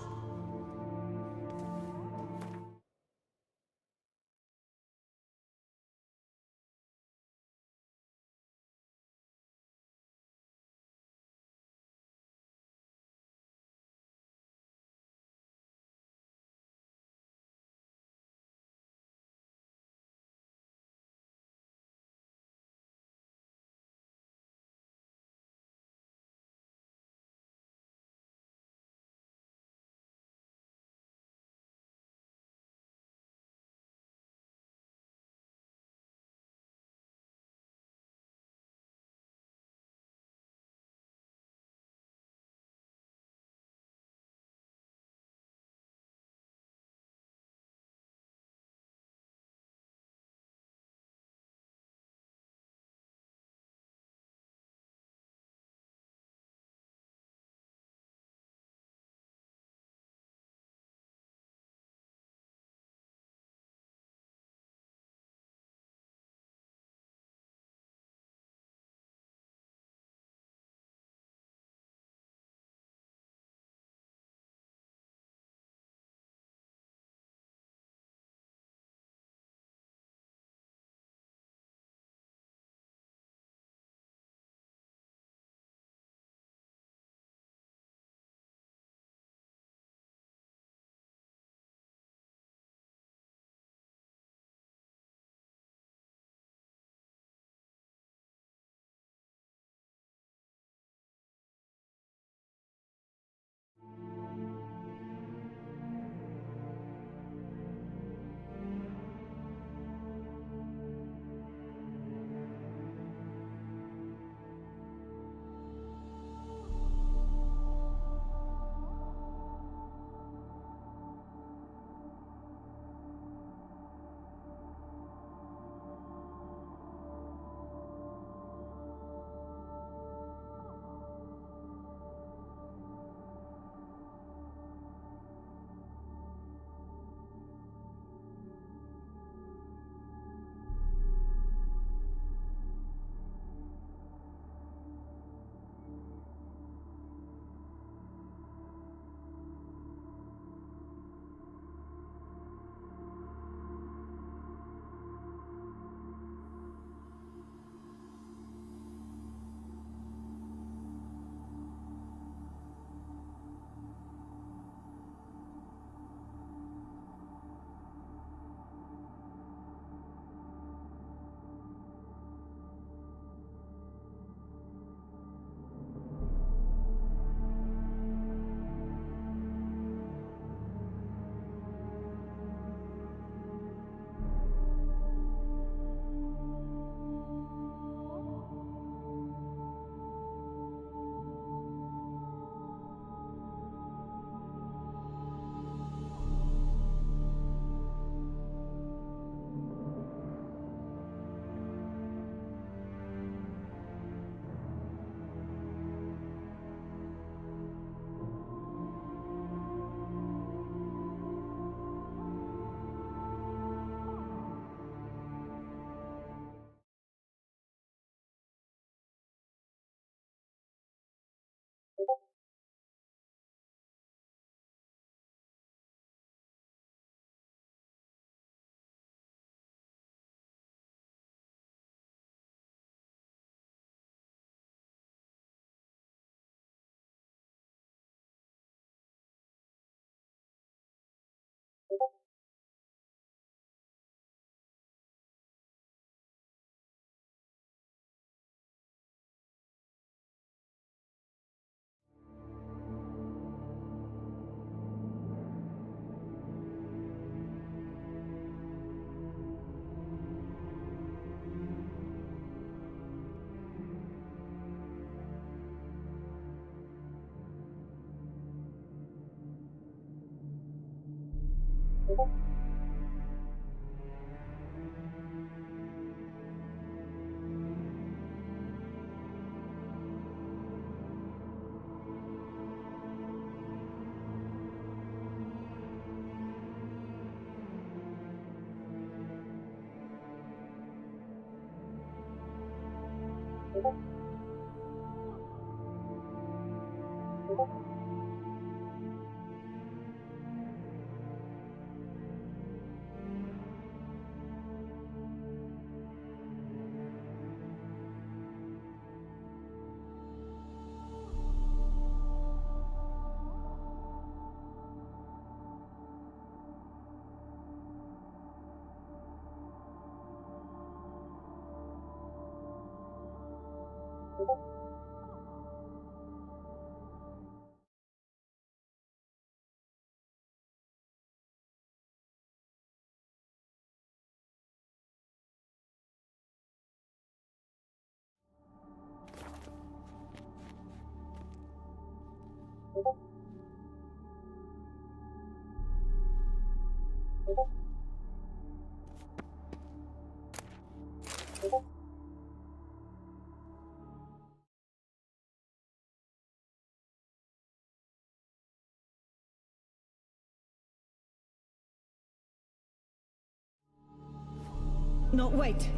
No, wait.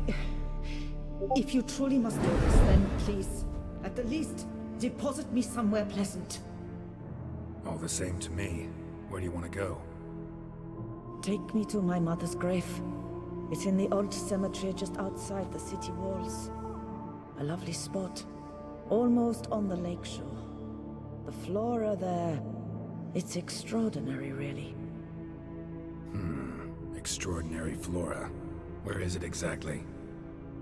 If you truly must do this, then please, at the least, deposit me somewhere pleasant. All the same to me. Where do you want to go? Take me to my mother's grave. It's in the old cemetery just outside the city walls. A lovely spot, almost on the lakeshore. The flora there, it's extraordinary, really. Extraordinary flora. Where is it exactly?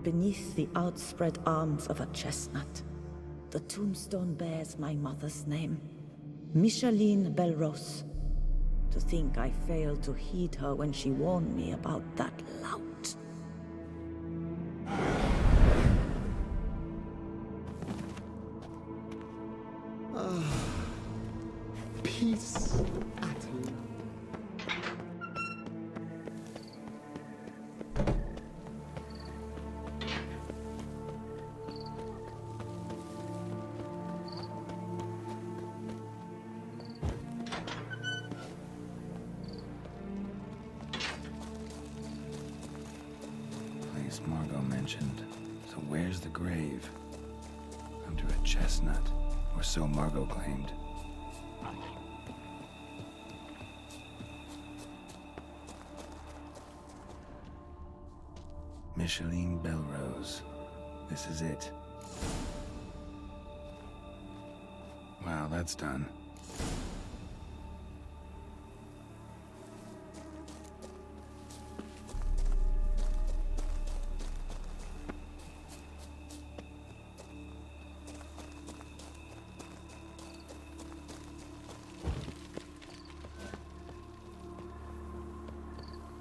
Beneath the outspread arms of a chestnut. The tombstone bears my mother's name, Micheline Belrose. To think I failed to heed her when she warned me about that lout. Peace at home. Place Margot mentioned. So where's the grave? Under a chestnut, or so Margot claimed. Micheline Belrose. This is it. Wow, that's done.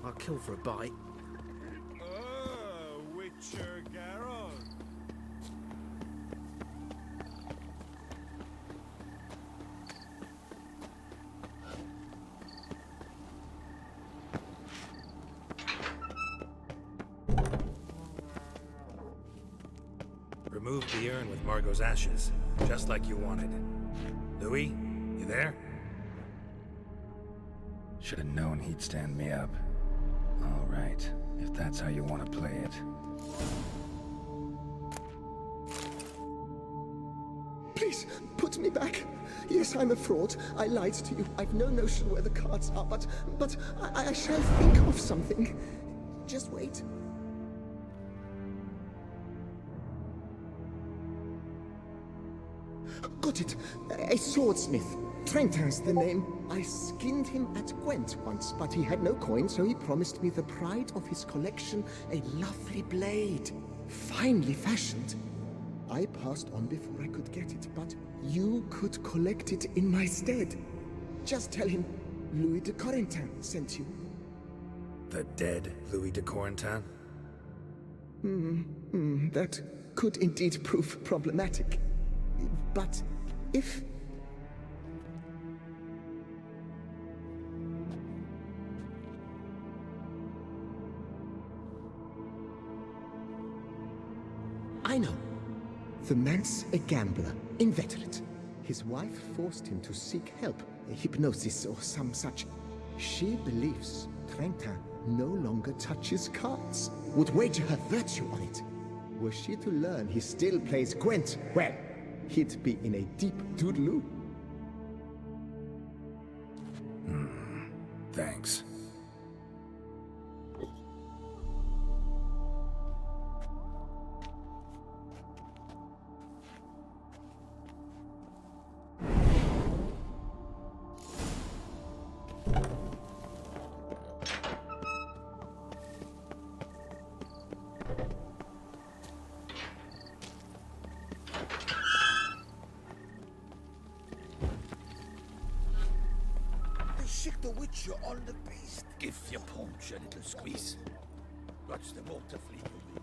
I'll kill for a bite. Witcher Geralt. Remove the urn with Margot's ashes, just like you wanted. Louis, you there? Should have known he'd stand me up. All right, if that's how you want to play it. Please, put me back. Yes, I'm a fraud. I lied to you. I've no notion where the cards are, but I shall think of something. Just wait. Got it. A swordsmith. Trentin's the name. I skinned him at Gwent once, but he had no coin, so he promised me the pride of his collection, a lovely blade. Finely fashioned. I passed on before I could get it, but you could collect it in my stead. Just tell him Louis de Corentin sent you. The dead Louis de Corentin? That could indeed prove problematic. But if... I know. The man's a gambler, inveterate. His wife forced him to seek help, hypnosis or some such. She believes Trentin no longer touches cards, would wager her virtue on it. Were she to learn he still plays Gwent, well, he'd be in a deep doodaloo. Thanks. Shake the Witcher on the beast. Give your paunch a little squeeze. Watch the water fleet away.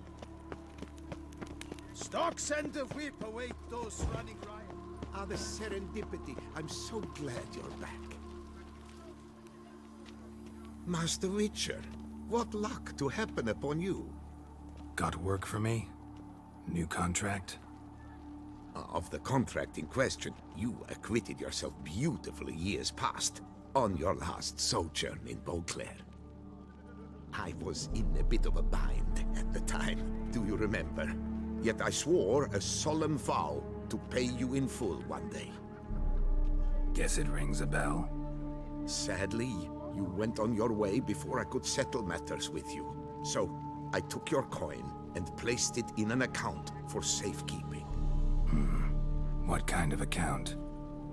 Stark send a whip await those running riot. Ah, the serendipity. I'm so glad you're back. Master Witcher, what luck to happen upon you. Got work for me? New contract? Of the contract in question, you acquitted yourself beautifully years past. On your last sojourn in Beauclair. I was in a bit of a bind at the time, do you remember? Yet I swore a solemn vow to pay you in full one day. Guess it rings a bell. Sadly, you went on your way before I could settle matters with you. So, I took your coin and placed it in an account for safekeeping. What kind of account?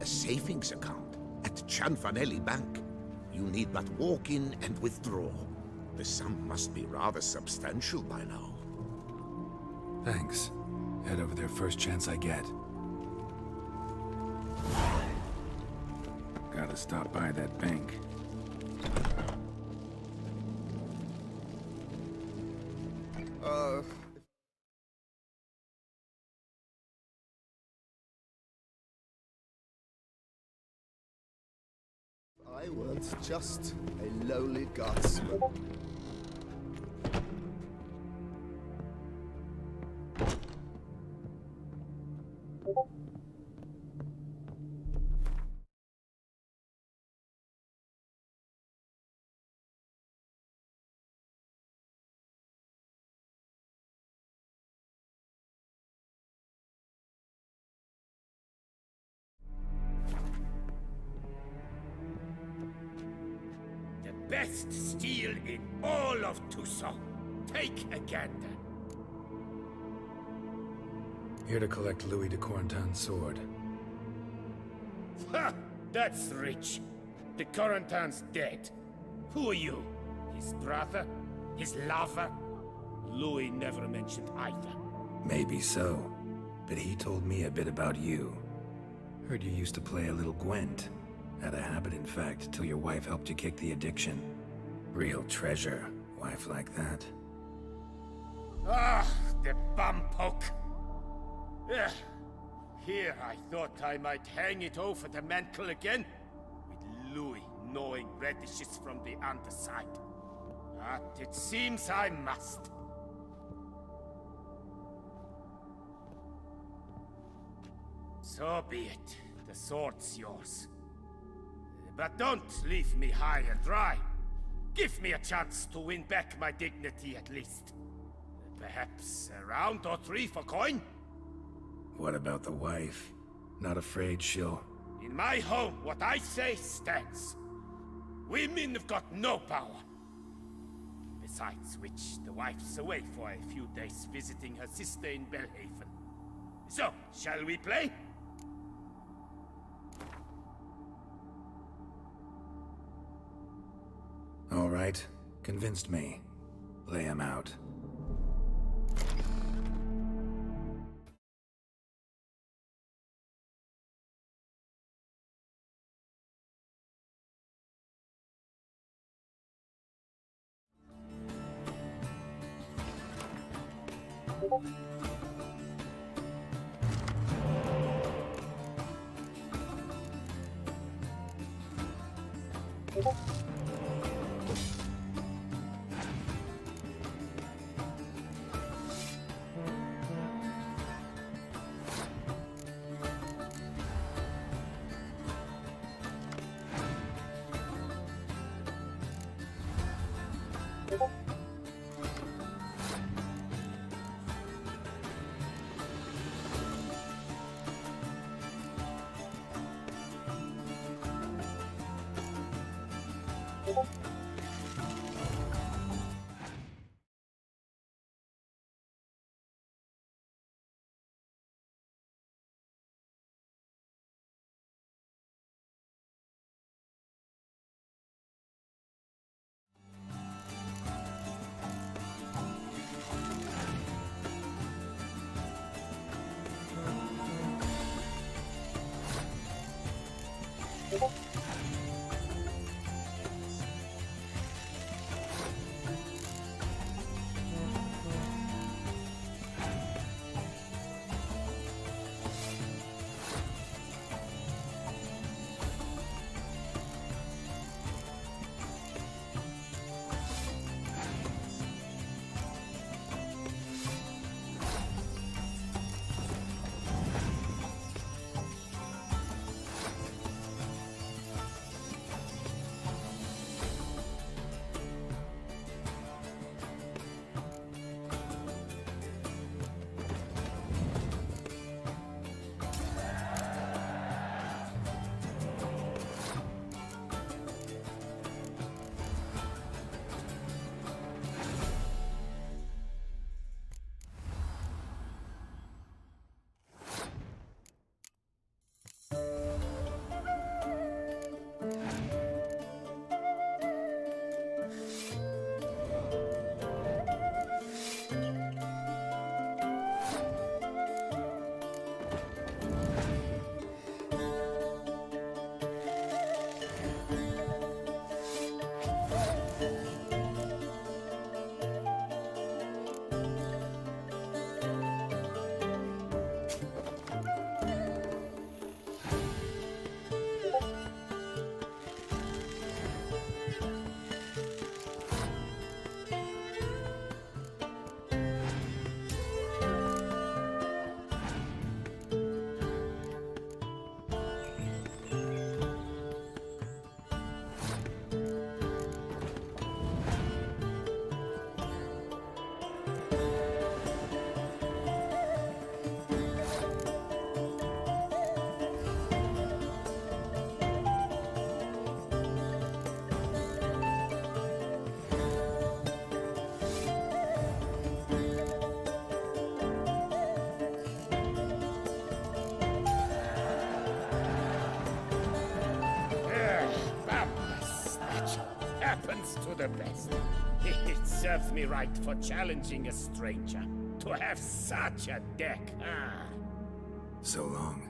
A savings account. At Cianfanelli Bank. You need but walk in and withdraw. The sum must be rather substantial by now. Thanks. Head over there first chance I get. Gotta stop by that bank. I was just a lowly guardsman. Best steel in all of Toussaint. Take a gander. Here to collect Louis de Corentin's sword. Ha! That's rich. De Corentin's dead. Who are you? His brother? His lover? Louis never mentioned either. Maybe so, but he told me a bit about you. Heard you used to play a little Gwent. Had a habit, in fact, till your wife helped you kick the addiction. Real treasure, wife like that. Ah, the bumpoke! Ugh. Here I thought I might hang it over the mantle again, with Louis gnawing radishes from the underside. But it seems I must. So be it. The sword's yours. But don't leave me high and dry. Give me a chance to win back my dignity at least. Perhaps a round or three for coin? What about the wife? Not afraid she'll... In my home, what I say stands. Women have got no power. Besides which, the wife's away for a few days visiting her sister in Belhaven. So, shall we play? All right, convinced me. Lay him out. Happens to the best. It serves me right for challenging a stranger. To have such a deck, ah. So long.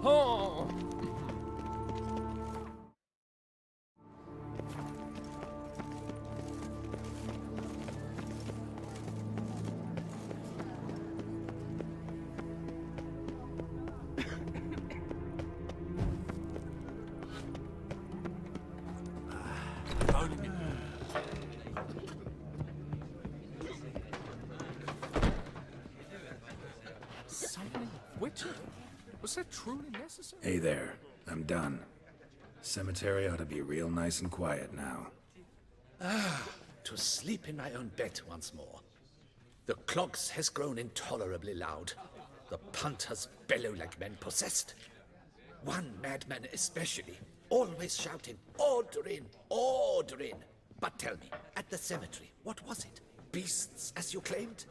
Oh! Summoning witches? Was that truly necessary? Hey there, I'm done. Cemetery ought to be real nice and quiet now. To sleep in my own bed once more. The clogs has grown intolerably loud. The punters bellow like men possessed. One madman especially, always shouting, "Order in, order in." But tell me, at the cemetery, what was it? Beasts, as you claimed?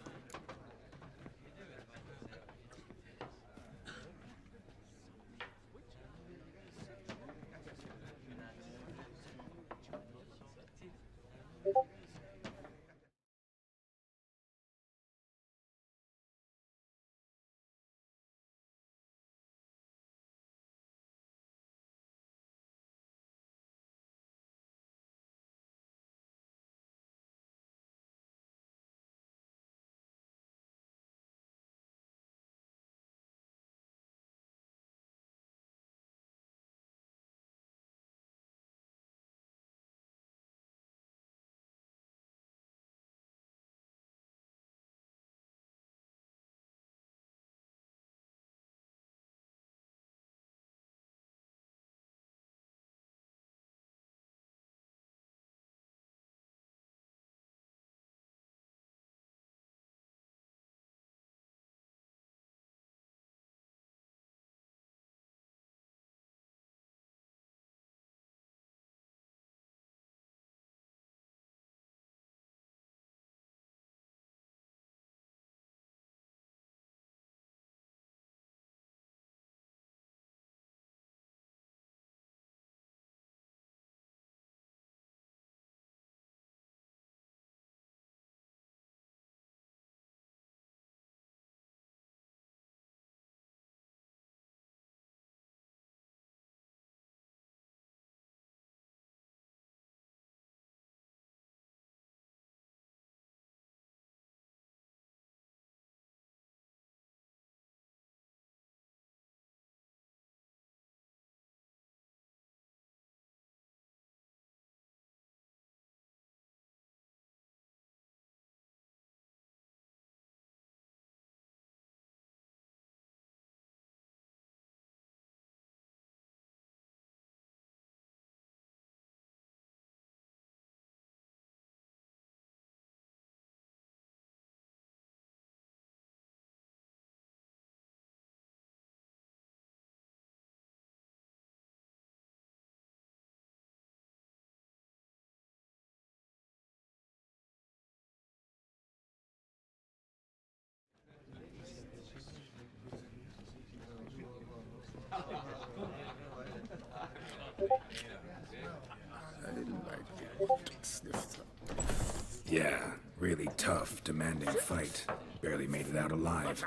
Yeah, really tough, demanding fight. Barely made it out alive.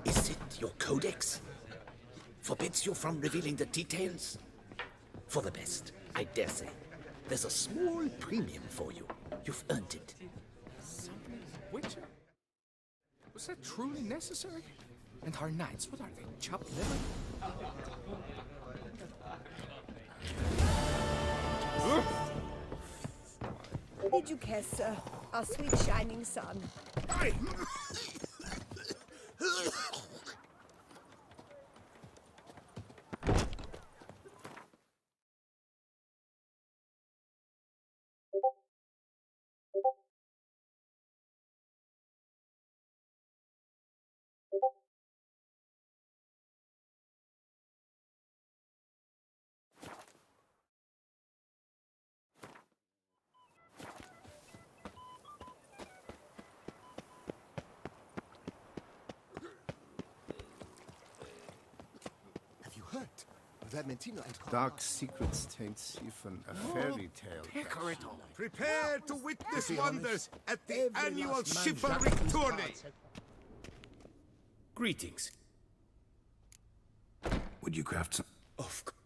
Is it your codex? Forbids you from revealing the details? For the best, I dare say. There's a small premium for you. You've earned it. Witcher? Was that truly necessary? And our knights, what are they, chopped liver? Did you care, sir? Our sweet shining sun. Have you heard? Vermentino and Dark secrets taints even a fairy tale. Pecorito. Prepare to witness wonders at the annual chivalric tourney. Greetings. Would you craft some? Of course.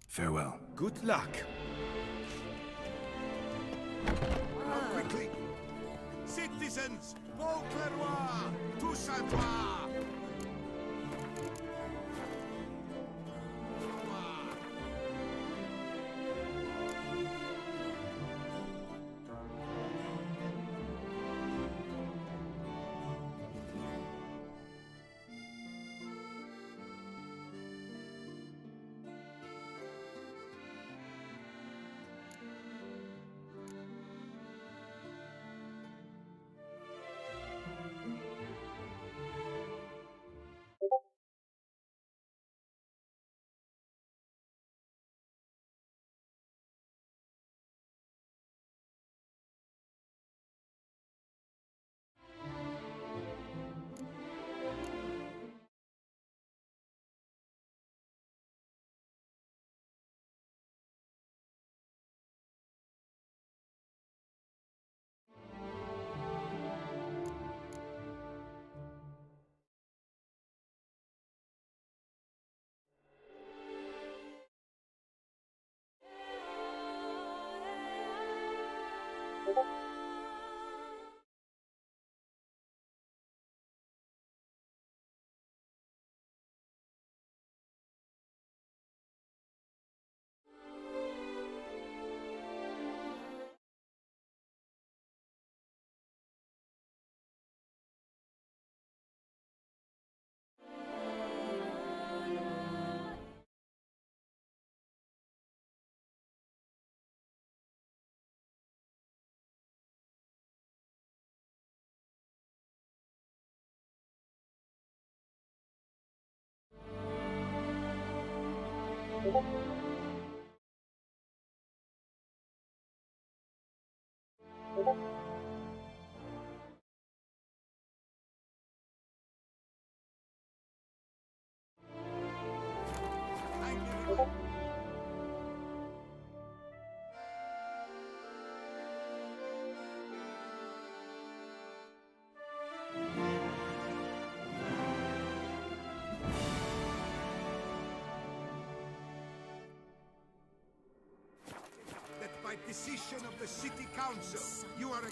Farewell. Good luck. Quickly! Citizens! Beauclervois! Toussaint-Toi! That by decision of the City Council, you are